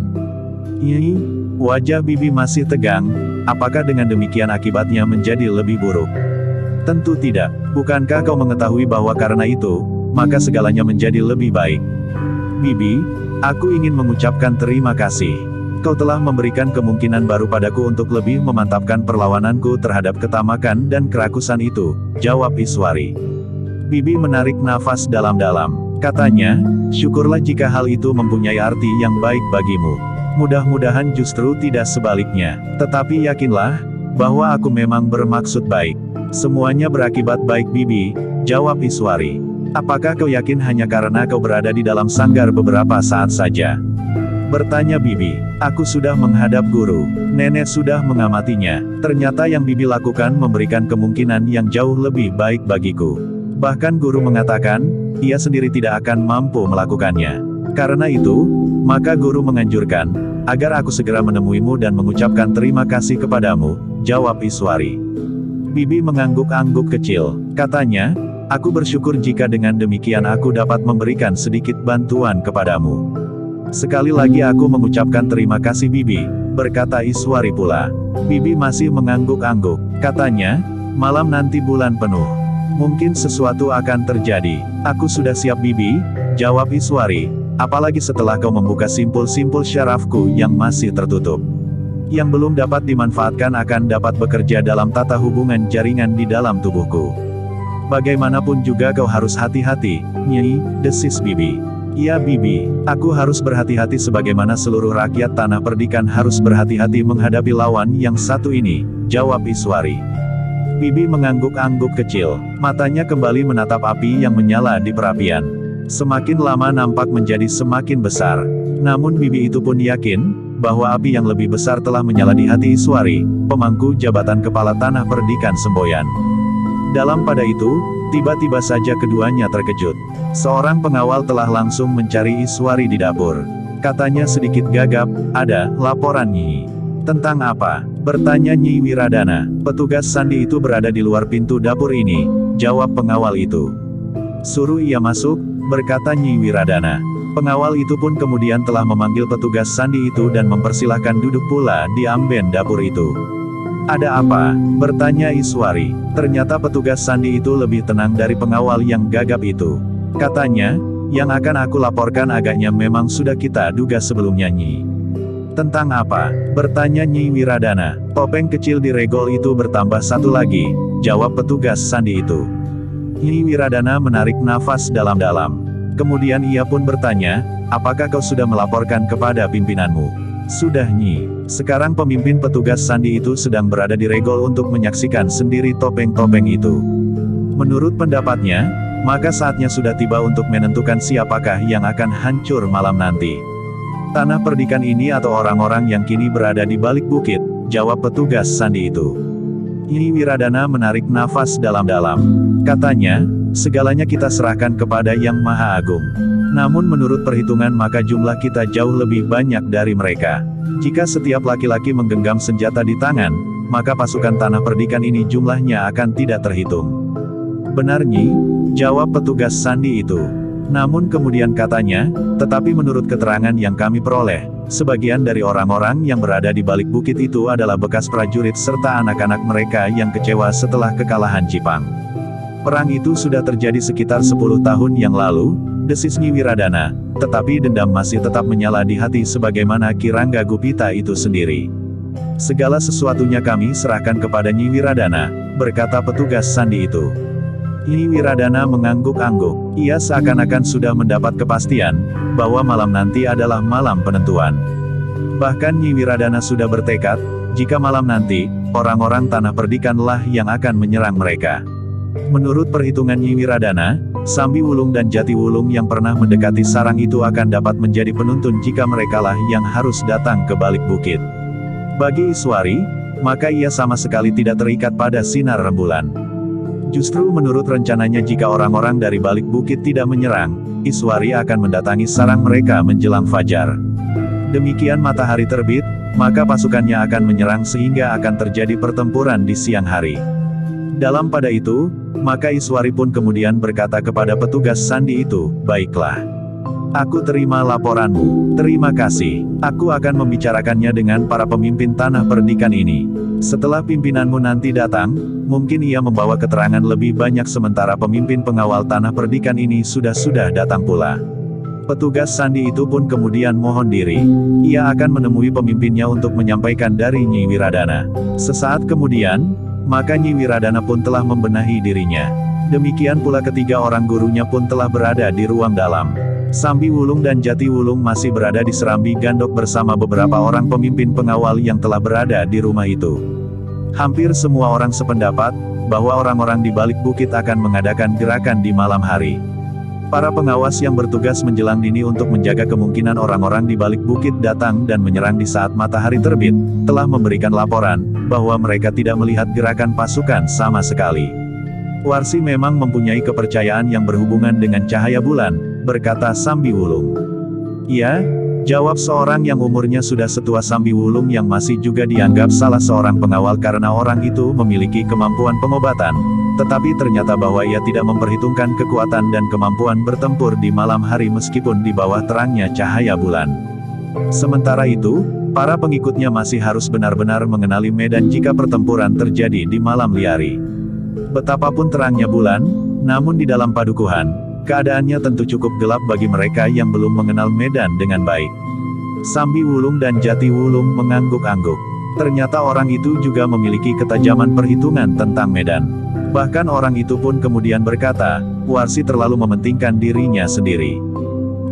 Ih, wajah Bibi masih tegang, apakah dengan demikian akibatnya menjadi lebih buruk? Tentu tidak, bukankah kau mengetahui bahwa karena itu, maka segalanya menjadi lebih baik? Bibi, aku ingin mengucapkan terima kasih. Kau telah memberikan kemungkinan baru padaku untuk lebih memantapkan perlawananku terhadap ketamakan dan kerakusan itu, jawab Iswari. Bibi menarik nafas dalam-dalam. Katanya, syukurlah jika hal itu mempunyai arti yang baik bagimu. Mudah-mudahan justru tidak sebaliknya. Tetapi yakinlah, bahwa aku memang bermaksud baik. Semuanya berakibat baik Bibi, jawab Iswari. Apakah kau yakin hanya karena kau berada di dalam sanggar beberapa saat saja? Bertanya Bibi. Aku sudah menghadap guru. Nenek sudah mengamatinya. Ternyata yang Bibi lakukan memberikan kemungkinan yang jauh lebih baik bagiku. Bahkan guru mengatakan, ia sendiri tidak akan mampu melakukannya. Karena itu, maka guru menganjurkan, agar aku segera menemuimu dan mengucapkan terima kasih kepadamu, jawab Iswari. Bibi mengangguk-angguk kecil. Katanya, aku bersyukur jika dengan demikian aku dapat memberikan sedikit bantuan kepadamu. Sekali lagi aku mengucapkan terima kasih Bibi, berkata Iswari pula. Bibi masih mengangguk-angguk. Katanya, malam nanti bulan penuh. Mungkin sesuatu akan terjadi. Aku sudah siap Bibi, jawab Iswari. Apalagi setelah kau membuka simpul-simpul syarafku yang masih tertutup. Yang belum dapat dimanfaatkan akan dapat bekerja dalam tata hubungan jaringan di dalam tubuhku. Bagaimanapun juga kau harus hati-hati, Nyi, desis Bibi. Ya Bibi, aku harus berhati-hati sebagaimana seluruh rakyat Tanah Perdikan harus berhati-hati menghadapi lawan yang satu ini, jawab Iswari. Bibi mengangguk-angguk kecil, matanya kembali menatap api yang menyala di perapian. Semakin lama nampak menjadi semakin besar. Namun Bibi itu pun yakin, bahwa api yang lebih besar telah menyala di hati Iswari, pemangku jabatan kepala Tanah Perdikan Semboyan. Dalam pada itu, tiba-tiba saja keduanya terkejut. Seorang pengawal telah langsung mencari Iswari di dapur. Katanya sedikit gagap, ada laporan Nyi. Tentang apa? Bertanya Nyi Wiradana. Petugas sandi itu berada di luar pintu dapur ini, jawab pengawal itu. Suruh ia masuk, berkata Nyi Wiradana. Pengawal itu pun kemudian telah memanggil petugas sandi itu dan mempersilahkan duduk pula di amben dapur itu. Ada apa? Bertanya Iswari. Ternyata petugas sandi itu lebih tenang dari pengawal yang gagap itu. Katanya, yang akan aku laporkan agaknya memang sudah kita duga sebelumnya Nyi. Tentang apa? Bertanya Nyi Wiradana. Topeng kecil di regol itu bertambah satu lagi, jawab petugas sandi itu. Nyi Wiradana menarik nafas dalam-dalam. Kemudian ia pun bertanya, apakah kau sudah melaporkan kepada pimpinanmu? Sudah Nyi. Sekarang pemimpin petugas sandi itu sedang berada di regol untuk menyaksikan sendiri topeng-topeng itu. Menurut pendapatnya, maka saatnya sudah tiba untuk menentukan siapakah yang akan hancur malam nanti. Tanah Perdikan ini atau orang-orang yang kini berada di balik bukit, jawab petugas sandi itu. Nyi Wiradana menarik nafas dalam-dalam. Katanya, segalanya kita serahkan kepada Yang Maha Agung. Namun menurut perhitungan maka jumlah kita jauh lebih banyak dari mereka. Jika setiap laki-laki menggenggam senjata di tangan, maka pasukan Tanah Perdikan ini jumlahnya akan tidak terhitung. Benar Nyi, jawab petugas sandi itu. Namun kemudian katanya, tetapi menurut keterangan yang kami peroleh, sebagian dari orang-orang yang berada di balik bukit itu adalah bekas prajurit serta anak-anak mereka yang kecewa setelah kekalahan Jipang. Perang itu sudah terjadi sekitar 10 tahun yang lalu, desis Nyi Wiradana, tetapi dendam masih tetap menyala di hati sebagaimana Kirangga Gupita itu sendiri. Segala sesuatunya kami serahkan kepada Nyi Wiradana, berkata petugas sandi itu. Nyi Wiradana mengangguk-angguk. Ia seakan-akan sudah mendapat kepastian, bahwa malam nanti adalah malam penentuan. Bahkan Nyi Wiradana sudah bertekad, jika malam nanti, orang-orang Tanah Perdikanlah yang akan menyerang mereka. Menurut perhitungan Nyi Wiradana, Sambi Wulung dan Jati Wulung yang pernah mendekati sarang itu akan dapat menjadi penuntun jika merekalah yang harus datang ke balik bukit. Bagi Iswari, maka ia sama sekali tidak terikat pada sinar rembulan. Justru menurut rencananya jika orang-orang dari balik bukit tidak menyerang, Iswari akan mendatangi sarang mereka menjelang fajar. Demikian matahari terbit, maka pasukannya akan menyerang sehingga akan terjadi pertempuran di siang hari. Dalam pada itu, maka Iswari pun kemudian berkata kepada petugas sandi itu, "Baiklah. Aku terima laporanmu. Terima kasih. Aku akan membicarakannya dengan para pemimpin tanah perdikan ini. Setelah pimpinanmu nanti datang, mungkin ia membawa keterangan lebih banyak sementara pemimpin pengawal tanah perdikan ini sudah datang pula." Petugas sandi itu pun kemudian mohon diri. Ia akan menemui pemimpinnya untuk menyampaikan dari Nyi Wiradana. Sesaat kemudian, maka Nyi Wiradana pun telah membenahi dirinya. Demikian pula ketiga orang gurunya pun telah berada di ruang dalam. Sambi Wulung dan Jati Wulung masih berada di Serambi Gandok bersama beberapa orang pemimpin pengawal yang telah berada di rumah itu. Hampir semua orang sependapat, bahwa orang-orang di balik bukit akan mengadakan gerakan di malam hari. Para pengawas yang bertugas menjelang dini untuk menjaga kemungkinan orang-orang di balik bukit datang dan menyerang di saat matahari terbit, telah memberikan laporan, bahwa mereka tidak melihat gerakan pasukan sama sekali. Warsi memang mempunyai kepercayaan yang berhubungan dengan cahaya bulan, berkata Sambi Wulung. "Iya," jawab seorang yang umurnya sudah setua Sambi Wulung yang masih juga dianggap salah seorang pengawal karena orang itu memiliki kemampuan pengobatan, tetapi ternyata bahwa ia tidak memperhitungkan kekuatan dan kemampuan bertempur di malam hari meskipun di bawah terangnya cahaya bulan. Sementara itu, para pengikutnya masih harus benar-benar mengenali medan jika pertempuran terjadi di malam liari. Betapapun terangnya bulan, namun di dalam padukuhan, keadaannya tentu cukup gelap bagi mereka yang belum mengenal medan dengan baik. Sambi Wulung dan Jati Wulung mengangguk-angguk. Ternyata orang itu juga memiliki ketajaman perhitungan tentang medan. Bahkan orang itu pun kemudian berkata, Warsi terlalu mementingkan dirinya sendiri.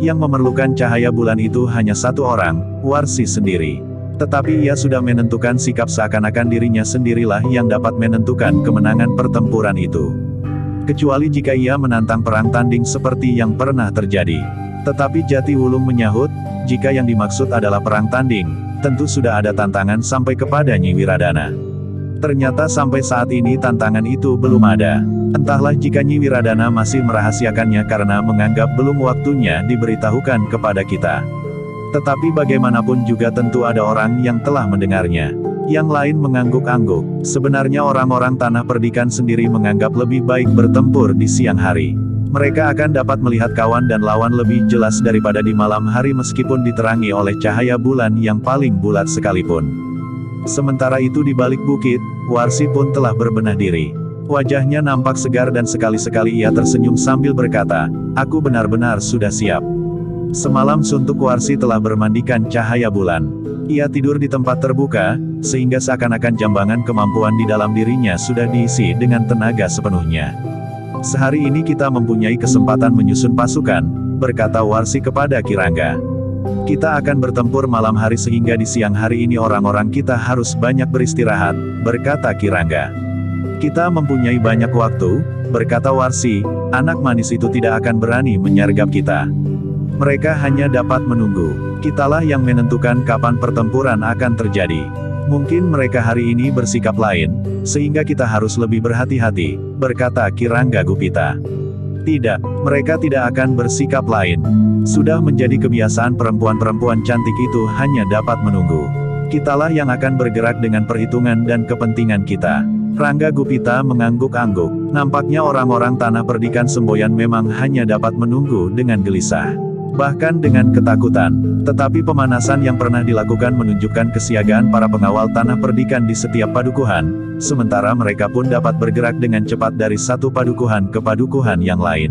Yang memerlukan cahaya bulan itu hanya satu orang, Warsi sendiri. Tetapi ia sudah menentukan sikap seakan-akan dirinya sendirilah yang dapat menentukan kemenangan pertempuran itu. Kecuali jika ia menantang perang tanding seperti yang pernah terjadi. Tetapi Jati Wulung menyahut, jika yang dimaksud adalah perang tanding, tentu sudah ada tantangan sampai kepada Nyi Wiradana. Ternyata sampai saat ini tantangan itu belum ada. Entahlah jika Nyi Wiradana masih merahasiakannya karena menganggap belum waktunya diberitahukan kepada kita. Tetapi bagaimanapun juga tentu ada orang yang telah mendengarnya. Yang lain mengangguk-angguk. Sebenarnya orang-orang tanah perdikan sendiri menganggap lebih baik bertempur di siang hari. Mereka akan dapat melihat kawan dan lawan lebih jelas daripada di malam hari meskipun diterangi oleh cahaya bulan yang paling bulat sekalipun. Sementara itu di balik bukit, Warsi pun telah berbenah diri. Wajahnya nampak segar dan sekali-sekali ia tersenyum sambil berkata, "Aku benar-benar sudah siap." Semalam suntuk Warsi telah bermandikan cahaya bulan. Ia tidur di tempat terbuka, sehingga seakan-akan jambangan kemampuan di dalam dirinya sudah diisi dengan tenaga sepenuhnya. "Sehari ini kita mempunyai kesempatan menyusun pasukan," berkata Warsi kepada Kirangga. "Kita akan bertempur malam hari sehingga di siang hari ini orang-orang kita harus banyak beristirahat," berkata Kirangga. "Kita mempunyai banyak waktu," berkata Warsi, "anak manis itu tidak akan berani menyergap kita. Mereka hanya dapat menunggu. Kitalah yang menentukan kapan pertempuran akan terjadi. Mungkin mereka hari ini bersikap lain, sehingga kita harus lebih berhati-hati," berkata Kirangga Gupita. "Tidak, mereka tidak akan bersikap lain. Sudah menjadi kebiasaan perempuan-perempuan cantik itu hanya dapat menunggu. Kitalah yang akan bergerak dengan perhitungan dan kepentingan kita." Rangga Gupita mengangguk-angguk. Nampaknya orang-orang tanah perdikan semboyan memang hanya dapat menunggu dengan gelisah. Bahkan dengan ketakutan. Tetapi pemanasan yang pernah dilakukan menunjukkan kesiagaan para pengawal tanah perdikan di setiap padukuhan, sementara mereka pun dapat bergerak dengan cepat dari satu padukuhan ke padukuhan yang lain.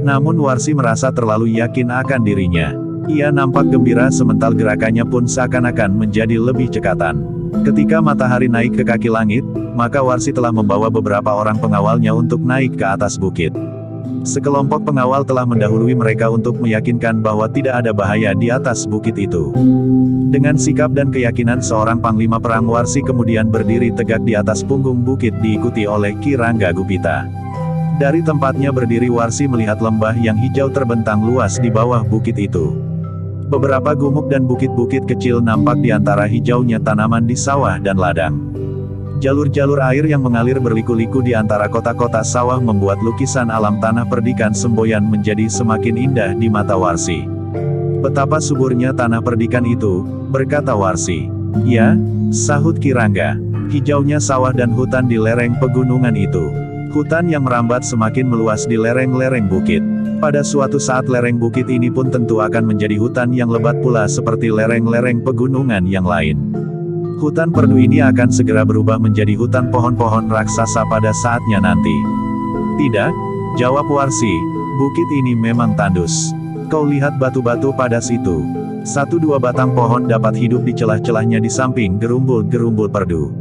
Namun Warsi merasa terlalu yakin akan dirinya. Ia nampak gembira semental gerakannya pun seakan-akan menjadi lebih cekatan. Ketika matahari naik ke kaki langit, maka Warsi telah membawa beberapa orang pengawalnya untuk naik ke atas bukit. Sekelompok pengawal telah mendahului mereka untuk meyakinkan bahwa tidak ada bahaya di atas bukit itu. Dengan sikap dan keyakinan seorang panglima perang, Warsi kemudian berdiri tegak di atas punggung bukit diikuti oleh Kirangga Gupita. Dari tempatnya berdiri Warsi melihat lembah yang hijau terbentang luas di bawah bukit itu. Beberapa gumuk dan bukit-bukit kecil nampak di antara hijaunya tanaman di sawah dan ladang. Jalur-jalur air yang mengalir berliku-liku di antara kota-kota sawah membuat lukisan alam tanah perdikan semboyan menjadi semakin indah di mata Warsi. "Betapa suburnya tanah perdikan itu," berkata Warsi. "Ya," sahut Kirangga. Hijaunya sawah dan hutan di lereng pegunungan itu. Hutan yang merambat semakin meluas di lereng-lereng bukit. Pada suatu saat lereng bukit ini pun tentu akan menjadi hutan yang lebat pula seperti lereng-lereng pegunungan yang lain. Hutan perdu ini akan segera berubah menjadi hutan pohon-pohon raksasa pada saatnya nanti. Tidak, jawab Warsi, bukit ini memang tandus. Kau lihat batu-batu padas itu. 1-2 batang pohon dapat hidup di celah-celahnya di samping gerumbul-gerumbul perdu.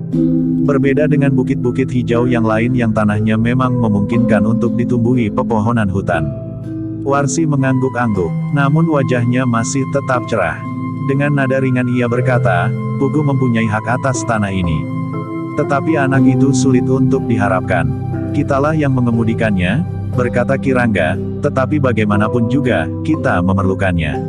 Berbeda dengan bukit-bukit hijau yang lain yang tanahnya memang memungkinkan untuk ditumbuhi pepohonan hutan. Warsi mengangguk-angguk, namun wajahnya masih tetap cerah. Dengan nada ringan ia berkata, Pugu mempunyai hak atas tanah ini. Tetapi anak itu sulit untuk diharapkan. Kitalah yang mengemudikannya, berkata Kirangga, tetapi bagaimanapun juga, kita memerlukannya.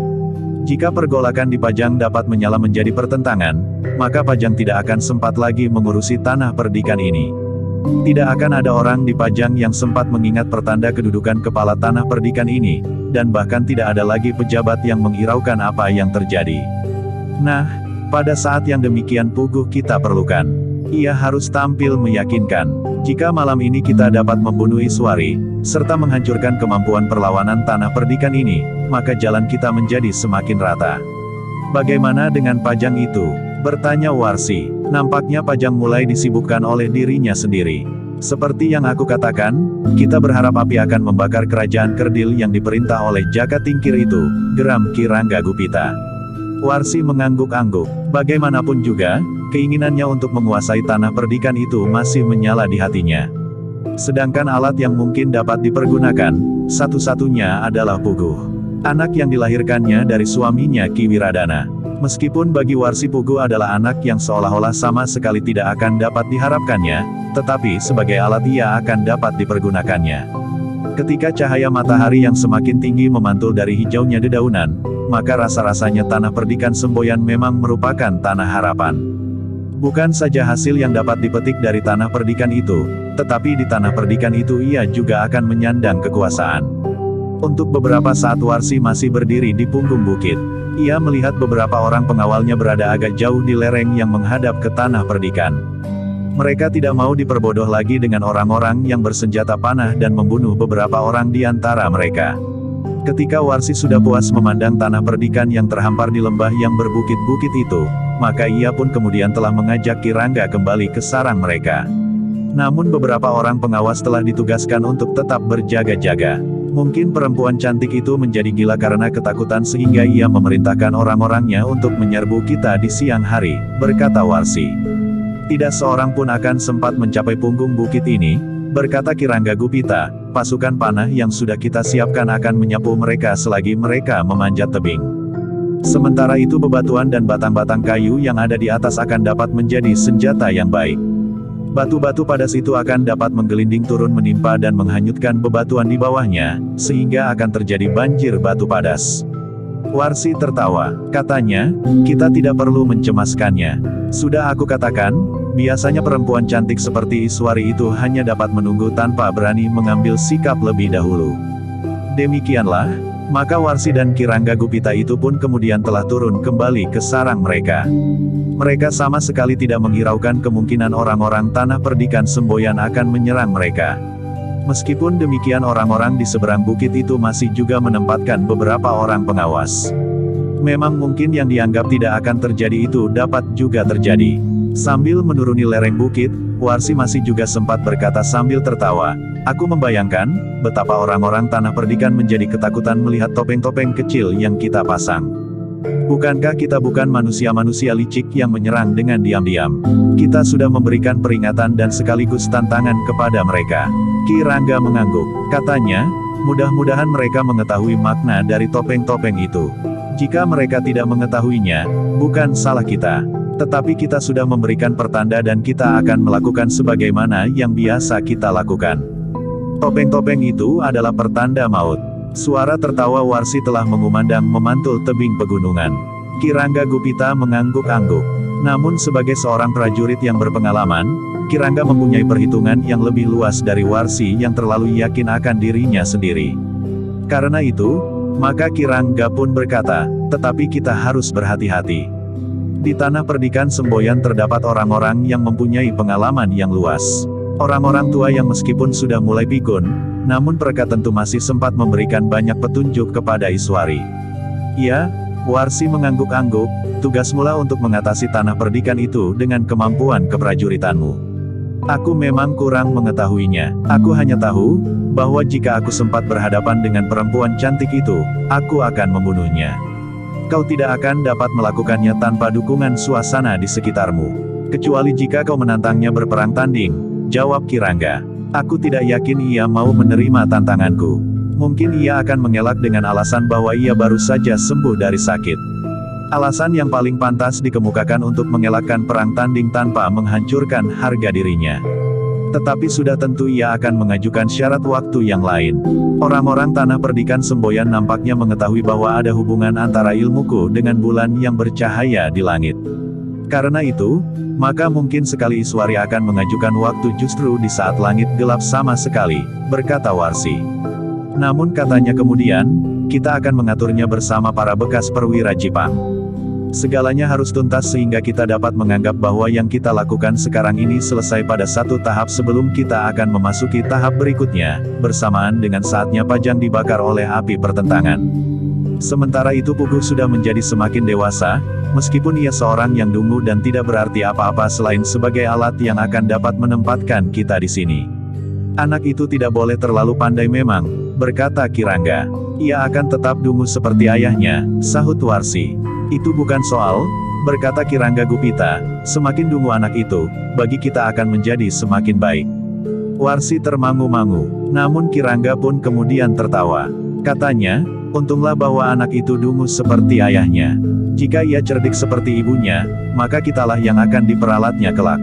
Jika pergolakan di Pajang dapat menyala menjadi pertentangan, maka Pajang tidak akan sempat lagi mengurusi tanah perdikan ini. Tidak akan ada orang di Pajang yang sempat mengingat pertanda kedudukan kepala tanah perdikan ini, dan bahkan tidak ada lagi pejabat yang menghiraukan apa yang terjadi. Nah, pada saat yang demikian Puguh kita perlukan. Ia harus tampil meyakinkan. Jika malam ini kita dapat membunuh Iswari, serta menghancurkan kemampuan perlawanan tanah perdikan ini, maka jalan kita menjadi semakin rata. Bagaimana dengan Pajang itu? Bertanya Warsi. Nampaknya Pajang mulai disibukkan oleh dirinya sendiri. Seperti yang aku katakan, kita berharap api akan membakar kerajaan Kerdil yang diperintah oleh Jaka Tingkir itu, geram Kirangga Gupita. Warsi mengangguk-angguk. Bagaimanapun juga, keinginannya untuk menguasai tanah perdikan itu masih menyala di hatinya. Sedangkan alat yang mungkin dapat dipergunakan, satu-satunya adalah Puguh. Anak yang dilahirkannya dari suaminya Ki Wiradana. Meskipun bagi Warsi Puguh adalah anak yang seolah-olah sama sekali tidak akan dapat diharapkannya, tetapi sebagai alat ia akan dapat dipergunakannya. Ketika cahaya matahari yang semakin tinggi memantul dari hijaunya dedaunan, maka rasa-rasanya tanah perdikan Semboyan memang merupakan tanah harapan. Bukan saja hasil yang dapat dipetik dari tanah perdikan itu, tetapi di tanah perdikan itu ia juga akan menyandang kekuasaan. Untuk beberapa saat Warsi masih berdiri di punggung bukit. Ia melihat beberapa orang pengawalnya berada agak jauh di lereng yang menghadap ke tanah perdikan. Mereka tidak mau diperbodoh lagi dengan orang-orang yang bersenjata panah dan membunuh beberapa orang di antara mereka. Ketika Warsi sudah puas memandang tanah perdikan yang terhampar di lembah yang berbukit-bukit itu, maka ia pun kemudian telah mengajak Kirangga kembali ke sarang mereka. Namun beberapa orang pengawas telah ditugaskan untuk tetap berjaga-jaga. Mungkin perempuan cantik itu menjadi gila karena ketakutan sehingga ia memerintahkan orang-orangnya untuk menyerbu kita di siang hari, berkata Warsi. Tidak seorang pun akan sempat mencapai punggung bukit ini, berkata Kirangga Gupita, pasukan panah yang sudah kita siapkan akan menyapu mereka selagi mereka memanjat tebing. Sementara itu bebatuan dan batang-batang kayu yang ada di atas akan dapat menjadi senjata yang baik. Batu-batu padas itu akan dapat menggelinding turun menimpa dan menghanyutkan bebatuan di bawahnya, sehingga akan terjadi banjir batu padas. Warsi tertawa, katanya, kita tidak perlu mencemaskannya. Sudah aku katakan, biasanya perempuan cantik seperti Iswari itu hanya dapat menunggu tanpa berani mengambil sikap lebih dahulu. Demikianlah, maka Warsi dan Kirangga Gupita itu pun kemudian telah turun kembali ke sarang mereka. Mereka sama sekali tidak menghiraukan kemungkinan orang-orang tanah perdikan Semboyan akan menyerang mereka. Meskipun demikian orang-orang di seberang bukit itu masih juga menempatkan beberapa orang pengawas. Memang mungkin yang dianggap tidak akan terjadi itu dapat juga terjadi. Sambil menuruni lereng bukit, Warsi masih juga sempat berkata sambil tertawa, aku membayangkan, betapa orang-orang tanah perdikan menjadi ketakutan melihat topeng-topeng kecil yang kita pasang. Bukankah kita bukan manusia-manusia licik yang menyerang dengan diam-diam? Kita sudah memberikan peringatan dan sekaligus tantangan kepada mereka. Kirangga mengangguk. Katanya, mudah-mudahan mereka mengetahui makna dari topeng-topeng itu. Jika mereka tidak mengetahuinya, bukan salah kita. Tetapi kita sudah memberikan pertanda dan kita akan melakukan sebagaimana yang biasa kita lakukan. Topeng-topeng itu adalah pertanda maut. Suara tertawa Warsi telah mengumandang memantul tebing pegunungan. Kirangga Gupita mengangguk-angguk. Namun sebagai seorang prajurit yang berpengalaman, Kirangga mempunyai perhitungan yang lebih luas dari Warsi yang terlalu yakin akan dirinya sendiri. Karena itu, maka Kirangga pun berkata, tetapi kita harus berhati-hati. Di tanah perdikan semboyan terdapat orang-orang yang mempunyai pengalaman yang luas. Orang-orang tua yang meskipun sudah mulai pikun, namun mereka tentu masih sempat memberikan banyak petunjuk kepada Iswari. Ya, Warsi mengangguk-angguk, tugasmulah untuk mengatasi tanah perdikan itu dengan kemampuan keprajuritanmu. Aku memang kurang mengetahuinya. Aku hanya tahu, bahwa jika aku sempat berhadapan dengan perempuan cantik itu, aku akan membunuhnya. Kau tidak akan dapat melakukannya tanpa dukungan suasana di sekitarmu. Kecuali jika kau menantangnya berperang tanding, jawab Kirangga. Aku tidak yakin ia mau menerima tantanganku. Mungkin ia akan mengelak dengan alasan bahwa ia baru saja sembuh dari sakit. Alasan yang paling pantas dikemukakan untuk mengelakkan perang tanding tanpa menghancurkan harga dirinya. Tetapi sudah tentu ia akan mengajukan syarat waktu yang lain. Orang-orang tanah perdikan semboyan nampaknya mengetahui bahwa ada hubungan antara ilmuku dengan bulan yang bercahaya di langit. Karena itu, maka mungkin sekali Iswari akan mengajukan waktu justru di saat langit gelap sama sekali, berkata Warsi. Namun katanya kemudian, kita akan mengaturnya bersama para bekas perwira Jipang. Segalanya harus tuntas sehingga kita dapat menganggap bahwa yang kita lakukan sekarang ini selesai pada satu tahap sebelum kita akan memasuki tahap berikutnya, bersamaan dengan saatnya Pajang dibakar oleh api pertentangan. Sementara itu Puguh sudah menjadi semakin dewasa, meskipun ia seorang yang dungu dan tidak berarti apa-apa selain sebagai alat yang akan dapat menempatkan kita di sini. Anak itu tidak boleh terlalu pandai memang, berkata Kirangga. Ia akan tetap dungu seperti ayahnya, sahut Warsi. Itu bukan soal, berkata Kirangga Gupita, semakin dungu anak itu, bagi kita akan menjadi semakin baik. Warsi termangu-mangu, namun Kirangga pun kemudian tertawa. Katanya, untunglah bahwa anak itu dungu seperti ayahnya. Jika ia cerdik seperti ibunya, maka kitalah yang akan diperalatnya kelak.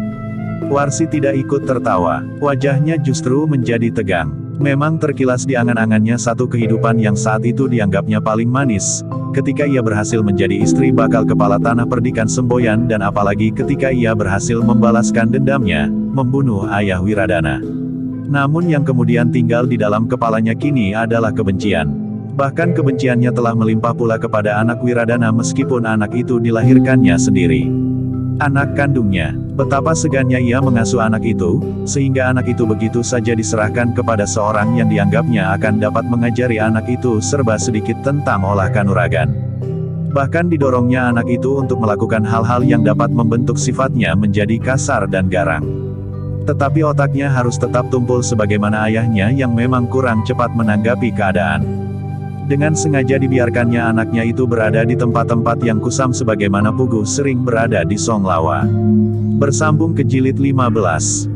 Warsi tidak ikut tertawa, wajahnya justru menjadi tegang. Memang terkilas di angan-angannya satu kehidupan yang saat itu dianggapnya paling manis, ketika ia berhasil menjadi istri bakal kepala tanah perdikan semboyan dan apalagi ketika ia berhasil membalaskan dendamnya, membunuh ayah Wiradana. Namun yang kemudian tinggal di dalam kepalanya kini adalah kebencian. Bahkan kebenciannya telah melimpah pula kepada anak Wiradana meskipun anak itu dilahirkannya sendiri. Anak kandungnya, betapa segannya ia mengasuh anak itu, sehingga anak itu begitu saja diserahkan kepada seorang yang dianggapnya akan dapat mengajari anak itu serba sedikit tentang olah kanuragan. Bahkan didorongnya anak itu untuk melakukan hal-hal yang dapat membentuk sifatnya menjadi kasar dan garang. Tetapi otaknya harus tetap tumpul sebagaimana ayahnya yang memang kurang cepat menanggapi keadaan. Dengan sengaja dibiarkannya anaknya itu berada di tempat-tempat yang kusam sebagaimana Puguh sering berada di Songlawa. Bersambung ke jilid 15.